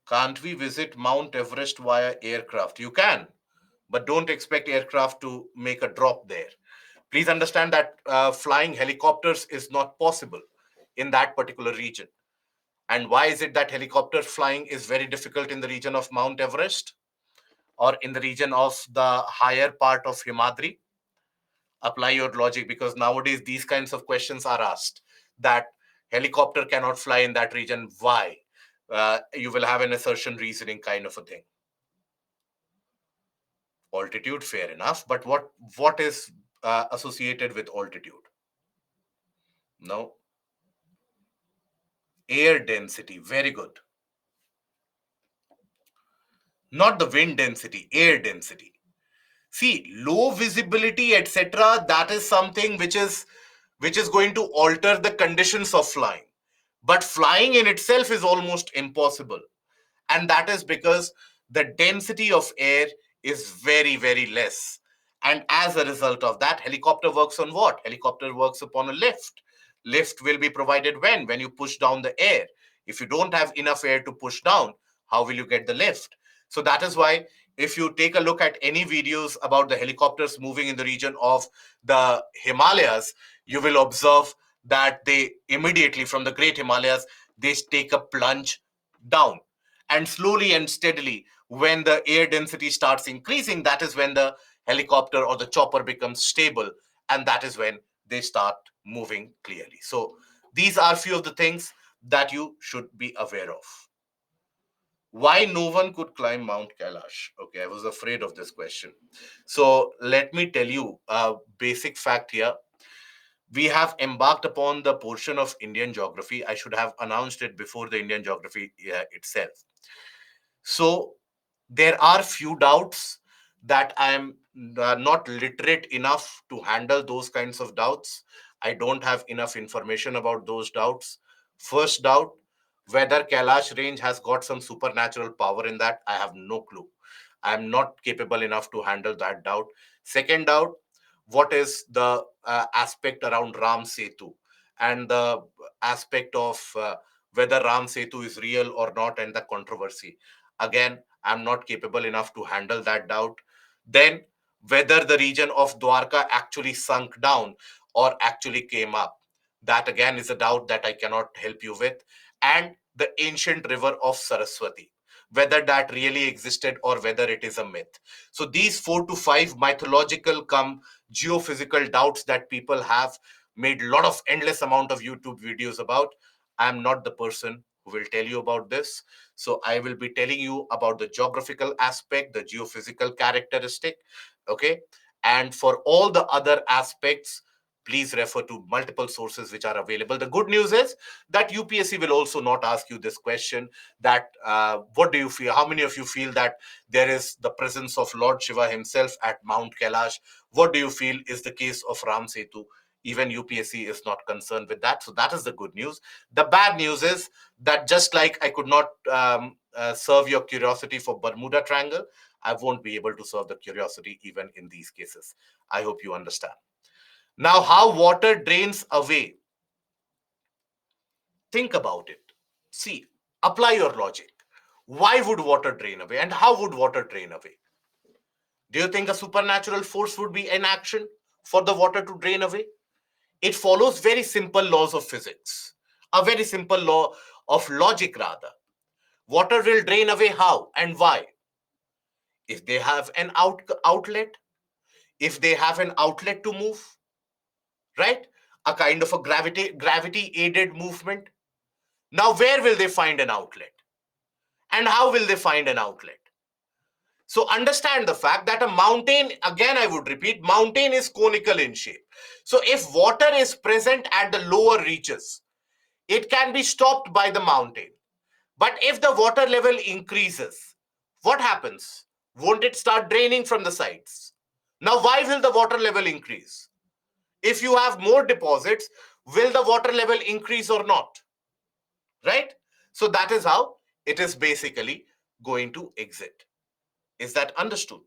Can't we visit Mount Everest via aircraft? You can, but don't expect aircraft to make a drop there. Please understand that flying helicopters is not possible in that particular region. And why is it that helicopter flying is very difficult in the region of Mount Everest or in the region of the higher part of Himadri? Apply your logic, because nowadays these kinds of questions are asked, that helicopter cannot fly in that region. Why? You will have an assertion reasoning kind of a thing. Altitude, fair enough, but what is associated with altitude? No. Air density, very good. Not the wind density, air density. See, low visibility, etc., that is something which is going to alter the conditions of flying. But flying in itself is almost impossible. And that is because the density of air is very, very less. And as a result of that, helicopter works on what? Helicopter works upon a lift. Lift will be provided when you push down the air. If you don't have enough air to push down, how will you get the lift? So that is why, if you take a look at any videos about the helicopters moving in the region of the Himalayas, you will observe that they immediately, from the Great Himalayas, they take a plunge down. And slowly and steadily, when the air density starts increasing, that is when the helicopter or the chopper becomes stable, and that is when they start moving clearly. So these are few of the things that you should be aware of. Why no one could climb Mount Kailash? Okay, I was afraid of this question. So let me tell you a basic fact here. We have embarked upon the portion of Indian geography. I should have announced it before the Indian geography itself. So there are few doubts that I am not literate enough to handle those kinds of doubts. I don't have enough information about those doubts. First doubt, whether Kailash range has got some supernatural power in that, I have no clue. I am not capable enough to handle that doubt. Second doubt, what is the aspect around Ram Setu and the aspect of whether Ram Setu is real or not, and the controversy. Again, I'm not capable enough to handle that doubt. Then, whether the region of Dwarka actually sunk down or actually came up, that again is a doubt that I cannot help you with. And the ancient river of Saraswati, whether that really existed or whether it is a myth. So these 4 to 5 mythological come geophysical doubts that people have made a lot of endless amount of YouTube videos about. I'm not the person who will tell you about this. So I will be telling you about the geographical aspect, the geophysical characteristic, okay? And for all the other aspects, please refer to multiple sources which are available. The good news is that UPSC will also not ask you this question, that what do you feel, how many of you feel that there is the presence of Lord Shiva himself at Mount Kailash? What do you feel is the case of Ram Setu? Even UPSC is not concerned with that. So that is the good news. The bad news is that just like I could not serve your curiosity for Bermuda Triangle, I won't be able to serve the curiosity even in these cases. I hope you understand. Now, how water drains away. Think about it. See, apply your logic. Why would water drain away, and how would water drain away? Do you think a supernatural force would be in action for the water to drain away? It follows very simple laws of physics, a very simple law of logic, rather. Water will drain away how and why? If they have an outlet, if they have an outlet to move, right? A kind of a gravity aided movement. Now, where will they find an outlet? And how will they find an outlet? So understand the fact that a mountain, again, I would repeat, mountain is conical in shape. So if water is present at the lower reaches, it can be stopped by the mountain. But if the water level increases, what happens? Won't it start draining from the sides? Now, why will the water level increase? If you have more deposits, will the water level increase or not? Right? So that is how it is basically going to exit. Is that understood?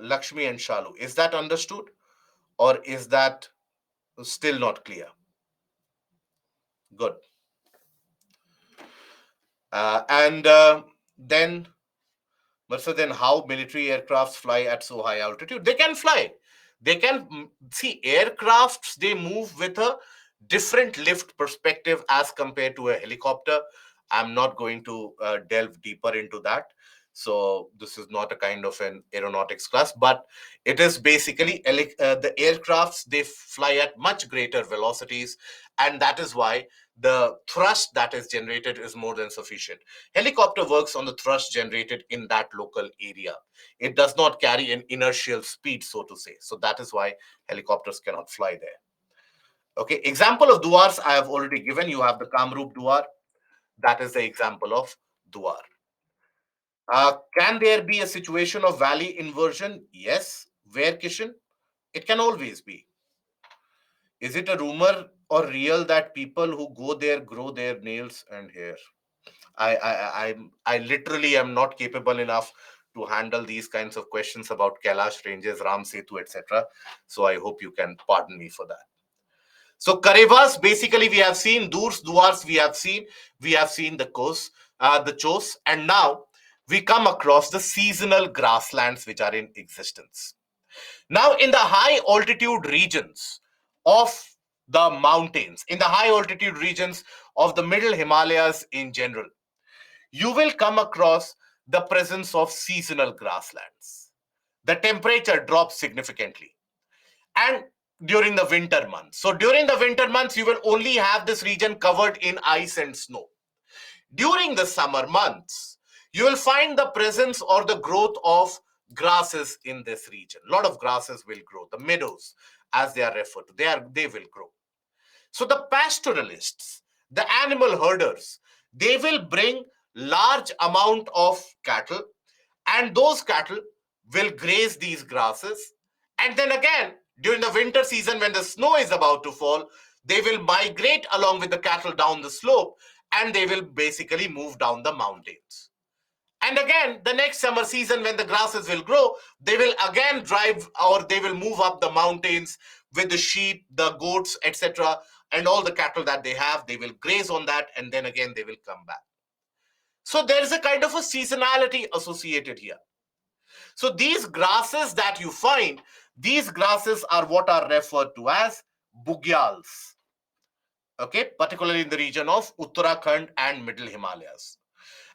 Lakshmi and Shalu, is that understood, or is that still not clear? Good. And then but so then how military aircrafts fly at so high altitude? They can fly. They can see aircrafts, they move with a different lift perspective as compared to a helicopter. I'm not going to delve deeper into that. So this is not a kind of an aeronautics class, but it is basically the aircrafts, they fly at much greater velocities, and that is why the thrust that is generated is more than sufficient. Helicopter works on the thrust generated in that local area. It does not carry an inertial speed, so to say. So that is why helicopters cannot fly there. Okay, example of duars I have already given. You have the Kamrup duar. That is the example of duar. Can there be a situation of valley inversion? Yes. Where, Kishan? It can always be. Is it a rumor or real that people who go there grow their nails and hair? I literally am not capable enough to handle these kinds of questions about Kailash ranges, Ram Setu, etc. So I hope you can pardon me for that. So Karevas, basically we have seen Durs, Duars, we have seen the Kos, the Chos, and now we come across the seasonal grasslands which are in existence. Now, in the high altitude regions of the mountains, in the high altitude regions of the middle Himalayas in general, you will come across the presence of seasonal grasslands. The temperature drops significantly. And during the winter months. So during the winter months, you will only have this region covered in ice and snow. During the summer months, you will find the presence or the growth of grasses in this region. A lot of grasses will grow. The meadows, as they are referred to, they will grow. So the pastoralists, the animal herders, they will bring large amount of cattle, and those cattle will graze these grasses. And then again, during the winter season, when the snow is about to fall, they will migrate along with the cattle down the slope, and they will basically move down the mountains. And again, the next summer season, when the grasses will grow, they will again drive, or they will move up the mountains with the sheep, the goats, etc., and all the cattle that they have. They will graze on that, and then again they will come back. So there is a kind of a seasonality associated here. So these grasses that you find, these grasses are what are referred to as bugyals. Okay, particularly in the region of Uttarakhand and Middle Himalayas.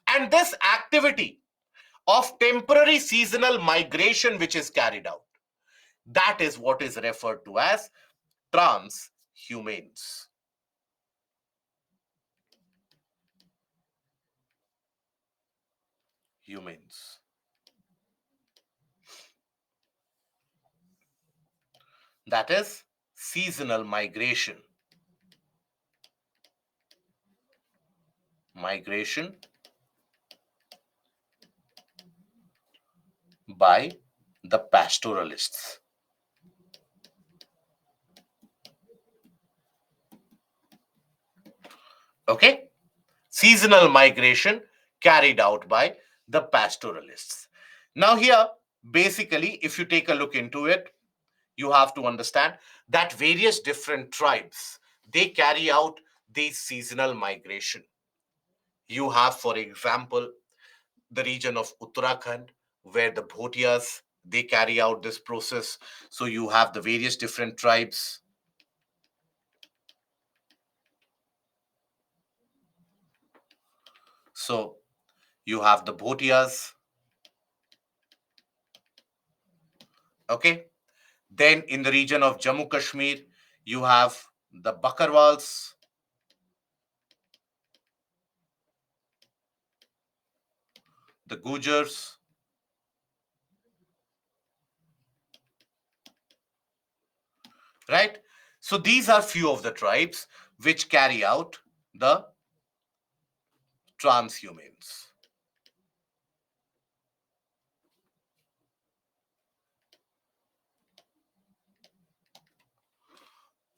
And this activity of temporary seasonal migration which is carried out, that is what is referred to as transhumans. Humans. That is seasonal migration. Migration by the pastoralists. Okay? Seasonal migration carried out by the pastoralists. Now, here, basically, if you take a look into it, you have to understand that various different tribes, they carry out these seasonal migration. You have, for example, the region of Uttarakhand, where the Bhotias, they carry out this process. So you have the various different tribes. So you have the Bhotias. Okay. Then in the region of Jammu Kashmir, you have the Bakarwals. The Gujars. Right? So these are few of the tribes which carry out the transhumans.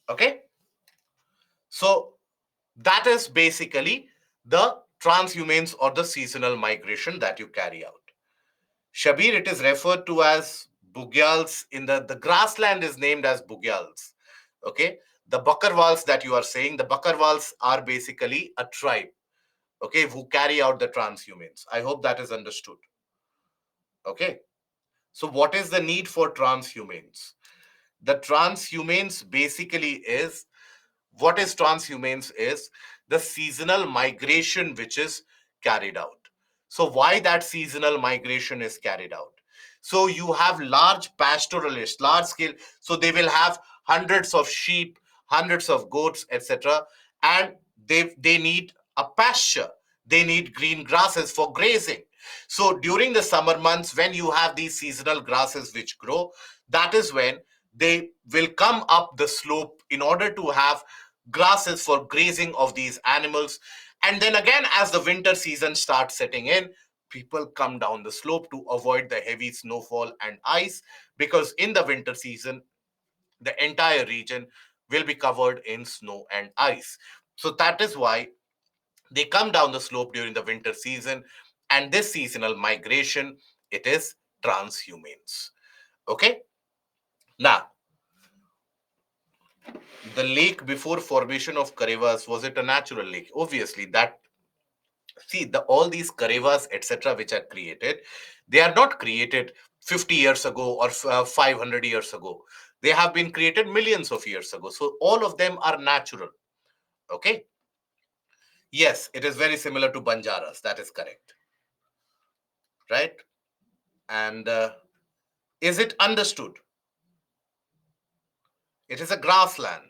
Okay? So that is basically the transhumans or the seasonal migration that you carry out. Shabir, it is referred to as bugyals. In the grassland is named as bugyals. Okay? The Bakarwals that you are saying, the Bakarwals are basically a tribe. okay, who carry out the transhumance. I hope that is understood. Okay. So, what is the need for transhumance? The transhumance basically is, what is transhumance is the seasonal migration which is carried out. So why that seasonal migration is carried out? So you have large pastoralists, large scale, so they will have hundreds of sheep, hundreds of goats, etc., and they need a pasture, they need green grasses for grazing. So during the summer months, when you have these seasonal grasses which grow, that is when they will come up the slope in order to have grasses for grazing of these animals. And then again, as the winter season starts setting in, people come down the slope to avoid the heavy snowfall and ice, because in the winter season, the entire region will be covered in snow and ice. So that is why they come down the slope during the winter season. And this seasonal migration, it is transhumance. Okay. Now, the lake before formation of Karevas, was it a natural lake? Obviously, that, see, the all these Karevas, etc., which are created, they are not created 50 years ago or 500 years ago. They have been created millions of years ago. So all of them are natural. Okay. Yes, it is very similar to Banjaras. That is correct. Right. And is it understood? It is a grassland.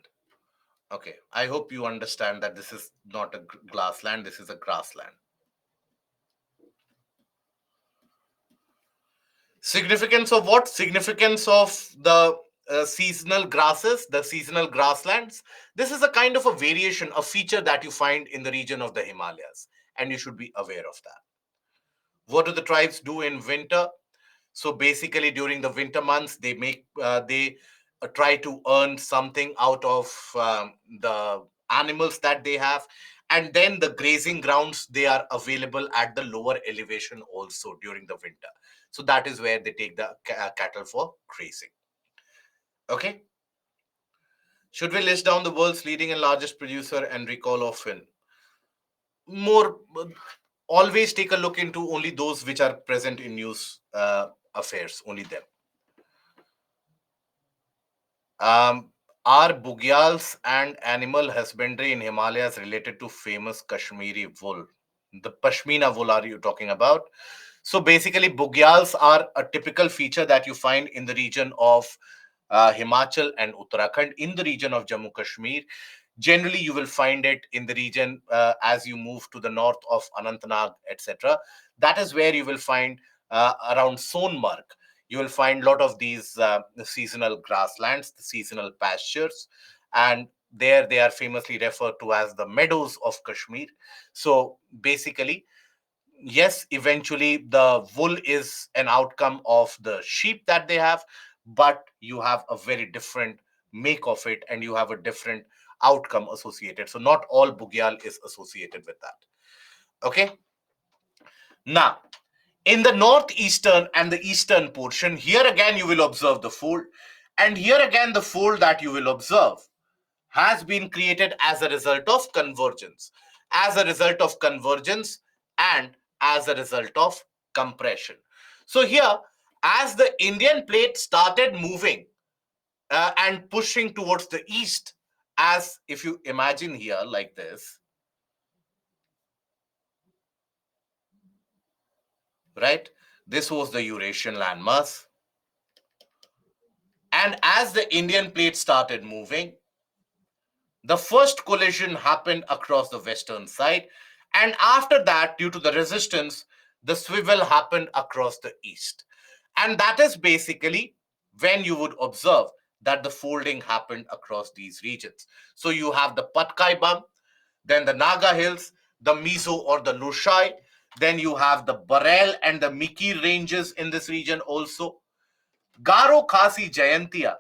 Okay. I hope you understand that this is not a grassland. This is a grassland. Significance of what? Significance of the seasonal grasses, the seasonal grasslands. This is a kind of a variation, a feature that you find in the region of the Himalayas, and you should be aware of that. What do the tribes do in winter? So basically, during the winter months, they try to earn something out of the animals that they have, and then the grazing grounds, they are available at the lower elevation also during the winter. So that is where they take the cattle for grazing. Okay. Should we list down the world's leading and largest producer and recall often? More, always take a look into only those which are present in news affairs, only them. Um, are bugyals and animal husbandry in Himalayas related to famous Kashmiri wool? The Pashmina wool are you talking about? So basically, bugyals are a typical feature that you find in the region of Himachal and Uttarakhand, in the region of Jammu Kashmir. Generally, you will find it in the region as you move to the north of Anantnag, etc. That is where you will find around Sonmarg. You will find a lot of these seasonal grasslands, the seasonal pastures, and there they are famously referred to as the meadows of Kashmir. So basically, yes, eventually the wool is an outcome of the sheep that they have, but you have a very different make of it and you have a different outcome associated. So not all bugyal is associated with that. Okay. Now, in the northeastern and the eastern portion, here again you will observe the fold, and here again the fold that you will observe has been created as a result of convergence, as a result of convergence, and as a result of compression. So here, as the Indian plate started moving and pushing towards the east, as if you imagine here like this, right? This was the Eurasian landmass. And as the Indian plate started moving, the first collision happened across the western side. And after that, due to the resistance, the swivel happened across the east. And that is basically when you would observe that the folding happened across these regions. So you have the Patkai Bum, then the Naga Hills, the Mizo or the Lushai, then you have the Barel and the Miki ranges in this region also. Garo Khasi Jayantia,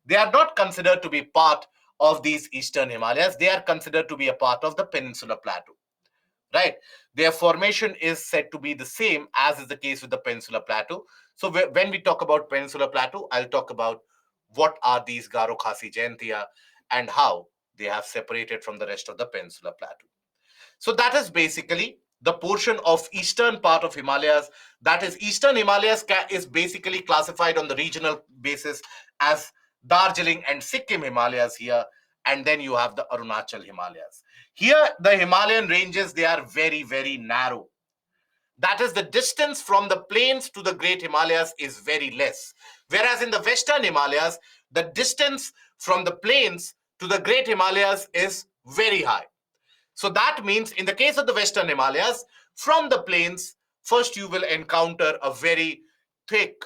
they are not considered to be part of these eastern Himalayas. They are considered to be a part of the Peninsular Plateau, right? Their formation is said to be the same as is the case with the Peninsular Plateau. So when we talk about Peninsular Plateau, I'll talk about what are these Garo Khasi Jayantia and how they have separated from the rest of the Peninsular Plateau. So that is basically the portion of eastern part of Himalayas. That is, eastern Himalayas is basically classified on the regional basis as Darjeeling and Sikkim Himalayas here, and then you have the Arunachal Himalayas. Here, the Himalayan ranges, they are very, very narrow. That is, the distance from the plains to the Great Himalayas is very less. Whereas in the Western Himalayas, the distance from the plains to the Great Himalayas is very high. So that means in the case of the Western Himalayas, from the plains, first you will encounter a very thick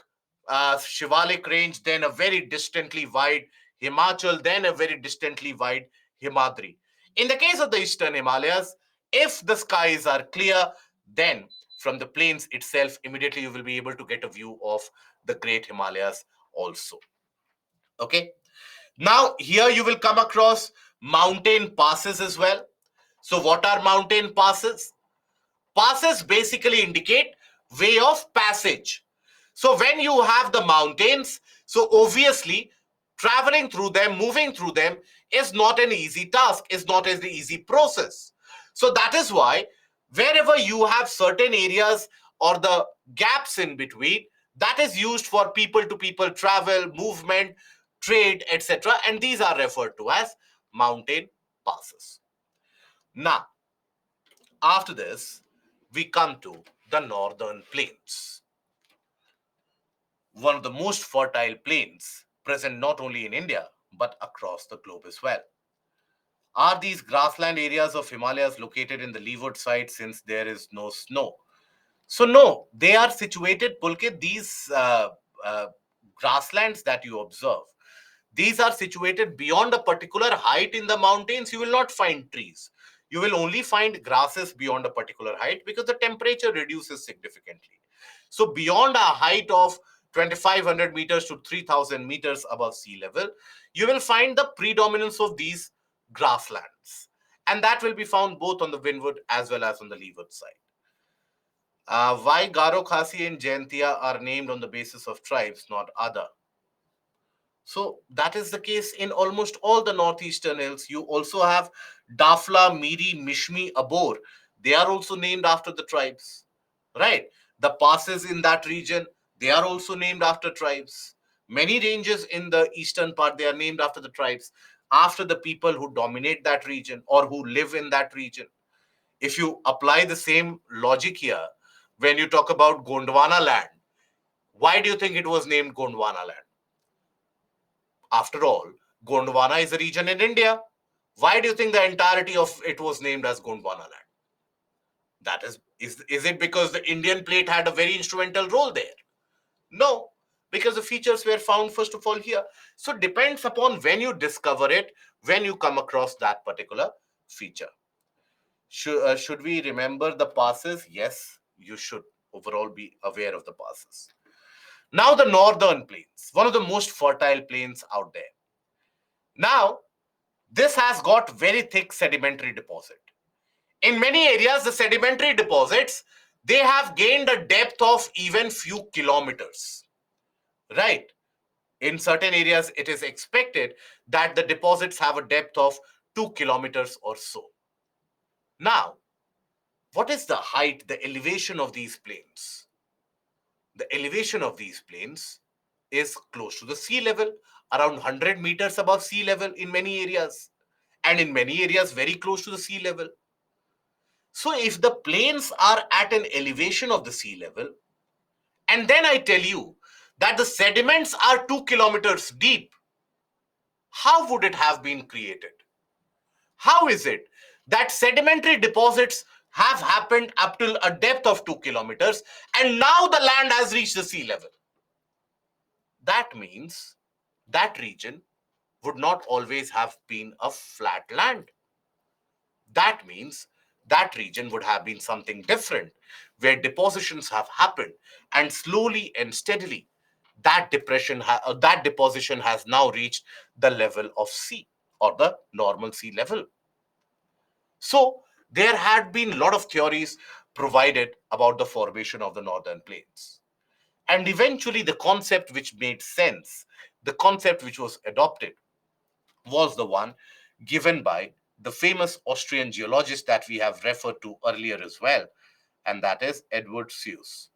Shivalik range, then a very distantly wide Himachal, then a very distantly wide Himadri. In the case of the Eastern Himalayas, if the skies are clear, then from the plains itself, immediately you will be able to get a view of the Great Himalayas also. Okay. Now, here you will come across mountain passes as well. So, what are mountain passes? Passes basically indicate way of passage. So, when you have the mountains, so obviously traveling through them, moving through them is not an easy task, is not an easy process. So, that is why wherever you have certain areas or the gaps in between, that is used for people to people travel, movement, trade, etc. And these are referred to as mountain passes. Now, after this, we come to the northern plains, one of the most fertile plains present not only in India but across the globe as well. Are these grassland areas of Himalayas located in the leeward side since there is no snow? So, no, they are situated, Pulkit, these uh, grasslands that you observe, these are situated beyond a particular height in the mountains. You will not find trees. You will only find grasses beyond a particular height because the temperature reduces significantly. So, beyond a height of 2,500 meters to 3,000 meters above sea level, you will find the predominance of these grasslands. And that will be found both on the windward as well as on the leeward side. Why Garo, Khasi, and Jaintia are named on the basis of tribes, not other? So that is the case in almost all the northeastern hills. You also have Dafla, Miri, Mishmi, Abor. They are also named after the tribes, right? The passes in that region, they are also named after tribes. Many ranges in the eastern part, they are named after the tribes, after the people who dominate that region or who live in that region. If you apply the same logic here, when you talk about Gondwana land, why do you think it was named Gondwana land? After all, Gondwana is a region in India. Why do you think the entirety of it was named as Gondwana land? That is it because the Indian plate had a very instrumental role there? No, because the features were found first of all here. So depends upon when you discover it, when you come across that particular feature. Should we remember the passes? Yes, you should overall be aware of the passes. Now the northern plains, one of the most fertile plains out there. Now, this has got very thick sedimentary deposit. In many areas, the sedimentary deposits, they have gained a depth of even few kilometers, right? In certain areas, it is expected that the deposits have a depth of 2 kilometers or so. Now, what is the height, the elevation of these plains? The elevation of these plains is close to the sea level, around 100 meters above sea level in many areas, and in many areas very close to the sea level. So if the plains are at an elevation of the sea level, and then I tell you that the sediments are 2 kilometers deep, how would it have been created? How is it that sedimentary deposits have happened up to a depth of 2 kilometers and now the land has reached the sea level? That means that region would not always have been a flat land. That means that region would have been something different, where depositions have happened, and slowly and steadily, that deposition has now reached the level of sea or the normal sea level. So there had been a lot of theories provided about the formation of the northern plains. And eventually, the concept which made sense, the concept which was adopted, was the one given by the famous Austrian geologist that we have referred to earlier as well, and that is Edward Seuss.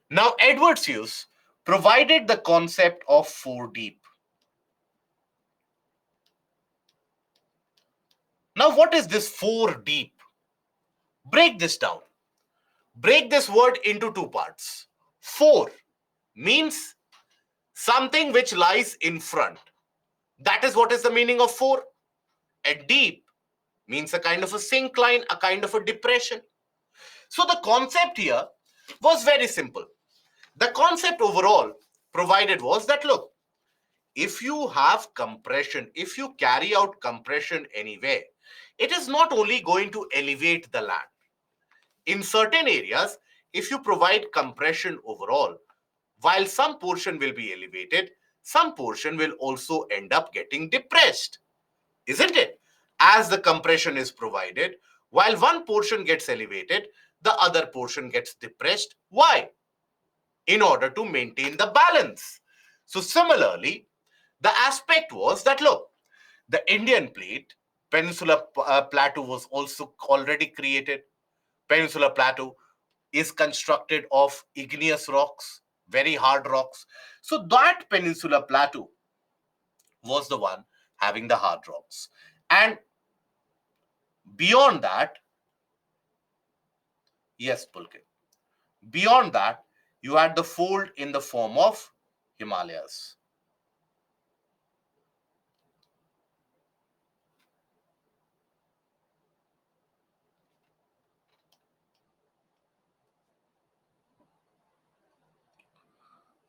Now, Edward Seuss provided the concept of four deep. Now, what is this four deep? Break this down. Break this word into two parts. Four means something which lies in front. That is what is the meaning of four. And deep means a kind of a syncline, a kind of a depression. So the concept here was very simple. The concept overall provided was that, look, if you have compression, if you carry out compression anywhere, it is not only going to elevate the land. In certain areas, if you provide compression overall, while some portion will be elevated, some portion will also end up getting depressed, isn't it? As the compression is provided, while one portion gets elevated, the other portion gets depressed. Why? In order to maintain the balance. So similarly, the aspect was that, look, the Indian plate, Peninsula Plateau was also already created. Peninsula Plateau is constructed of igneous rocks, very hard rocks. So that Peninsula Plateau was the one having the hard rocks. And beyond that, yes, Pulkit, beyond that, you had the fold in the form of Himalayas.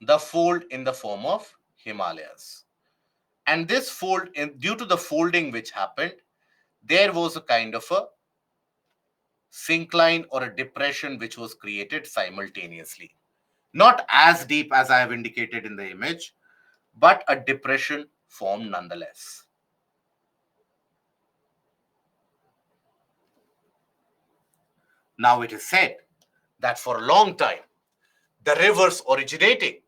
The fold in the form of Himalayas. And this fold, due to the folding which happened, there was a kind of a syncline or a depression which was created simultaneously. Not as deep as I have indicated in the image, but a depression formed nonetheless. Now it is said that for a long time, the rivers originating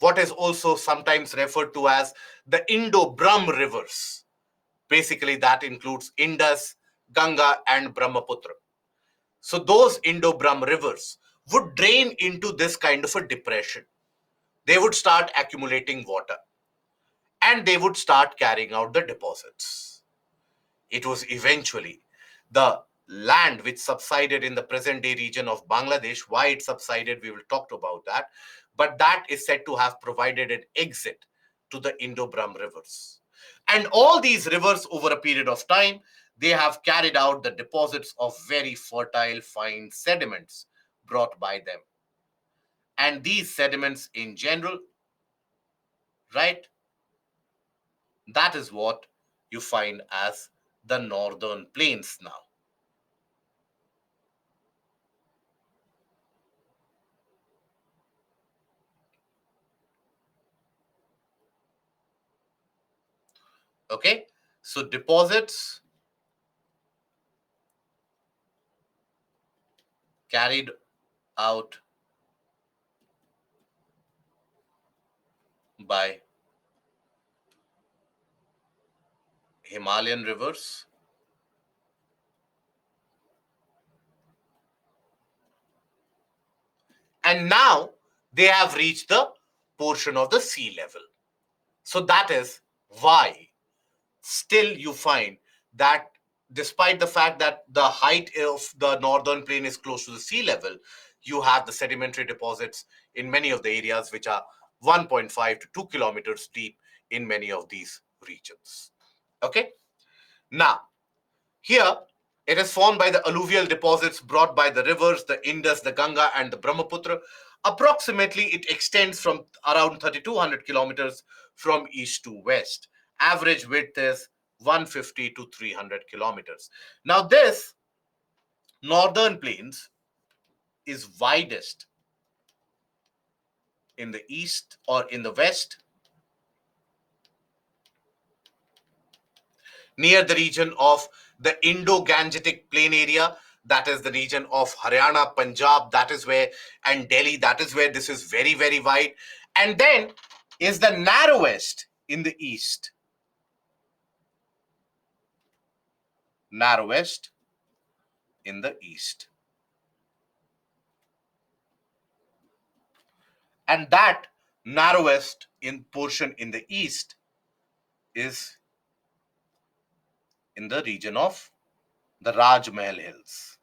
what is also sometimes referred to as the Indo-Brahm rivers. Basically, that includes Indus, Ganga, and Brahmaputra. So those Indo-Brahm rivers would drain into this kind of a depression. They would start accumulating water and they would start carrying out the deposits. It was eventually the land which subsided in the present day region of Bangladesh. Why it subsided, we will talk about that. But that is said to have provided an exit to the Indo-Brahm rivers. And all these rivers over a period of time, they have carried out the deposits of very fertile fine sediments brought by them. And these sediments in general, right, that is what you find as the northern plains now. Okay, so deposits carried out by Himalayan rivers and now they have reached the portion of the sea level. So that is why still you find that despite the fact that the height of the northern plain is close to the sea level, you have the sedimentary deposits in many of the areas which are 1.5 to 2 kilometers deep in many of these regions. Okay. Now, here it is formed by the alluvial deposits brought by the rivers, the Indus, the Ganga, and the Brahmaputra. Approximately, it extends from around 3,200 kilometers from east to west. Average width is 150 to 300 kilometers. Now, this northern plains is widest in the east or in the west near the region of the Indo-Gangetic plain area. That is the region of Haryana, Punjab, that is where, and Delhi, that is where this is very, very wide. And then is the narrowest in the east. Narrowest in the east. And that narrowest in portion in the east is in the region of the Rajmahal Hills.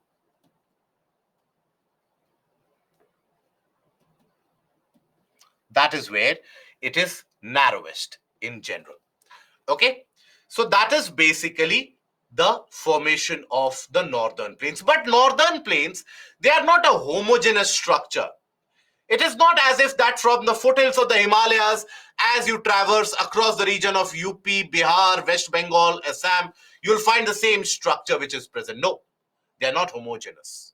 That is where it is narrowest in general. Okay, so that is basically the formation of the northern plains. But northern plains, they are not a homogeneous structure. It is not as if that from the foothills of the Himalayas, as you traverse across the region of UP, Bihar, West Bengal, Assam, you'll find the same structure which is present. No, they are not homogeneous.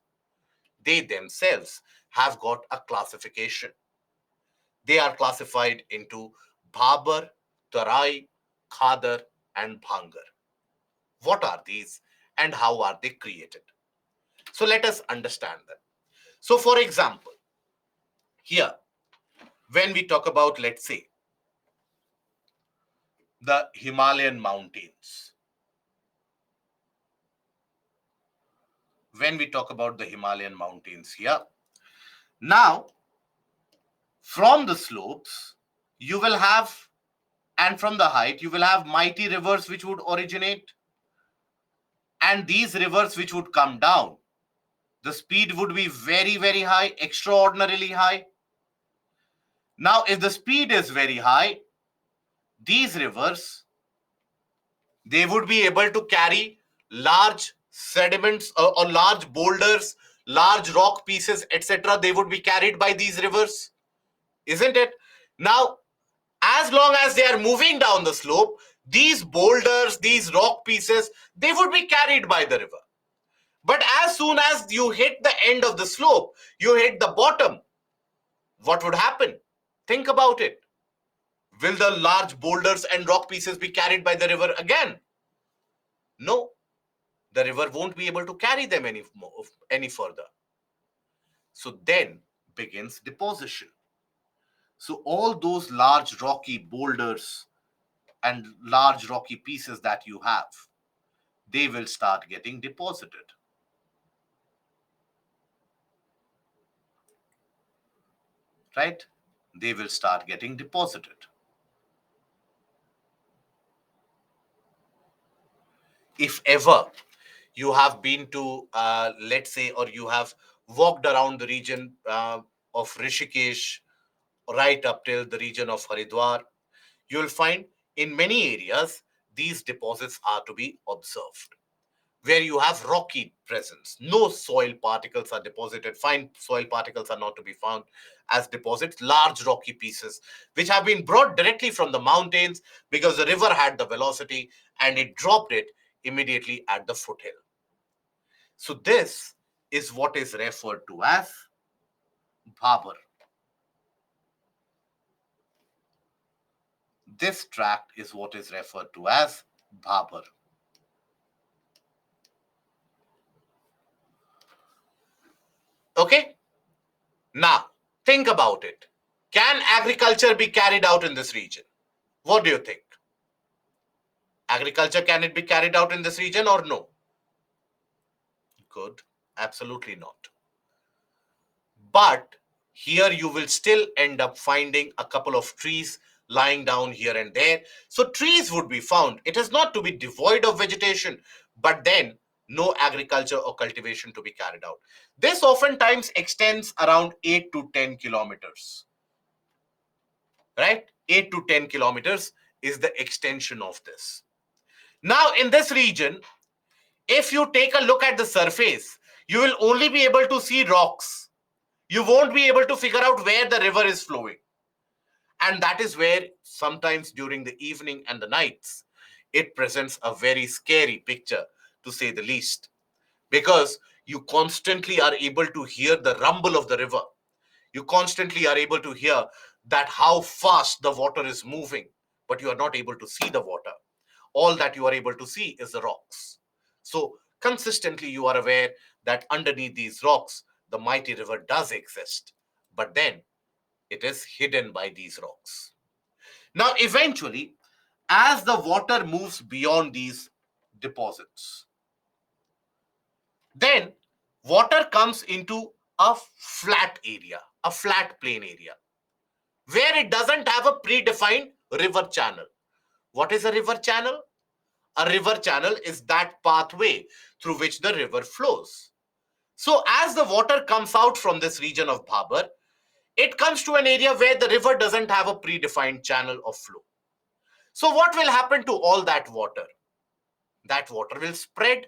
They themselves have got a classification. They are classified into Bhabar, Tarai, Khadar, and Bhangar. What are these and how are they created? So let us understand them. So, for example, here, when we talk about, let's say, the Himalayan mountains, when we talk about the Himalayan mountains here, now from the slopes, you will have, and from the height, you will have mighty rivers which would originate, and these rivers which would come down. The speed would be very, very high, extraordinarily high. Now, if the speed is very high, these rivers, they would be able to carry large sediments or large boulders, large rock pieces, etc. They would be carried by these rivers, isn't it? Now, as long as they are moving down the slope, these boulders, these rock pieces, they would be carried by the river. But as soon as you hit the end of the slope, you hit the bottom, what would happen? Think about it. Will the large boulders and rock pieces be carried by the river again? No, the river won't be able to carry them any further. So then begins deposition. So all those large rocky boulders and large rocky pieces that you have, they will start getting deposited. Right? They will start getting deposited. If ever you have been to, let's say, or you have walked around the region of Rishikesh, right up till the region of Haridwar, you'll find in many areas these deposits are to be observed. Where you have rocky presence, no soil particles are deposited, fine soil particles are not to be found as deposits, large rocky pieces which have been brought directly from the mountains because the river had the velocity and it dropped it immediately at the foothill. So this is what is referred to as Bhabar. This tract is what is referred to as Bhabar. Okay? Now, think about it. Can agriculture be carried out in this region? What do you think? Agriculture, can it be carried out in this region or no? Good. Absolutely not. But here you will still end up finding a couple of trees lying down here and there. So trees would be found. It is not to be devoid of vegetation, but then no agriculture or cultivation to be carried out. This oftentimes extends around 8 to 10 kilometers. Right? 8 to 10 kilometers is the extension of this. Now, in this region, if you take a look at the surface, you will only be able to see rocks. You won't be able to figure out where the river is flowing. And that is where sometimes during the evening and the nights, it presents a very scary picture, to say the least, because you constantly are able to hear the rumble of the river. You constantly are able to hear that how fast the water is moving, but you are not able to see the water. All that you are able to see is the rocks. So consistently you are aware that underneath these rocks, the mighty river does exist, but then it is hidden by these rocks. Now, eventually, as the water moves beyond these deposits, then water comes into a flat area, a flat plain area, where it doesn't have a predefined river channel. What is a river channel? A river channel is that pathway through which the river flows. So, as the water comes out from this region of Bhabar, it comes to an area where the river doesn't have a predefined channel of flow. So, what will happen to all that water? That water will spread,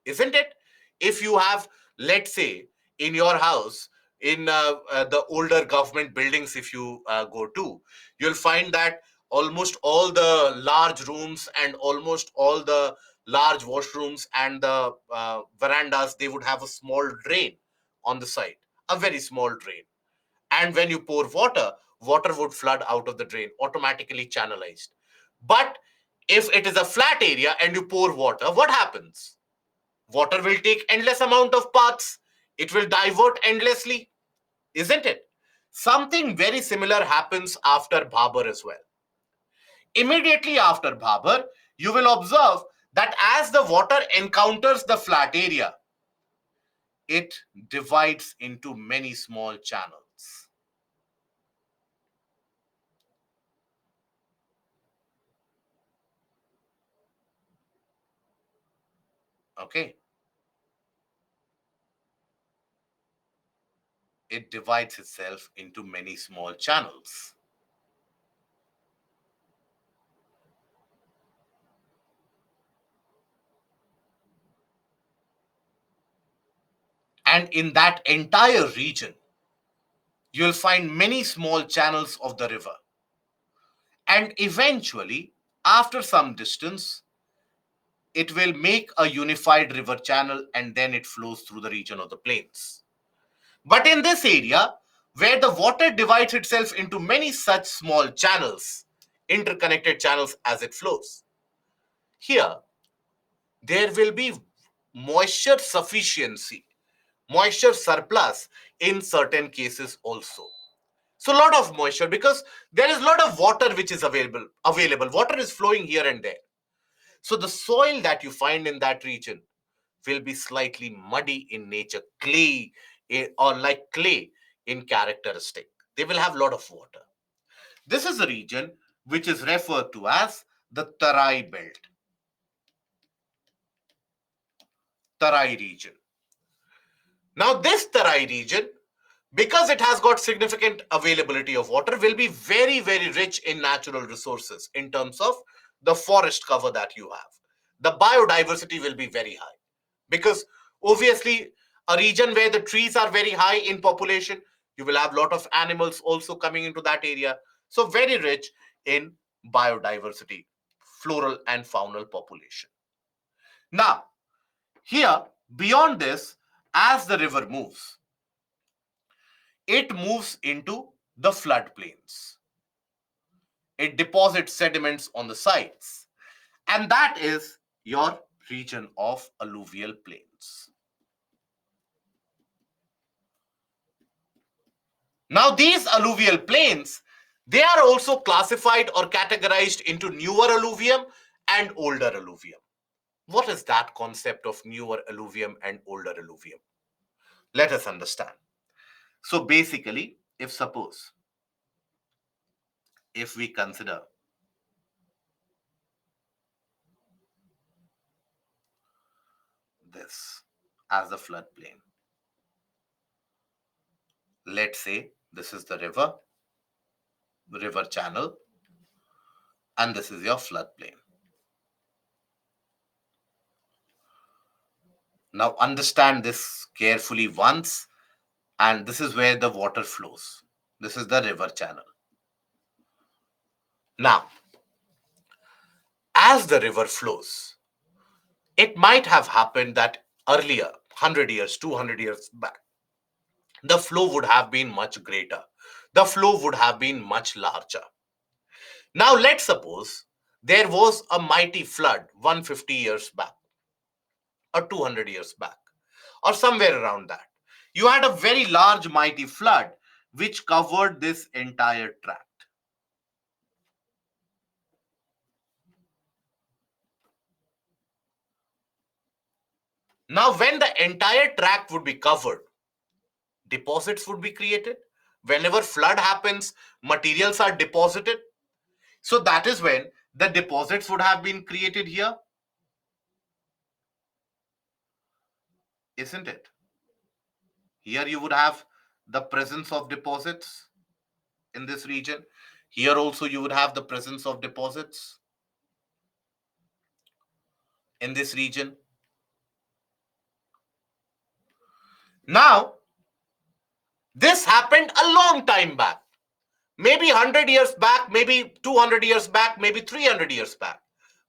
isn't it? If you have, let's say, in your house, in the older government buildings, if you go to, you'll find that almost all the large rooms and almost all the large washrooms and the verandas, they would have a small drain on the side, a very small drain. And when you pour water, water would flood out of the drain, automatically channelized. But if it is a flat area and you pour water, what happens? Water will take endless amount of paths. It will divert endlessly, isn't it? Something very similar happens after Bhabar as well. Immediately after Bhabar, you will observe that as the water encounters the flat area, it divides into many small channels. Okay? It divides itself into many small channels. And in that entire region, you'll find many small channels of the river. And eventually, after some distance, it will make a unified river channel and then it flows through the region of the plains. But in this area, where the water divides itself into many such small channels, interconnected channels as it flows, here there will be moisture sufficiency, moisture surplus in certain cases also. So a lot of moisture because there is a lot of water which is available. Water is flowing here and there. So the soil that you find in that region will be slightly muddy in nature, clay or like clay in characteristic. They will have a lot of water. This is a region which is referred to as the Tarai belt, Tarai region. Now this Tarai region, because it has got significant availability of water, will be very, very rich in natural resources in terms of the forest cover that you have. The biodiversity will be very high because obviously a region where the trees are very high in population, you will have a lot of animals also coming into that area. So very rich in biodiversity, floral and faunal population. Now, here, beyond this, as the river moves, it moves into the floodplains. It deposits sediments on the sides. And that is your region of alluvial plains. Now, these alluvial plains, they are also classified or categorized into newer alluvium and older alluvium. What is that concept of newer alluvium and older alluvium? Let us understand. So basically, if suppose, if we consider this as the floodplain, let's say this is the river channel, and this is your floodplain. Now understand this carefully once, and this is where the water flows. This is the river channel. Now, as the river flows, it might have happened that earlier, 100 years, 200 years back, the flow would have been much greater. The flow would have been much larger. Now, let's suppose there was a mighty flood 150 years back, or 200 years back, or somewhere around that. You had a very large, mighty flood which covered this entire tract. Now, when the entire tract would be covered, deposits would be created. Whenever flood happens, materials are deposited. So that is when the deposits would have been created here, isn't it? Here you would have the presence of deposits in this region. Here also you would have the presence of deposits in this region. Now, this happened a long time back. Maybe 100 years back, maybe 200 years back, maybe 300 years back,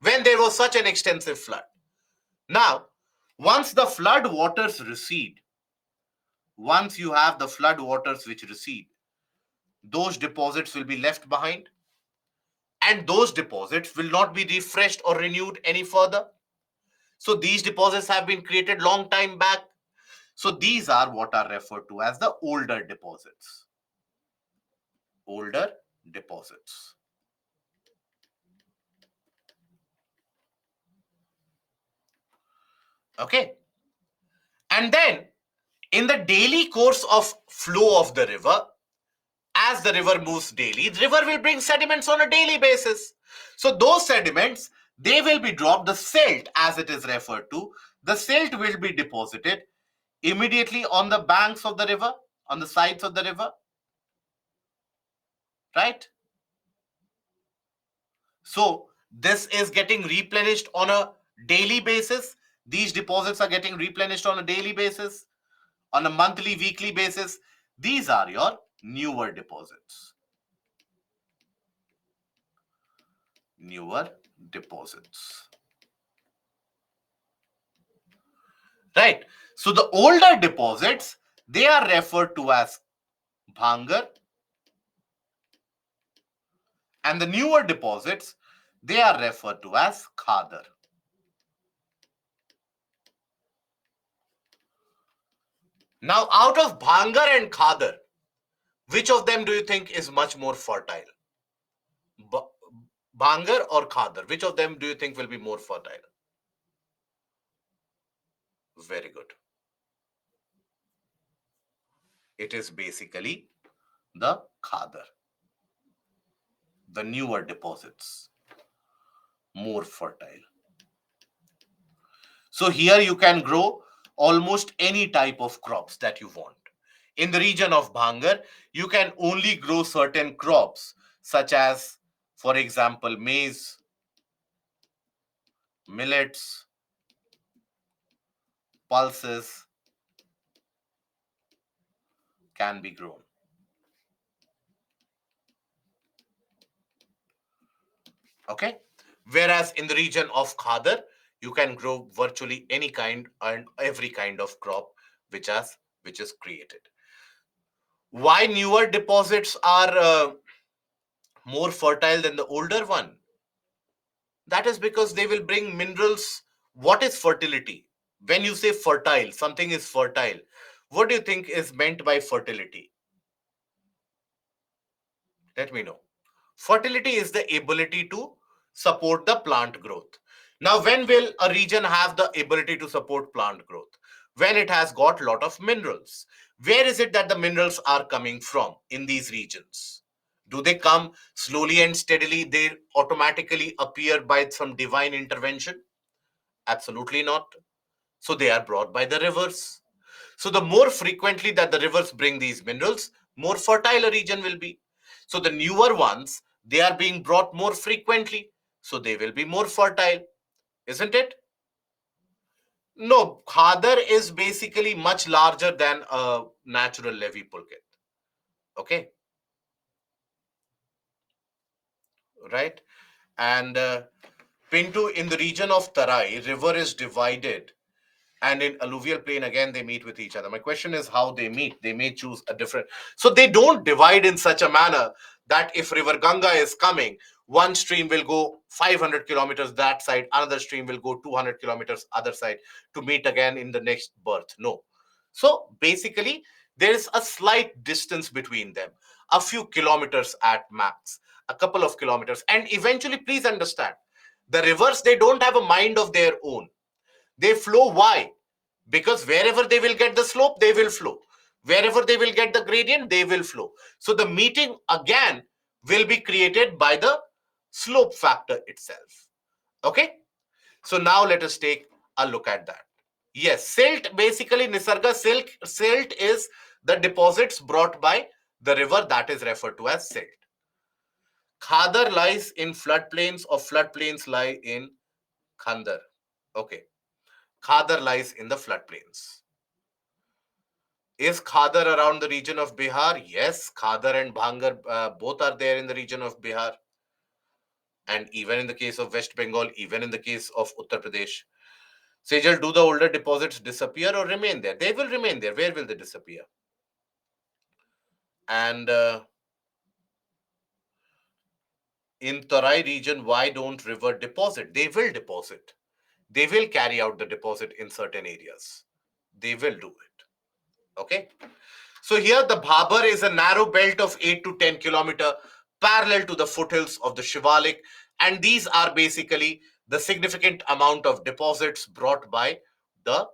when there was such an extensive flood. Now, once the flood waters recede, once you have the flood waters which recede, those deposits will be left behind, and those deposits will not be refreshed or renewed any further. So these deposits have been created long time back. So these are what are referred to as the older deposits. Older deposits. Okay. And then in the daily course of flow of the river, as the river moves daily, the river will bring sediments on a daily basis. So those sediments, they will be dropped, the silt as it is referred to, the silt will be deposited immediately on the banks of the river, on the sides of the river, right? So this is getting replenished on a daily basis. These deposits are getting replenished on a daily basis, on a monthly, weekly basis. These are your newer deposits. Newer deposits. Right. So the older deposits, they are referred to as bhangar, and the newer deposits, they are referred to as khadar. Now, out of bhangar and khadar, which of them do you think is much more fertile? Bhangar or khadar? Which of them do you think will be more fertile? Very good. It is basically the khadar, the newer deposits, more fertile. So here you can grow almost any type of crops that you want. In the region of Bhangar, you can only grow certain crops such as, for example, maize, millets, pulses can be grown. Okay? Whereas in the region of Khadar, you can grow virtually any kind and every kind of crop which is created. Why newer deposits are more fertile than the older one? That is because they will bring minerals. What is fertility? When you say fertile, something is fertile. What do you think is meant by fertility? Let me know. Fertility is the ability to support the plant growth. Now, when will a region have the ability to support plant growth? When it has got a lot of minerals. Where is it that the minerals are coming from in these regions? Do they come slowly and steadily? They automatically appear by some divine intervention? Absolutely not. So they are brought by the rivers. So the more frequently that the rivers bring these minerals, more fertile a region will be. So the newer ones, they are being brought more frequently. So they will be more fertile, isn't it? No, Khadar is basically much larger than a natural levee pulkit. Okay, right? And Pintu, in the region of Tarai, river is divided, and in alluvial plain again they meet with each other. My question is how they meet. They may choose a different, so they don't divide in such a manner that if river Ganga is coming, one stream will go 500 kilometers that side, another stream will go 200 kilometers other side to meet again in the next birth. No. So basically there is a slight distance between them, a few kilometers at max, a couple of kilometers. And eventually, please understand, the rivers, they don't have a mind of their own. They flow. Why? because wherever they will get the slope, they will flow. Wherever they will get the gradient, they will flow. So the meeting again will be created by the slope factor itself. Okay. So now let us take a look at that. Yes, silt basically, Nisarga, silt is the deposits brought by the river, that is referred to as silt. Khadar lies in floodplains, or floodplains lie in Khandar. Okay. Khadar lies in the floodplains. Is Khadar around the region of Bihar? Yes, Khadar and Bhangar both are there in the region of Bihar. And even in the case of West Bengal, even in the case of Uttar Pradesh. Sejal, do the older deposits disappear or remain there? They will remain there. Where will they disappear? And in Tarai region, why don't river deposit? They will deposit. They will carry out the deposit in certain areas. They will do it. Okay. So here the Bhabar is a narrow belt of 8 to 10 kilometer parallel to the foothills of the Shivalik. And these are basically the significant amount of deposits brought by the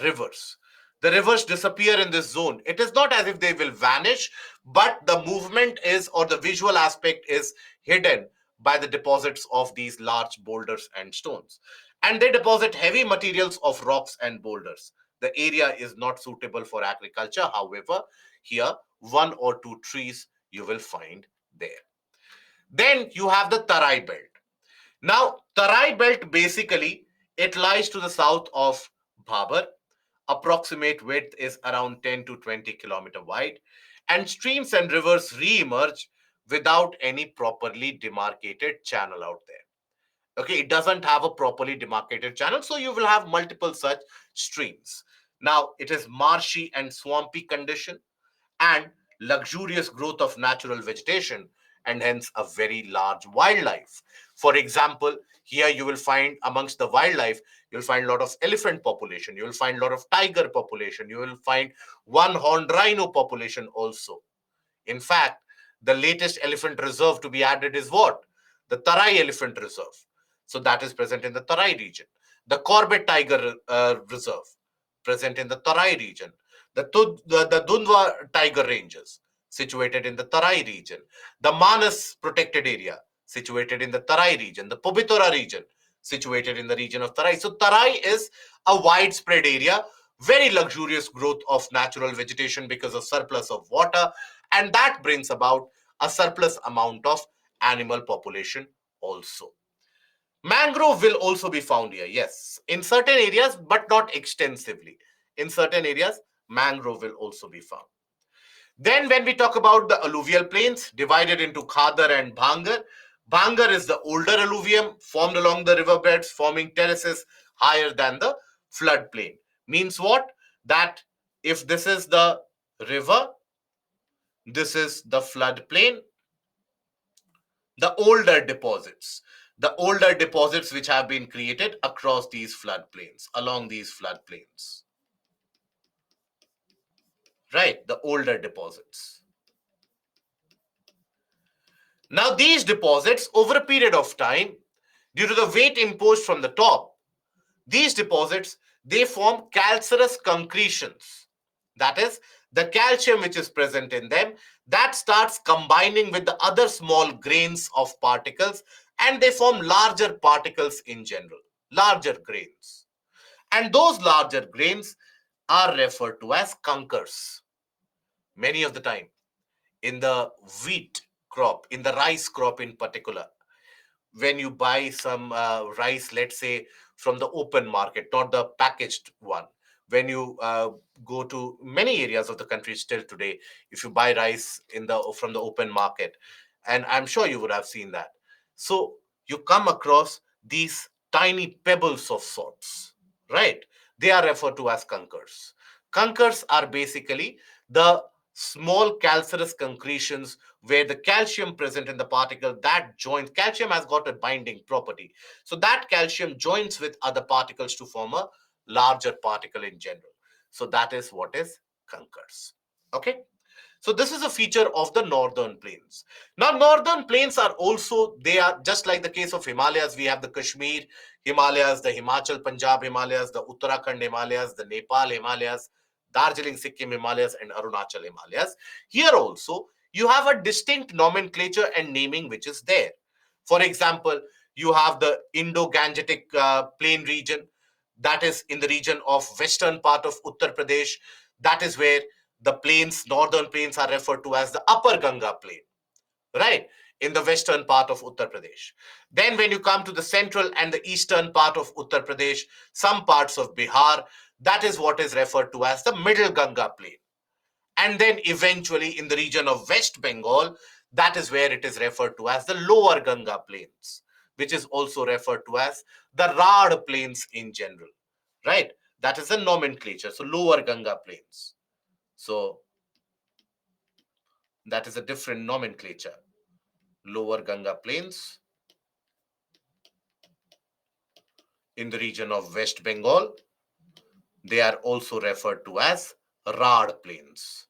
rivers. The rivers disappear in this zone. It is not as if they will vanish, but the movement is, or the visual aspect is hidden by the deposits of these large boulders and stones. And they deposit heavy materials of rocks and boulders. The area is not suitable for agriculture. However, here one or two trees you will find there. Then you have the Tarai belt. Now, Tarai belt basically it lies to the south of Bhabar. Approximate width is around 10 to 20 kilometer wide, and streams and rivers re-emerge without any properly demarcated channel out there. Okay, it doesn't have a properly demarcated channel, so you will have multiple such streams. Now, it is marshy and swampy condition and luxurious growth of natural vegetation, and hence a very large wildlife. For example, here you will find amongst the wildlife, you'll find a lot of elephant population, you will find a lot of tiger population, you will find one horned rhino population also. In fact, the latest elephant reserve to be added is what? The Tarai Elephant Reserve. So that is present in the Tarai region. The Corbett Tiger Reserve, present in the Tarai region. The Dundwa Tiger Ranges, situated in the Tarai region. The Manas Protected Area, situated in the Tarai region. The Pubitora region, situated in the region of Tarai. So Tarai is a widespread area, very luxurious growth of natural vegetation because of surplus of water, and that brings about a surplus amount of animal population also. Mangrove will also be found here, yes, in certain areas, but not extensively. In certain areas, mangrove will also be found. Then, when we talk about the alluvial plains divided into Khadar and Bhangar, Bhangar is the older alluvium formed along the riverbeds, forming terraces higher than the floodplain. Means what? That if this is the river, this is the floodplain, the older deposits which have been created across these floodplains, along these floodplains, right? The older deposits. Now, these deposits, over a period of time, due to the weight imposed from the top, these deposits, they form calcareous concretions. That is, the calcium which is present in them, that starts combining with the other small grains of particles, and they form larger particles in general, larger grains. And those larger grains are referred to as conchers. Many of the time, in the wheat crop, in the rice crop in particular, when you buy some rice, let's say from the open market, not the packaged one, when you go to many areas of the country still today, if you buy rice in the from the open market, and I'm sure you would have seen that. So you come across these tiny pebbles of sorts, right? They are referred to as conchers. Conchers are basically the small calcareous concretions where the calcium present in the particle that joins, calcium has got a binding property, so that calcium joins with other particles to form a larger particle in general. So that is what is conchers. Okay. So this is a feature of the northern plains. Now, northern plains are also, they are just like the case of Himalayas. We have the Kashmir Himalayas, the Himachal Punjab Himalayas, the Uttarakhand Himalayas, the Nepal Himalayas, Darjeeling Sikkim Himalayas, and Arunachal Himalayas. Here also, you have a distinct nomenclature and naming which is there. For example, you have the Indo-Gangetic plain region, that is in the region of western part of Uttar Pradesh. That is where the plains, northern plains, are referred to as the Upper Ganga plain, right? In the western part of Uttar Pradesh. Then, when you come to the central and the eastern part of Uttar Pradesh, some parts of Bihar, that is what is referred to as the Middle Ganga plain. And then, eventually, in the region of West Bengal, that is where it is referred to as the Lower Ganga plains, which is also referred to as the Rad plains in general, right? That is the nomenclature. So, Lower Ganga plains. So, that is a different nomenclature. Lower Ganga plains in the region of West Bengal, they are also referred to as Rad plains.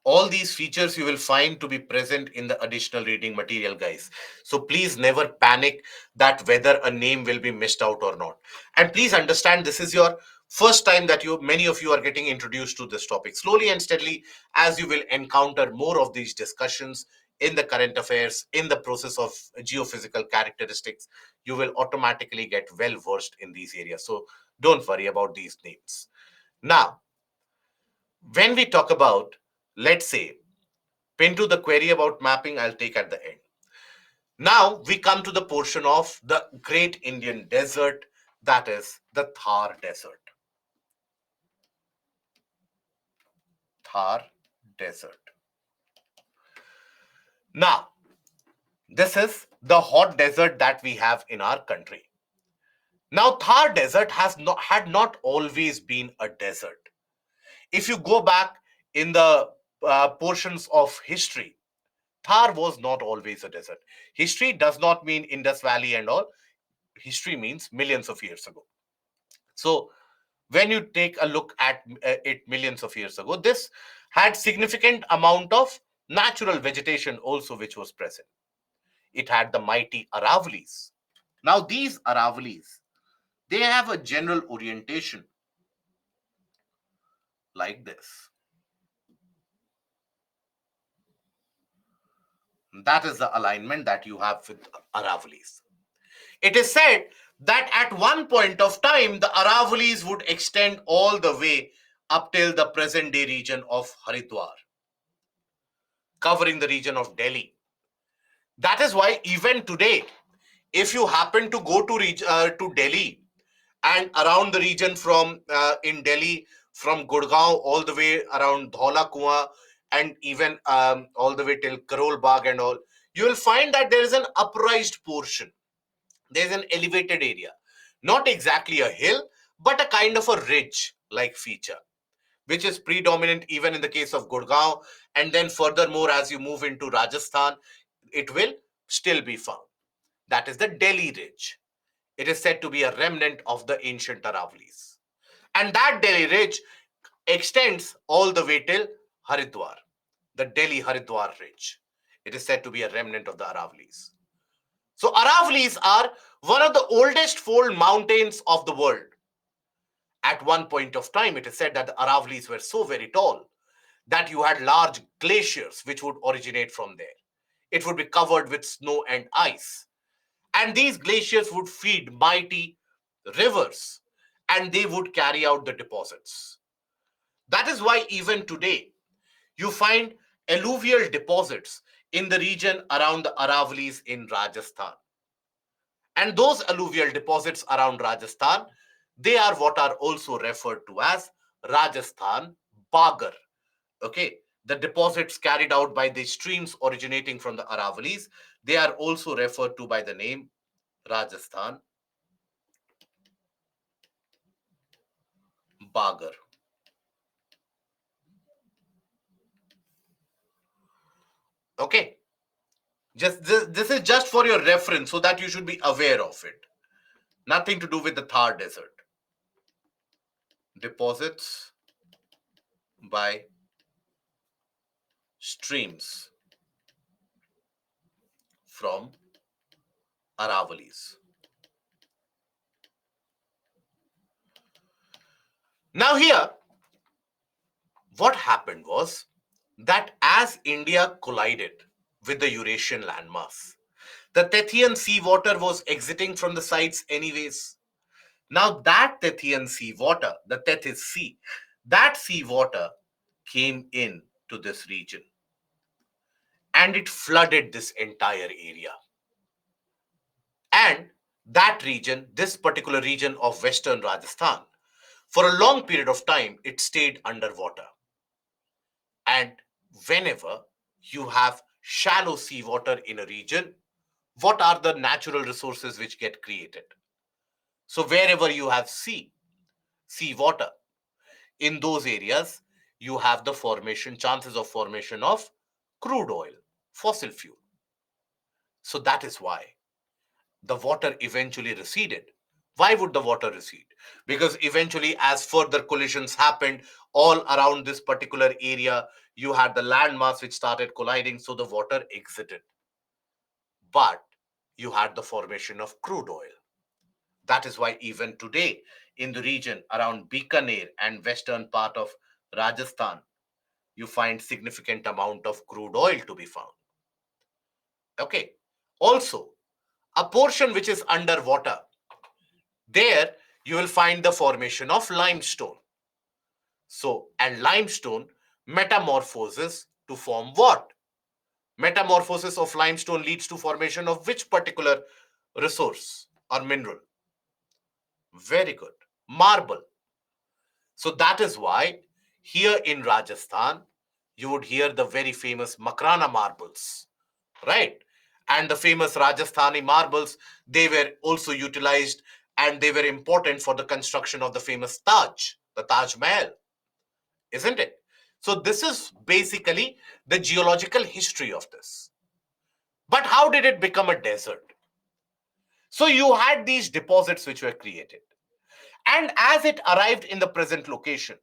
All these features you will find to be present in the additional reading material, guys. So please never panic that whether a name will be missed out or not. And please understand, this is your first time that many of you are getting introduced to this topic. Slowly and steadily, as you will encounter more of these discussions in the current affairs, in the process of geophysical characteristics, you will automatically get well versed in these areas. So don't worry about these names. Now, when we talk about, let's say, pin to the query about mapping, I'll take at the end. Now we come to the portion of the Great Indian Desert, that is the Thar Desert. Thar Desert. Now, this is the hot desert that we have in our country. Now, Thar Desert had not always been a desert. If you go back in the portions of history, Thar was not always a desert. History does not mean Indus Valley and all. History means millions of years ago. So when you take a look at it millions of years ago, this had significant amount of natural vegetation also which was present. It had the mighty Aravallis. Now these Aravallis, they have a general orientation like this. That is the alignment that you have with Aravallis. It is said that at one point of time, the Aravallis would extend all the way up till the present day region of Haridwar, covering the region of Delhi. That is why even today, if you happen to go to Delhi and around the region from in Delhi, from Gurgaon all the way around Dhaula Kuan and even all the way till Karol Bagh and all, you will find that there is an upraised portion. There's an elevated area, not exactly a hill, but a kind of a ridge like feature, which is predominant even in the case of Gurgaon. And then furthermore, as you move into Rajasthan, it will still be found. That is the Delhi Ridge. It is said to be a remnant of the ancient Aravallis. And that Delhi Ridge extends all the way till Haridwar, the Delhi Haridwar Ridge. It is said to be a remnant of the Aravallis. So Aravallis are one of the oldest fold mountains of the world. At one point of time, it is said that the Aravallis were so very tall that you had large glaciers which would originate from there. It would be covered with snow and ice. And these glaciers would feed mighty rivers and they would carry out the deposits. That is why even today you find alluvial deposits in the region around the Aravallis in Rajasthan. And those alluvial deposits around Rajasthan, they are what are also referred to as Rajasthan Bagar. Okay, the deposits carried out by the streams originating from the Aravallis, they are also referred to by the name Rajasthan Bagar. Okay, just this is just for your reference so that you should be aware of it. Nothing to do with the Thar Desert. deposits by streams from Aravalis. Now, here, what happened was that as India collided with the Eurasian landmass, the Tethyan seawater was exiting from the sides anyways. Now, that Tethyan seawater, the Tethys Sea, that seawater came in to this region and it flooded this entire area. And that region, this particular region of Western Rajasthan, for a long period of time, it stayed underwater. And whenever you have shallow seawater in a region, what are the natural resources which get created? So wherever you have seawater, in those areas, you have the chances of formation of crude oil, fossil fuel. So that is why the water eventually receded. Why would the water recede? Because eventually, as further collisions happened all around this particular area, you had the landmass which started colliding, so the water exited. But you had the formation of crude oil. That is why even today, in the region around Bikaner and western part of Rajasthan, you find significant amount of crude oil to be found. Okay. Also, a portion which is underwater, there you will find the formation of limestone. So, and limestone metamorphoses to form what? Metamorphosis of limestone leads to formation of which particular resource or mineral? Very good. Marble. So that is why here in Rajasthan, you would hear the very famous Makrana marbles, right? And the famous Rajasthani marbles, they were also utilized and they were important for the construction of the famous Taj, the Taj Mahal, isn't it? So this is basically the geological history of this. But how did it become a desert? So you had these deposits which were created. And as it arrived in the present location,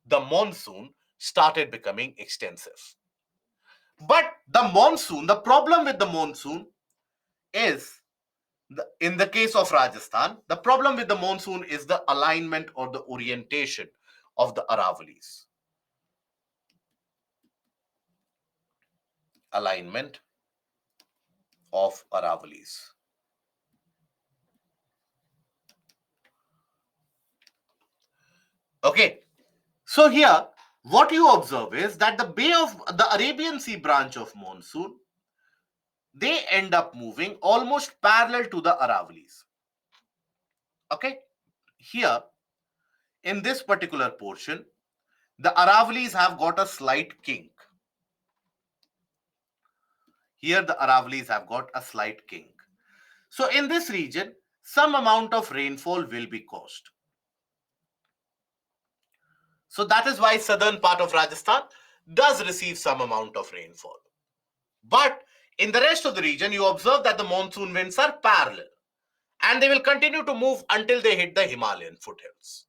the monsoon started becoming extensive. But the problem with the monsoon is, in the case of Rajasthan, the problem with the monsoon is the alignment or the orientation of the Aravalis. Alignment of Aravalis. Okay. So here, what you observe is that the Arabian Sea branch of monsoon, they end up moving almost parallel to the Aravalis. Okay. Here, in this particular portion, the Aravalis have got a slight kink. Here, the Aravalis have got a slight kink. So, in this region, some amount of rainfall will be caused. So, that is why southern part of Rajasthan does receive some amount of rainfall. But in the rest of the region, you observe that the monsoon winds are parallel and they will continue to move until they hit the Himalayan foothills.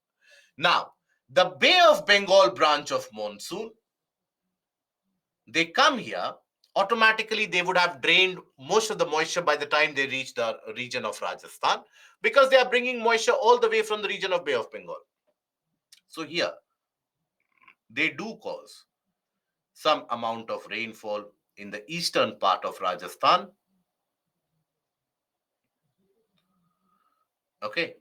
Now, the Bay of Bengal branch of monsoon, they come here, automatically they would have drained most of the moisture by the time they reach the region of Rajasthan, because they are bringing moisture all the way from the region of Bay of Bengal. So here, they do cause some amount of rainfall in the eastern part of Rajasthan. Okay.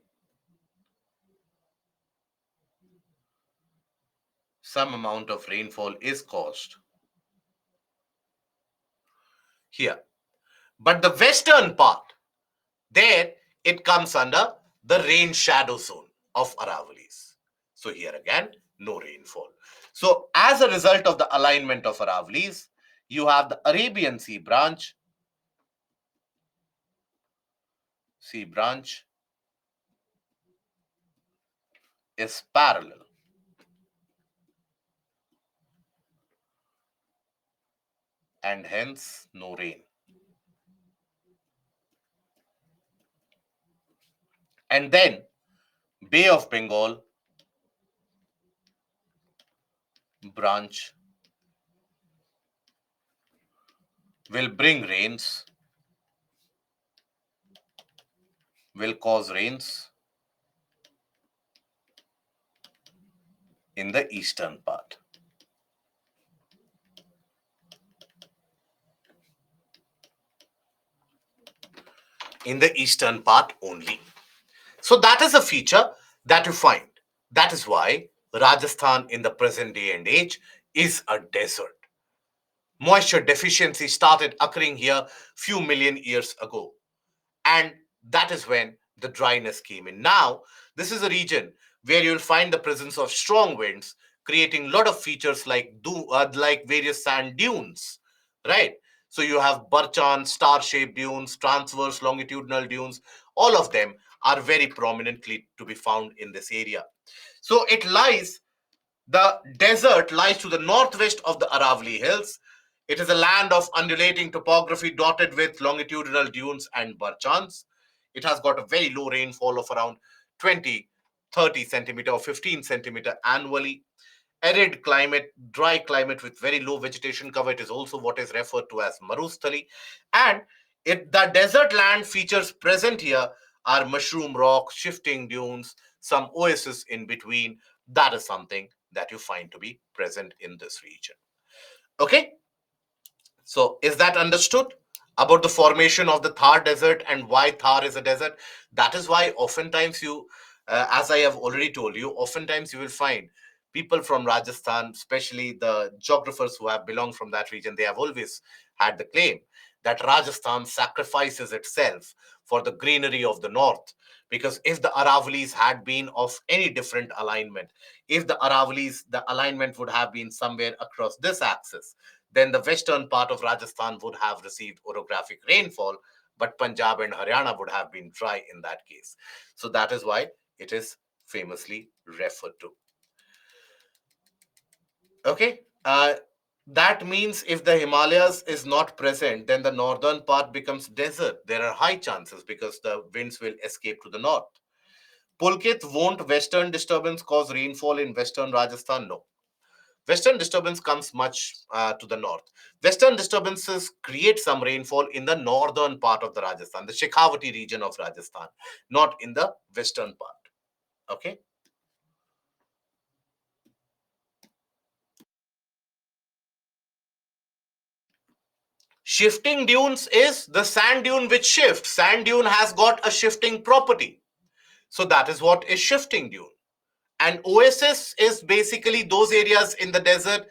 Some amount of rainfall is caused here. But the western part, there it comes under the rain shadow zone of Aravalis. So here again, no rainfall. So as a result of the alignment of Aravalis, you have the Arabian Sea branch. Sea branch is parallel. And hence no rain. And then Bay of Bengal branch will bring rains, will cause rains in the eastern part. In the eastern part only. So that is a feature that you find. That is why Rajasthan in the present day and age is a desert. Moisture deficiency started occurring here few million years ago. And that is when the dryness came in. Now, this is a region where you'll find the presence of strong winds, creating a lot of features like various sand dunes, right? So you have Barchan, star-shaped dunes, transverse longitudinal dunes. All of them are very prominently to be found in this area. So the desert lies to the northwest of the Aravalli Hills. It is a land of undulating topography dotted with longitudinal dunes and barchans. It has got a very low rainfall of around 20, 30 centimeter or 15 centimeter annually. Arid climate, dry climate with very low vegetation cover. It is also what is referred to as Marusthali. And the desert land features present here are mushroom rocks, shifting dunes, some oases in between. That is something that you find to be present in this region. Okay, so is that understood about the formation of the Thar Desert and why Thar is a desert? That is why oftentimes as I have already told you, oftentimes you will find people from Rajasthan, especially the geographers who have belonged from that region, they have always had the claim that Rajasthan sacrifices itself for the greenery of the north. Because if the Aravalis had been of any different alignment, if the Aravalis, the alignment would have been somewhere across this axis, then the western part of Rajasthan would have received orographic rainfall, but Punjab and Haryana would have been dry in that case. So that is why it is famously referred to. Okay. That means if the Himalayas is not present, then the northern part becomes desert. There are high chances because the winds will escape to the north. Pulkit, won't western disturbance cause rainfall in western Rajasthan? No. Western disturbance comes much to the north. Western disturbances create some rainfall in the northern part of the Rajasthan, the Shekhawati region of Rajasthan, not in the western part. Okay. Shifting dunes is the sand dune which shifts. Sand dune has got a shifting property. So that is what is shifting dune. And oasis is basically those areas in the desert.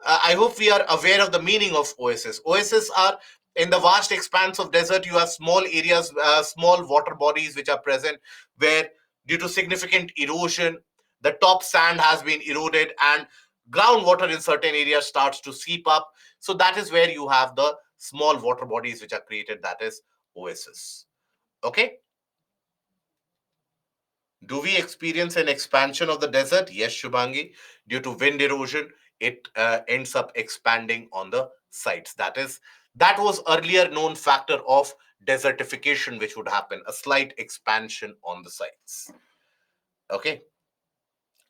I hope we are aware of the meaning of oasis. Oasis are in the vast expanse of desert. You have small areas, small water bodies which are present where, due to significant erosion, the top sand has been eroded and groundwater in certain areas starts to seep up. So that is where you have the small water bodies which are created. That is oasis. Okay. Do we experience an expansion of the desert? Yes, Shubhangi. Due to wind erosion, it ends up expanding on the sites. That was earlier known factor of desertification, which would happen, a slight expansion on the sites. Okay.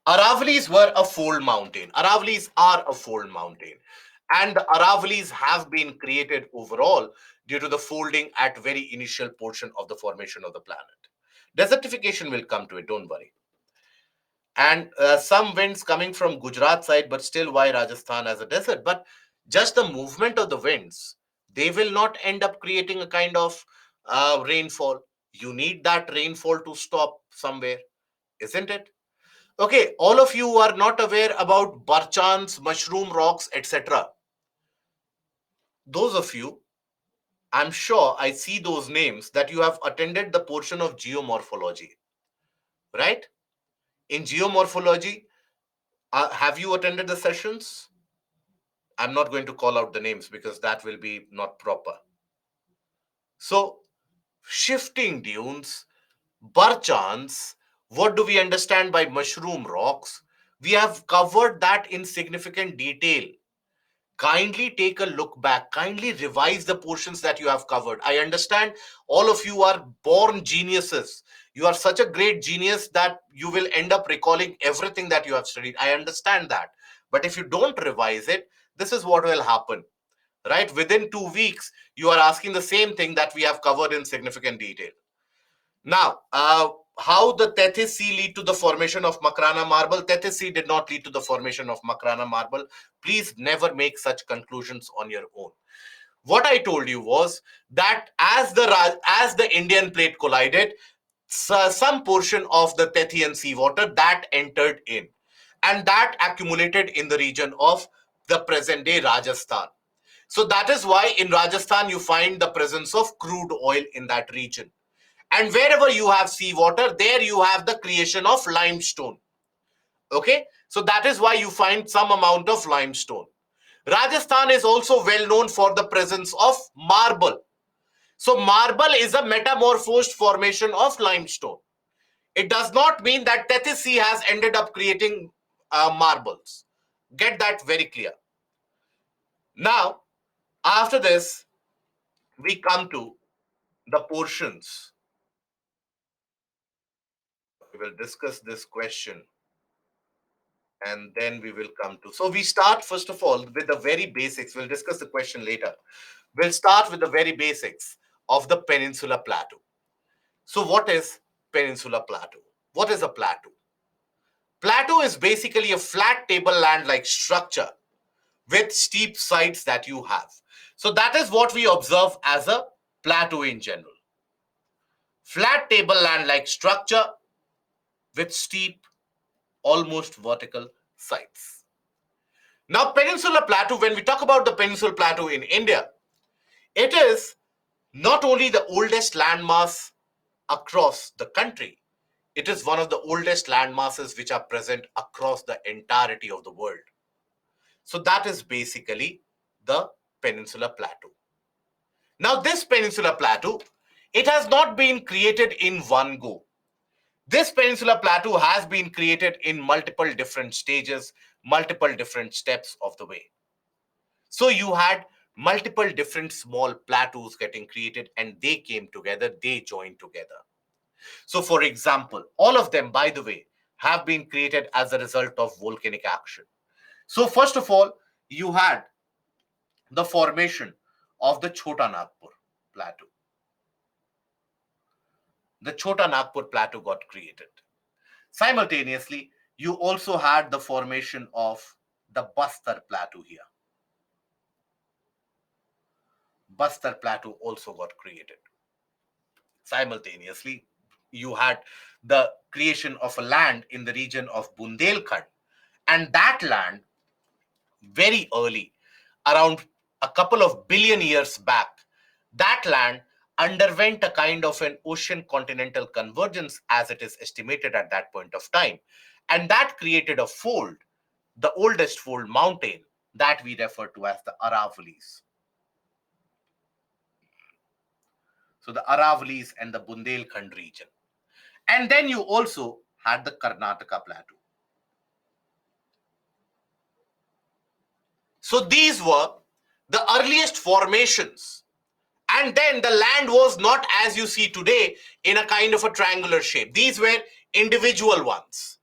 Aravalis were a fold mountain. Aravalis are a fold mountain. And the Aravalis have been created overall due to the folding at very initial portion of the formation of the planet. Desertification will come to it, don't worry. And some winds coming from Gujarat side, but still why Rajasthan as a desert? But just the movement of the winds, they will not end up creating a kind of rainfall. You need that rainfall to stop somewhere, isn't it? Okay, all of you are not aware about barchans, mushroom rocks, etc. Those of you, I'm sure I see those names that you have attended the portion of geomorphology, right? In geomorphology, have you attended the sessions? I'm not going to call out the names because that will be not proper. So, shifting dunes, barchans, what do we understand by mushroom rocks? We have covered that in significant detail. Kindly take a look back, kindly revise the portions that you have covered. I understand all of you are born geniuses. You are such a great genius that you will end up recalling everything that you have studied. I understand that. But if you don't revise it, this is what will happen, right? Within 2 weeks, you are asking the same thing that we have covered in significant detail. Now, how the Tethys Sea lead to the formation of Makrana marble? Tethys Sea did not lead to the formation of Makrana marble. Please never make such conclusions on your own. What I told you was that as the Indian plate collided, some portion of the Tethyan seawater that entered in, and that accumulated in the region of the present day Rajasthan. So that is why in Rajasthan you find the presence of crude oil in that region. And wherever you have seawater, there you have the creation of limestone. Okay, so that is why you find some amount of limestone. Rajasthan is also well known for the presence of marble. So marble is a metamorphosed formation of limestone. It does not mean that Tethys Sea has ended up creating marbles. Get that very clear. Now, after this, we come to the portions. We will discuss this question and then we will come to. So we start first of all with the very basics. We'll discuss the question later. We'll start with the very basics of the Peninsula Plateau. So what is Peninsula Plateau? What is a plateau? Plateau is basically a flat table-land-like structure with steep sides that you have. So that is what we observe as a plateau in general. Flat table-land-like structure with steep, almost vertical sides. Now, Peninsula Plateau, when we talk about the Peninsula Plateau in India, it is not only the oldest landmass across the country, it is one of the oldest landmasses which are present across the entirety of the world. So that is basically the Peninsula Plateau. Now, this Peninsula Plateau, it has not been created in one go. This Peninsula Plateau has been created in multiple different stages, multiple different steps of the way. So you had multiple different small plateaus getting created and they came together, they joined together. So for example, all of them, by the way, have been created as a result of volcanic action. So first of all, you had the formation of the Chota Nagpur Plateau. The Chota Nagpur Plateau got created. Simultaneously, you also had the formation of the Bastar Plateau here. Bastar Plateau also got created. Simultaneously, you had the creation of a land in the region of Bundelkhand, and that land very early, around a couple of billion years back, that land underwent a kind of an ocean continental convergence as it is estimated at that point of time. And that created a fold, the oldest fold mountain that we refer to as the Aravallis. So the Aravallis and the Bundelkhand region. And then you also had the Karnataka Plateau. So these were the earliest formations. And then the land was not as you see today in a kind of a triangular shape. These were individual ones,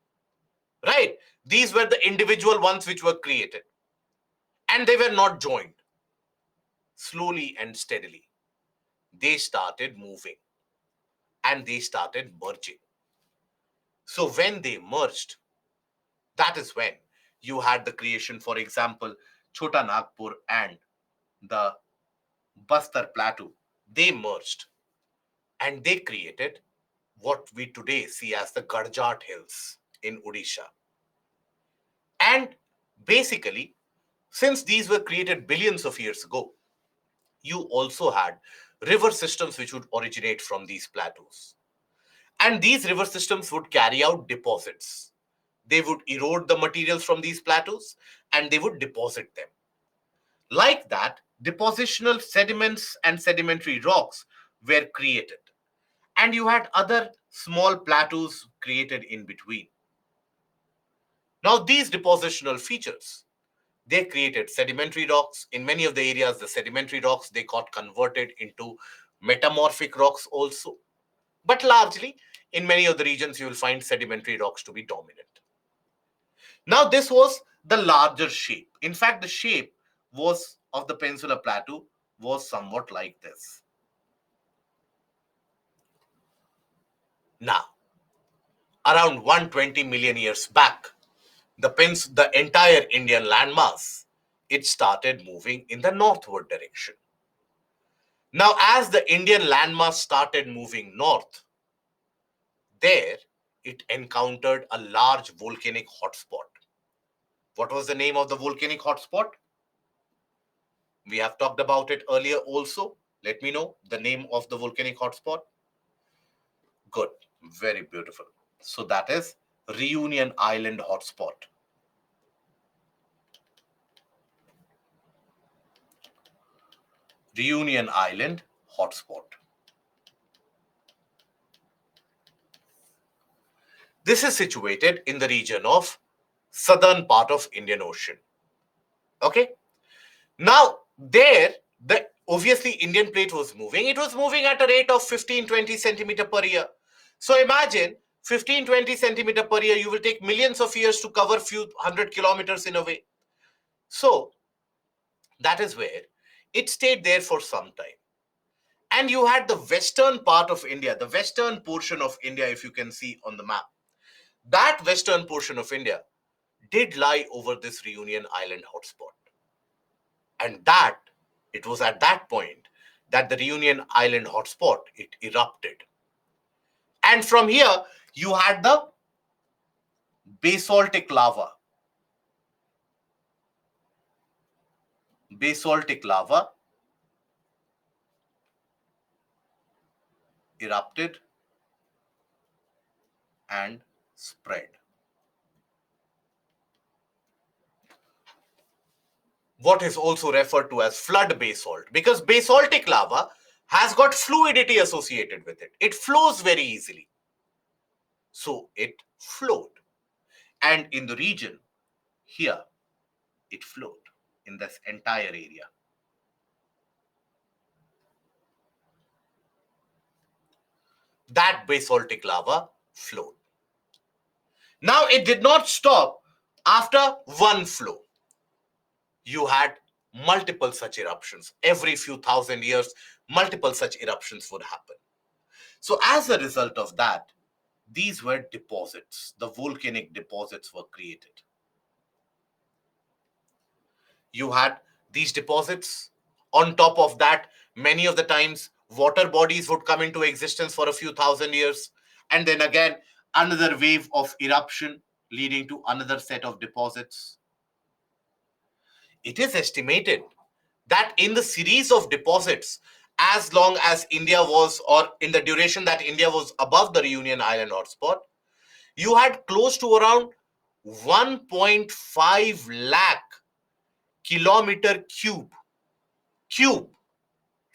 right? These were the individual ones which were created. And they were not joined. Slowly and steadily, they started moving and they started merging. So when they merged, that is when you had the creation, for example, Chota Nagpur and the Bastar Plateau. They merged and they created what we today see as the Garjat Hills in Odisha. And basically, since these were created billions of years ago, you also had river systems which would originate from these plateaus. And these river systems would carry out deposits. They would erode the materials from these plateaus and they would deposit them. Like that, depositional sediments and sedimentary rocks were created. And you had other small plateaus created in between. Now, these depositional features, they created sedimentary rocks. In many of the areas, the sedimentary rocks, they got converted into metamorphic rocks also. But largely, in many of the regions, you will find sedimentary rocks to be dominant. Now, this was the larger shape. In fact, the shape was of the Peninsular Plateau was somewhat like this. Now, around 120 million years back, the entire Indian landmass, it started moving in the northward direction. Now, as the Indian landmass started moving north, there it encountered a large volcanic hotspot. What was the name of the volcanic hotspot? We have talked about it earlier also. Let me know the name of the volcanic hotspot. Good, very beautiful. So that is Reunion Island hotspot. Reunion Island hotspot. This is situated in the region of southern part of Indian Ocean. Okay. Now, there, the obviously Indian plate was moving. It was moving at a rate of 15-20 centimeter per year. So imagine 15-20 centimeter per year, you will take millions of years to cover few hundred kilometers in a way. So that is where it stayed there for some time. And you had the western part of India, the western portion of India, if you can see on the map. That western portion of India did lie over this Reunion Island hotspot. And that, it was at that point that the Reunion Island hotspot, it erupted. And from here, you had the basaltic lava. Basaltic lava erupted and spread. What is also referred to as flood basalt, because basaltic lava has got fluidity associated with it. It flows very easily. So it flowed. And in the region here, it flowed in this entire area. That basaltic lava flowed. Now it did not stop after one flow. You had multiple such eruptions. Every few thousand years, multiple such eruptions would happen. So as a result of that, these were deposits. The volcanic deposits were created. You had these deposits. On top of that, many of the times, water bodies would come into existence for a few thousand years. And then again, another wave of eruption leading to another set of deposits. It is estimated that in the series of deposits, as long as India was, or in the duration that India was above the Reunion Island hotspot, you had close to around 1.5 lakh kilometer cube,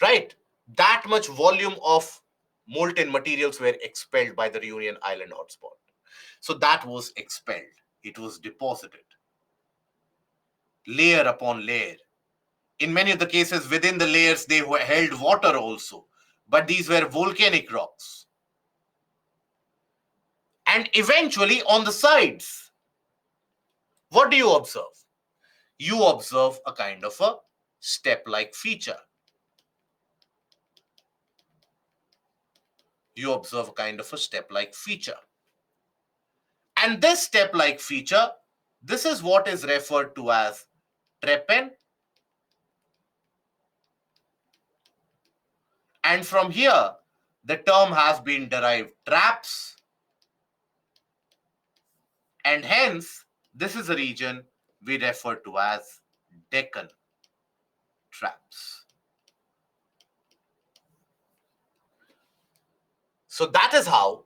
right? That much volume of molten materials were expelled by the Reunion Island hotspot. So that was expelled. It was deposited, layer upon layer. In many of the cases, within the layers, they held water also. But these were volcanic rocks. And eventually, on the sides, what do you observe? You observe a kind of a step-like feature. You observe a kind of a step-like feature. And this step-like feature, this is what is referred to as trepen. And from here, the term has been derived traps. And hence, this is a region we refer to as Deccan traps. So that is how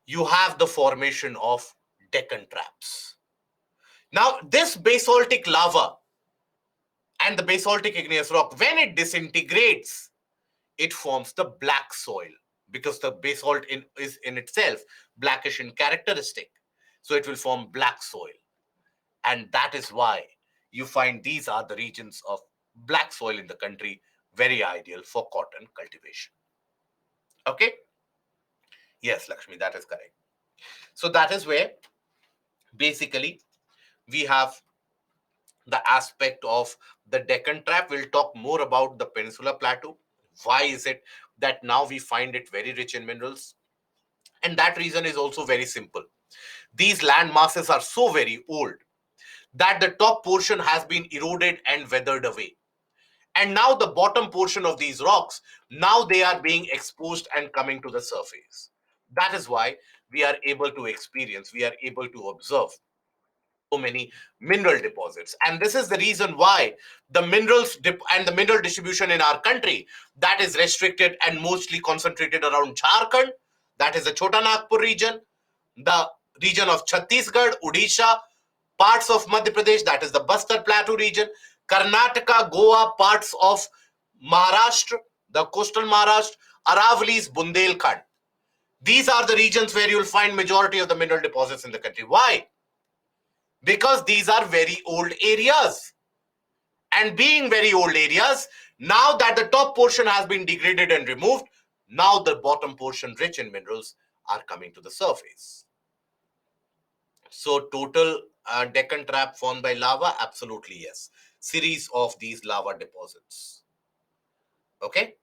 you have the formation of Deccan traps. Now, this basaltic lava and the basaltic igneous rock, when it disintegrates, it forms the black soil, because the basalt is in itself blackish in characteristic. So it will form black soil. And that is why you find these are the regions of black soil in the country, very ideal for cotton cultivation. Okay? Yes, Lakshmi, that is correct. So that is where basically we have the aspect of the Deccan Trap. We'll talk more about the Peninsular Plateau. Why is it that now we find it very rich in minerals? And that reason is also very simple. These land masses are so very old that the top portion has been eroded and weathered away. And now the bottom portion of these rocks, now they are being exposed and coming to the surface. That is why we are able to experience, we are able to observe so many mineral deposits. And this is the reason why the and the mineral distribution in our country, that is restricted and mostly concentrated around Jharkhand, that is the Chota Nagpur region, the region of Chhattisgarh, Odisha, parts of Madhya Pradesh, that is the Bastar Plateau region, Karnataka, Goa, parts of Maharashtra, the coastal Maharashtra, Aravallis, Bundelkhand. These are the regions where you will find majority of the mineral deposits in the country. Why? Because these are very old areas. And being very old areas, now that the top portion has been degraded and removed, now the bottom portion rich in minerals are coming to the surface. So total Deccan Trap formed by lava? Absolutely yes. Series of these lava deposits. Okay.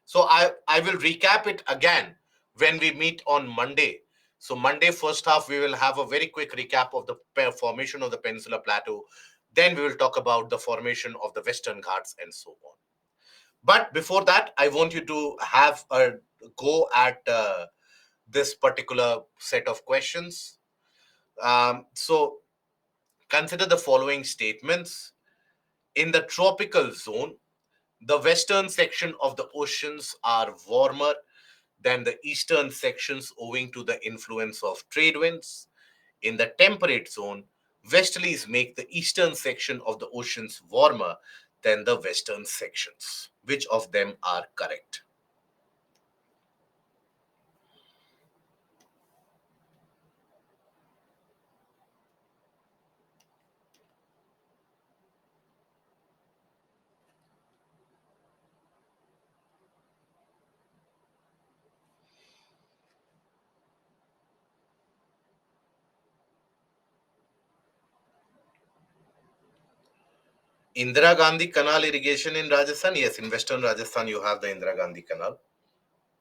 So I will recap it again when we meet on Monday. So Monday first half we will have a very quick recap of the formation of the Peninsula Plateau. Then we will talk about the formation of the Western Ghats and so on. But before that, I want you to have a go at this particular set of questions. So consider the following statements. In the tropical zone, the western section of the oceans are warmer than the eastern sections owing to the influence of trade winds. In the temperate zone, westerlies make the eastern section of the oceans warmer than the western sections. Which of them are correct? Indira Gandhi Canal irrigation in Rajasthan? Yes, in western Rajasthan you have the Indira Gandhi Canal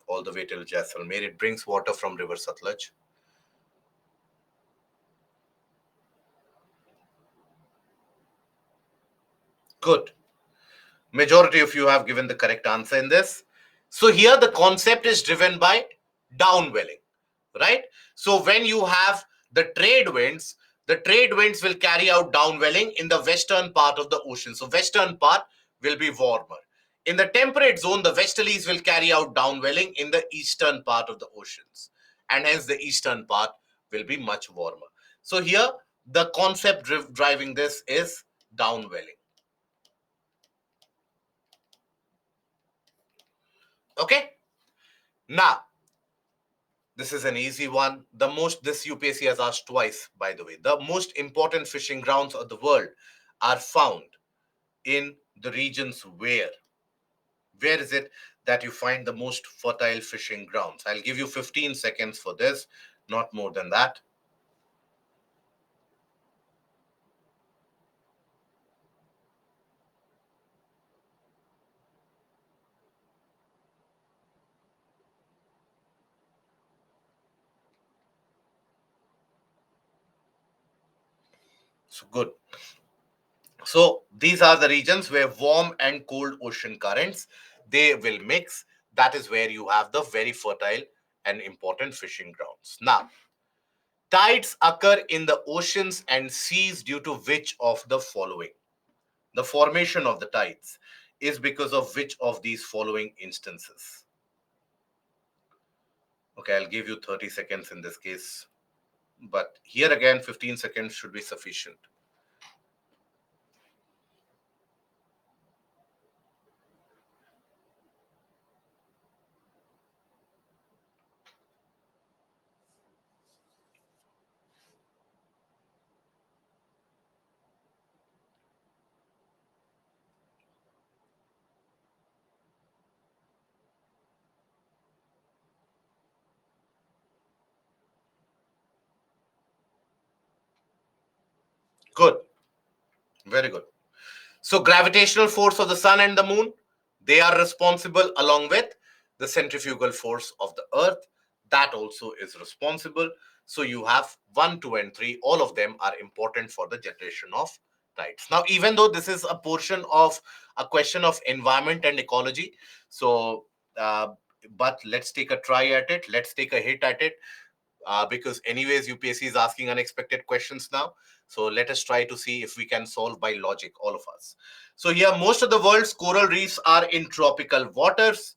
all the way till Jaisalmer. It brings water from River Satluj. Good. Majority of you have given the correct answer in this. So here the concept is driven by downwelling, right? So when you have the trade winds will carry out downwelling in the western part of the ocean. So western part will be warmer. In the temperate zone, the westerlies will carry out downwelling in the eastern part of the oceans. And hence the eastern part will be much warmer. So here the concept driving this is downwelling. Okay. Now, this is an easy one. This UPSC has asked twice, by the way. The most important fishing grounds of the world are found in the regions where? Where is it that you find the most fertile fishing grounds? I'll give you 15 seconds for this, not more than that. So good. So these are the regions where warm and cold ocean currents, they will mix. That is where you have the very fertile and important fishing grounds. Now, tides occur in the oceans and seas due to which of the following? The formation of the tides is because of which of these following instances? Okay, I'll give you 30 seconds in this case. But here again, 15 seconds should be sufficient. Very good. So gravitational force of the sun and the moon, they are responsible along with the centrifugal force of the earth. That also is responsible. So you have 1, 2, and 3. All of them are important for the generation of tides. Now, even though this is a portion of a question of environment and ecology, so uh, but let's take a try at it. Let's take a hit at it, because anyways UPSC is asking unexpected questions now. So let us try to see if we can solve by logic, all of us. So here, most of the world's coral reefs are in tropical waters.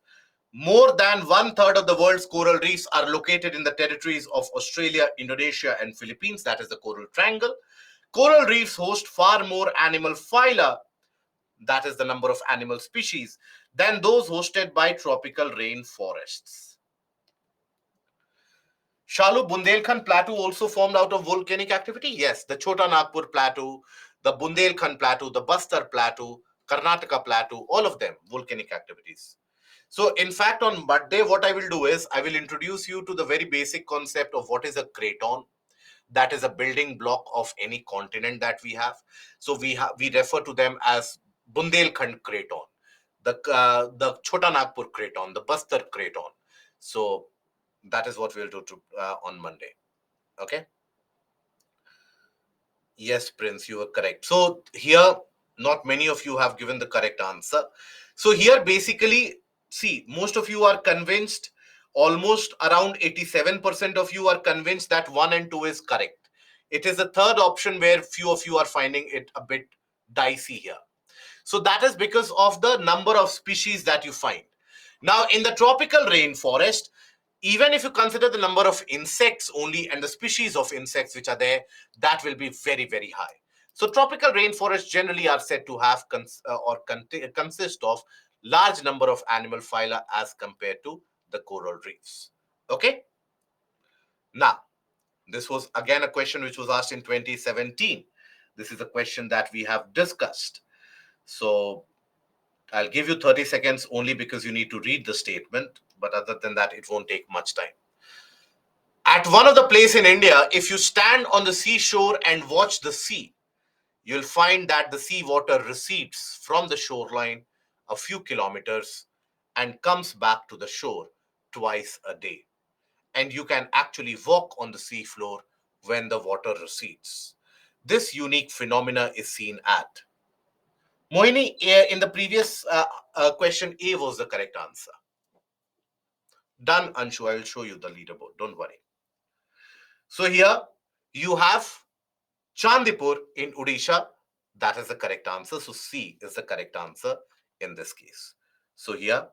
More than one third of the world's coral reefs are located in the territories of Australia, Indonesia, and Philippines. That is the Coral Triangle. Coral reefs host far more animal phyla, that is the number of animal species, than those hosted by tropical rainforests. Shalu, Bundelkhand Plateau also formed out of volcanic activity? Yes, the Chota Nagpur Plateau, the Bundelkhand Plateau, the Bastar Plateau, Karnataka Plateau, all of them volcanic activities. So, in fact, on Monday, what I will do is I will introduce you to the very basic concept of what is a craton. That is a building block of any continent that we have. So, we refer to them as Bundelkhand Craton, the Chota Nagpur Craton, the Bastar Craton. So, that is what we'll do on Monday. Okay. Yes, Prince, you are correct. So here, not many of you have given the correct answer. So here, basically, see, most of you are convinced, almost around 87% of you are convinced that 1 and 2 is correct. It is the third option where few of you are finding it a bit dicey here. So that is because of the number of species that you find. Now, in the tropical rainforest, even if you consider the number of insects only and the species of insects which are there, that will be very, very high. So tropical rainforests generally are said to have consist of large number of animal phyla as compared to the coral reefs. Okay. Now, this was again a question which was asked in 2017. This is a question that we have discussed. So I'll give you 30 seconds only because you need to read the statement. But other than that, it won't take much time. At one of the place in India, if you stand on the seashore and watch the sea, you'll find that the seawater recedes from the shoreline a few kilometers and comes back to the shore twice a day. And you can actually walk on the seafloor when the water recedes. This unique phenomena is seen at Mohini. In the previous question, A was the correct answer. Done, Anshu. I will show you the leaderboard. Don't worry. So here you have Chandipur in Odisha. That is the correct answer. So C is the correct answer in this case. So here,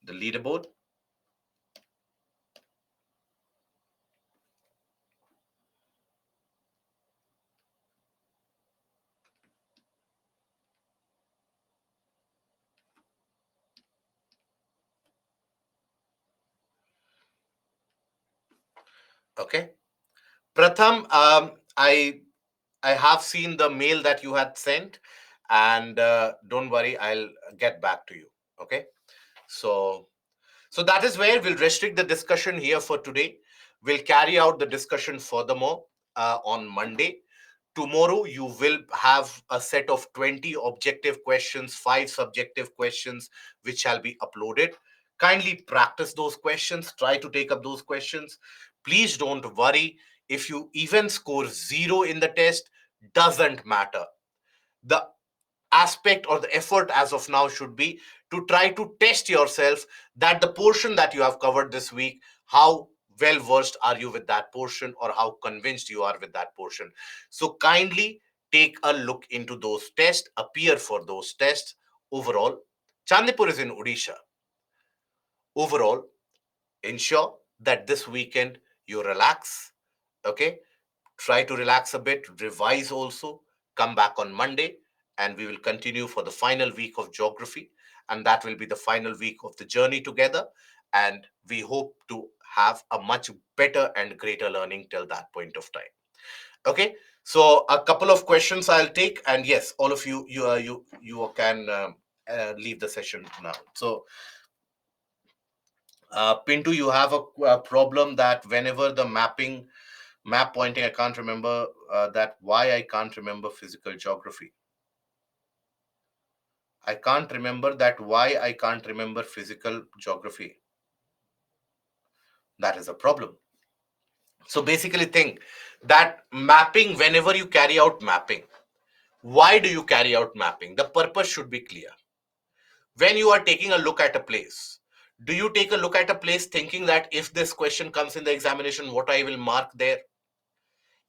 the leaderboard. Okay. Pratham, I have seen the mail that you had sent, and don't worry, I'll get back to you. Okay. So So that is where we'll restrict the discussion here for today. We'll carry out the discussion furthermore on Monday. Tomorrow, you will have a set of 20 objective questions, 5 subjective questions, which shall be uploaded. Kindly practice those questions, try to take up those questions. Please don't worry if you even score 0 in the test, doesn't matter. The aspect or the effort as of now should be to try to test yourself that the portion that you have covered this week, how well versed are you with that portion or how convinced you are with that portion. So kindly take a look into those tests, appear for those tests. Overall, Chandipur is in Odisha. Overall, ensure that this weekend you relax. Okay, try to relax a bit, revise also, come back on Monday, and we will continue for the final week of geography. And that will be the final week of the journey together. And we hope to have a much better and greater learning till that point of time. Okay. So a couple of questions I'll take, and yes, all of you can leave the session now. So Pinto, you have a problem that whenever the mapping Map pointing, I can't remember that. Why I can't remember physical geography? I can't remember that. Why I can't remember physical geography? That is a problem. So basically, think that mapping, whenever you carry out mapping, why do you carry out mapping? The purpose should be clear. When you are taking a look at a place, do you take a look at a place thinking that if this question comes in the examination, what I will mark there?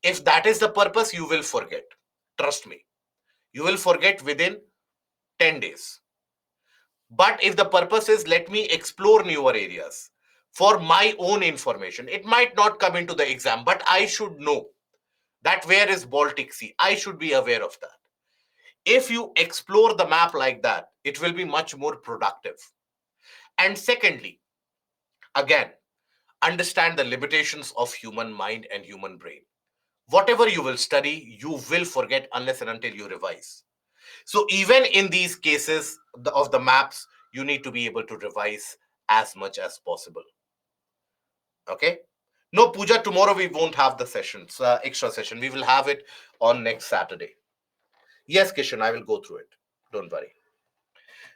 If that is the purpose, you will forget. Trust me, you will forget within 10 days. But if the purpose is let me explore newer areas for my own information, it might not come into the exam, but I should know that where is Baltic Sea. I should be aware of that. If you explore the map like that, it will be much more productive. And secondly, again, understand the limitations of human mind and human brain. Whatever you will study, you will forget unless and until you revise. So even in these cases of the maps, you need to be able to revise as much as possible. Okay. No, Puja, tomorrow we won't have the sessions, extra session. We will have it on next Saturday. Yes, Kishan, I will go through it. Don't worry.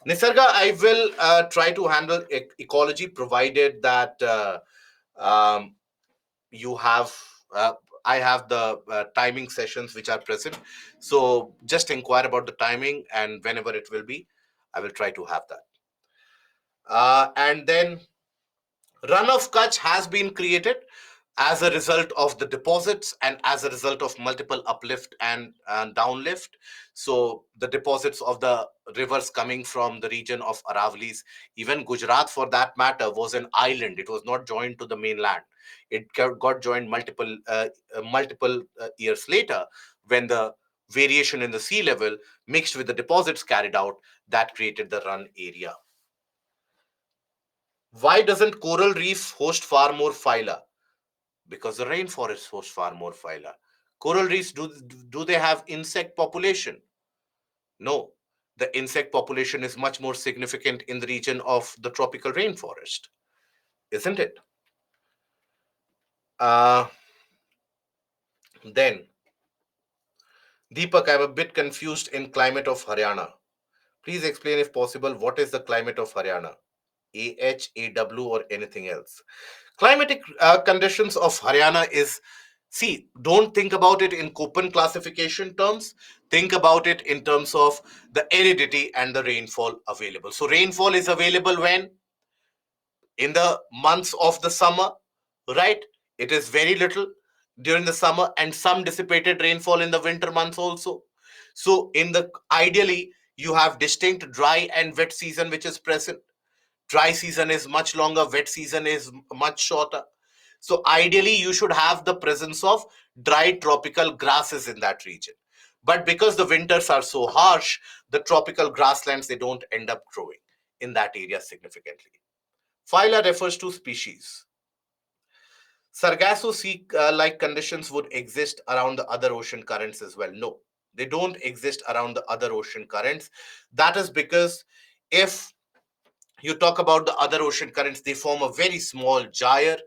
Nisarga, I will try to handle ecology provided that um, you have. I have the timing sessions which are present. So just inquire about the timing and whenever it will be, I will try to have that. And then Run of Kutch has been created as a result of the deposits and as a result of multiple uplift and downlift. So the deposits of the rivers coming from the region of Aravallis, even Gujarat for that matter, was an island. It was not joined to the mainland. It got joined multiple years later when the variation in the sea level mixed with the deposits carried out that created the run area. Why doesn't coral reef host far more phyla? Because the rainforest hosts far more phyla. Coral reefs, do they have insect population? No. The insect population is much more significant in the region of the tropical rainforest, isn't it? Uh, then, Deepak, I'm a bit confused in climate of Haryana. Please explain, if possible, what is the climate of Haryana? AHAW or anything else? Climatic conditions of Haryana is, see, don't think about it in Köppen classification terms. Think about it in terms of the aridity and the rainfall available. So rainfall is available when? In the months of the summer, right? It is very little during the summer and some dissipated rainfall in the winter months also. So in the ideally, you have distinct dry and wet season which is present. Dry season is much longer, wet season is much shorter. So ideally, you should have the presence of dry tropical grasses in that region. But because the winters are so harsh, the tropical grasslands, they don't end up growing in that area significantly. Phyla refers to species. Sargasso sea like conditions would exist around the other ocean currents as well. No, they don't exist around the other ocean currents. That is because if you talk about the other ocean currents, they form a very small gyre,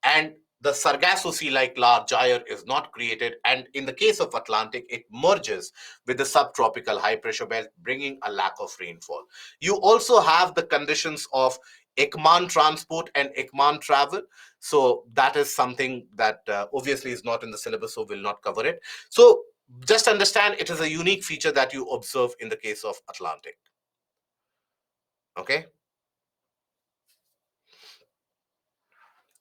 and the Sargasso Sea like large gyre is not created. And in the case of Atlantic, it merges with the subtropical high pressure belt, bringing a lack of rainfall. You also have the conditions of Ekman transport and Ekman travel. So that is something that obviously is not in the syllabus, so we'll not cover it. So just understand it is a unique feature that you observe in the case of Atlantic. Okay.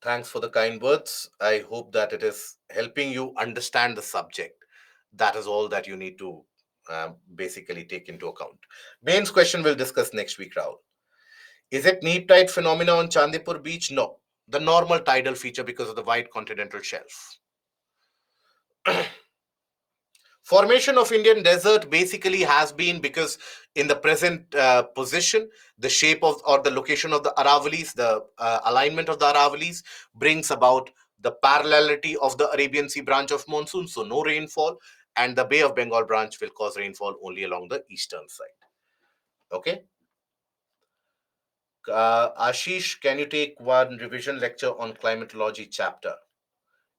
Thanks for the kind words. I hope that it is helping you understand the subject. That is all that you need to basically take into account. Mains question we'll discuss next week, Rahul. Is it neap tide phenomena on Chandipur beach? No. The normal tidal feature because of the wide continental shelf. Formation of Indian desert basically has been because in the present position, the shape of or the location of the Aravallis, the alignment of the Aravallis brings about the parallelity of the Arabian Sea branch of monsoon. So no rainfall, and the Bay of Bengal branch will cause rainfall only along the eastern side. Okay. Ashish, can you take one revision lecture on climatology chapter?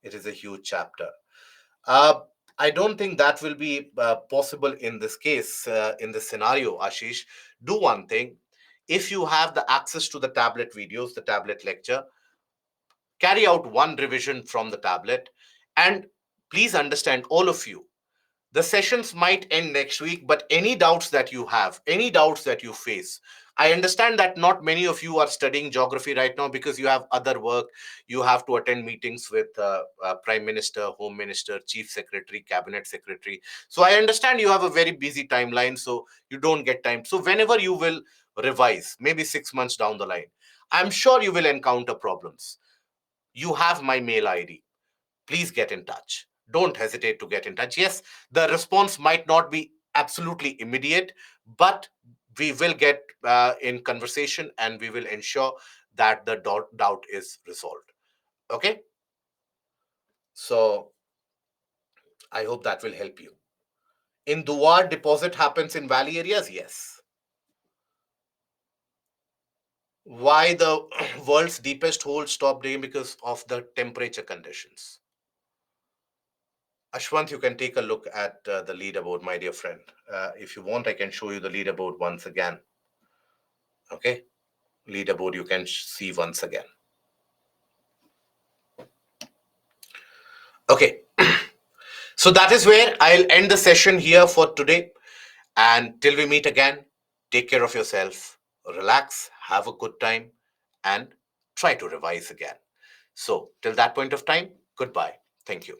It is a huge chapter. Uh, I don't think that will be possible in this case, in this scenario, Ashish. Do one thing. If you have the access to the tablet videos, the tablet lecture, carry out one revision from the tablet. And please understand, all of you, the sessions might end next week, but any doubts that you have, any doubts that you face, I understand that not many of you are studying geography right now because you have other work. You have to attend meetings with Prime Minister, Home Minister, Chief Secretary, Cabinet Secretary. So I understand you have a very busy timeline, so you don't get time. So whenever you will revise, maybe 6 months down the line, I'm sure you will encounter problems. You have my mail ID. Please get in touch. Don't hesitate to get in touch. Yes, the response might not be absolutely immediate, but we will get in conversation and we will ensure that the doubt is resolved. Okay, so I hope that will help you. In Duwar, deposit happens in valley areas. Yes. Why the world's deepest hole stopped digging? Because of the temperature conditions. Ashwant, you can take a look at the leaderboard, my dear friend. If you want, I can show you the leaderboard once again. Okay, leaderboard you can see once again. Okay, so that is where I'll end the session here for today. And till we meet again, take care of yourself, relax, have a good time, and try to revise again. So, till that point of time, goodbye. Thank you.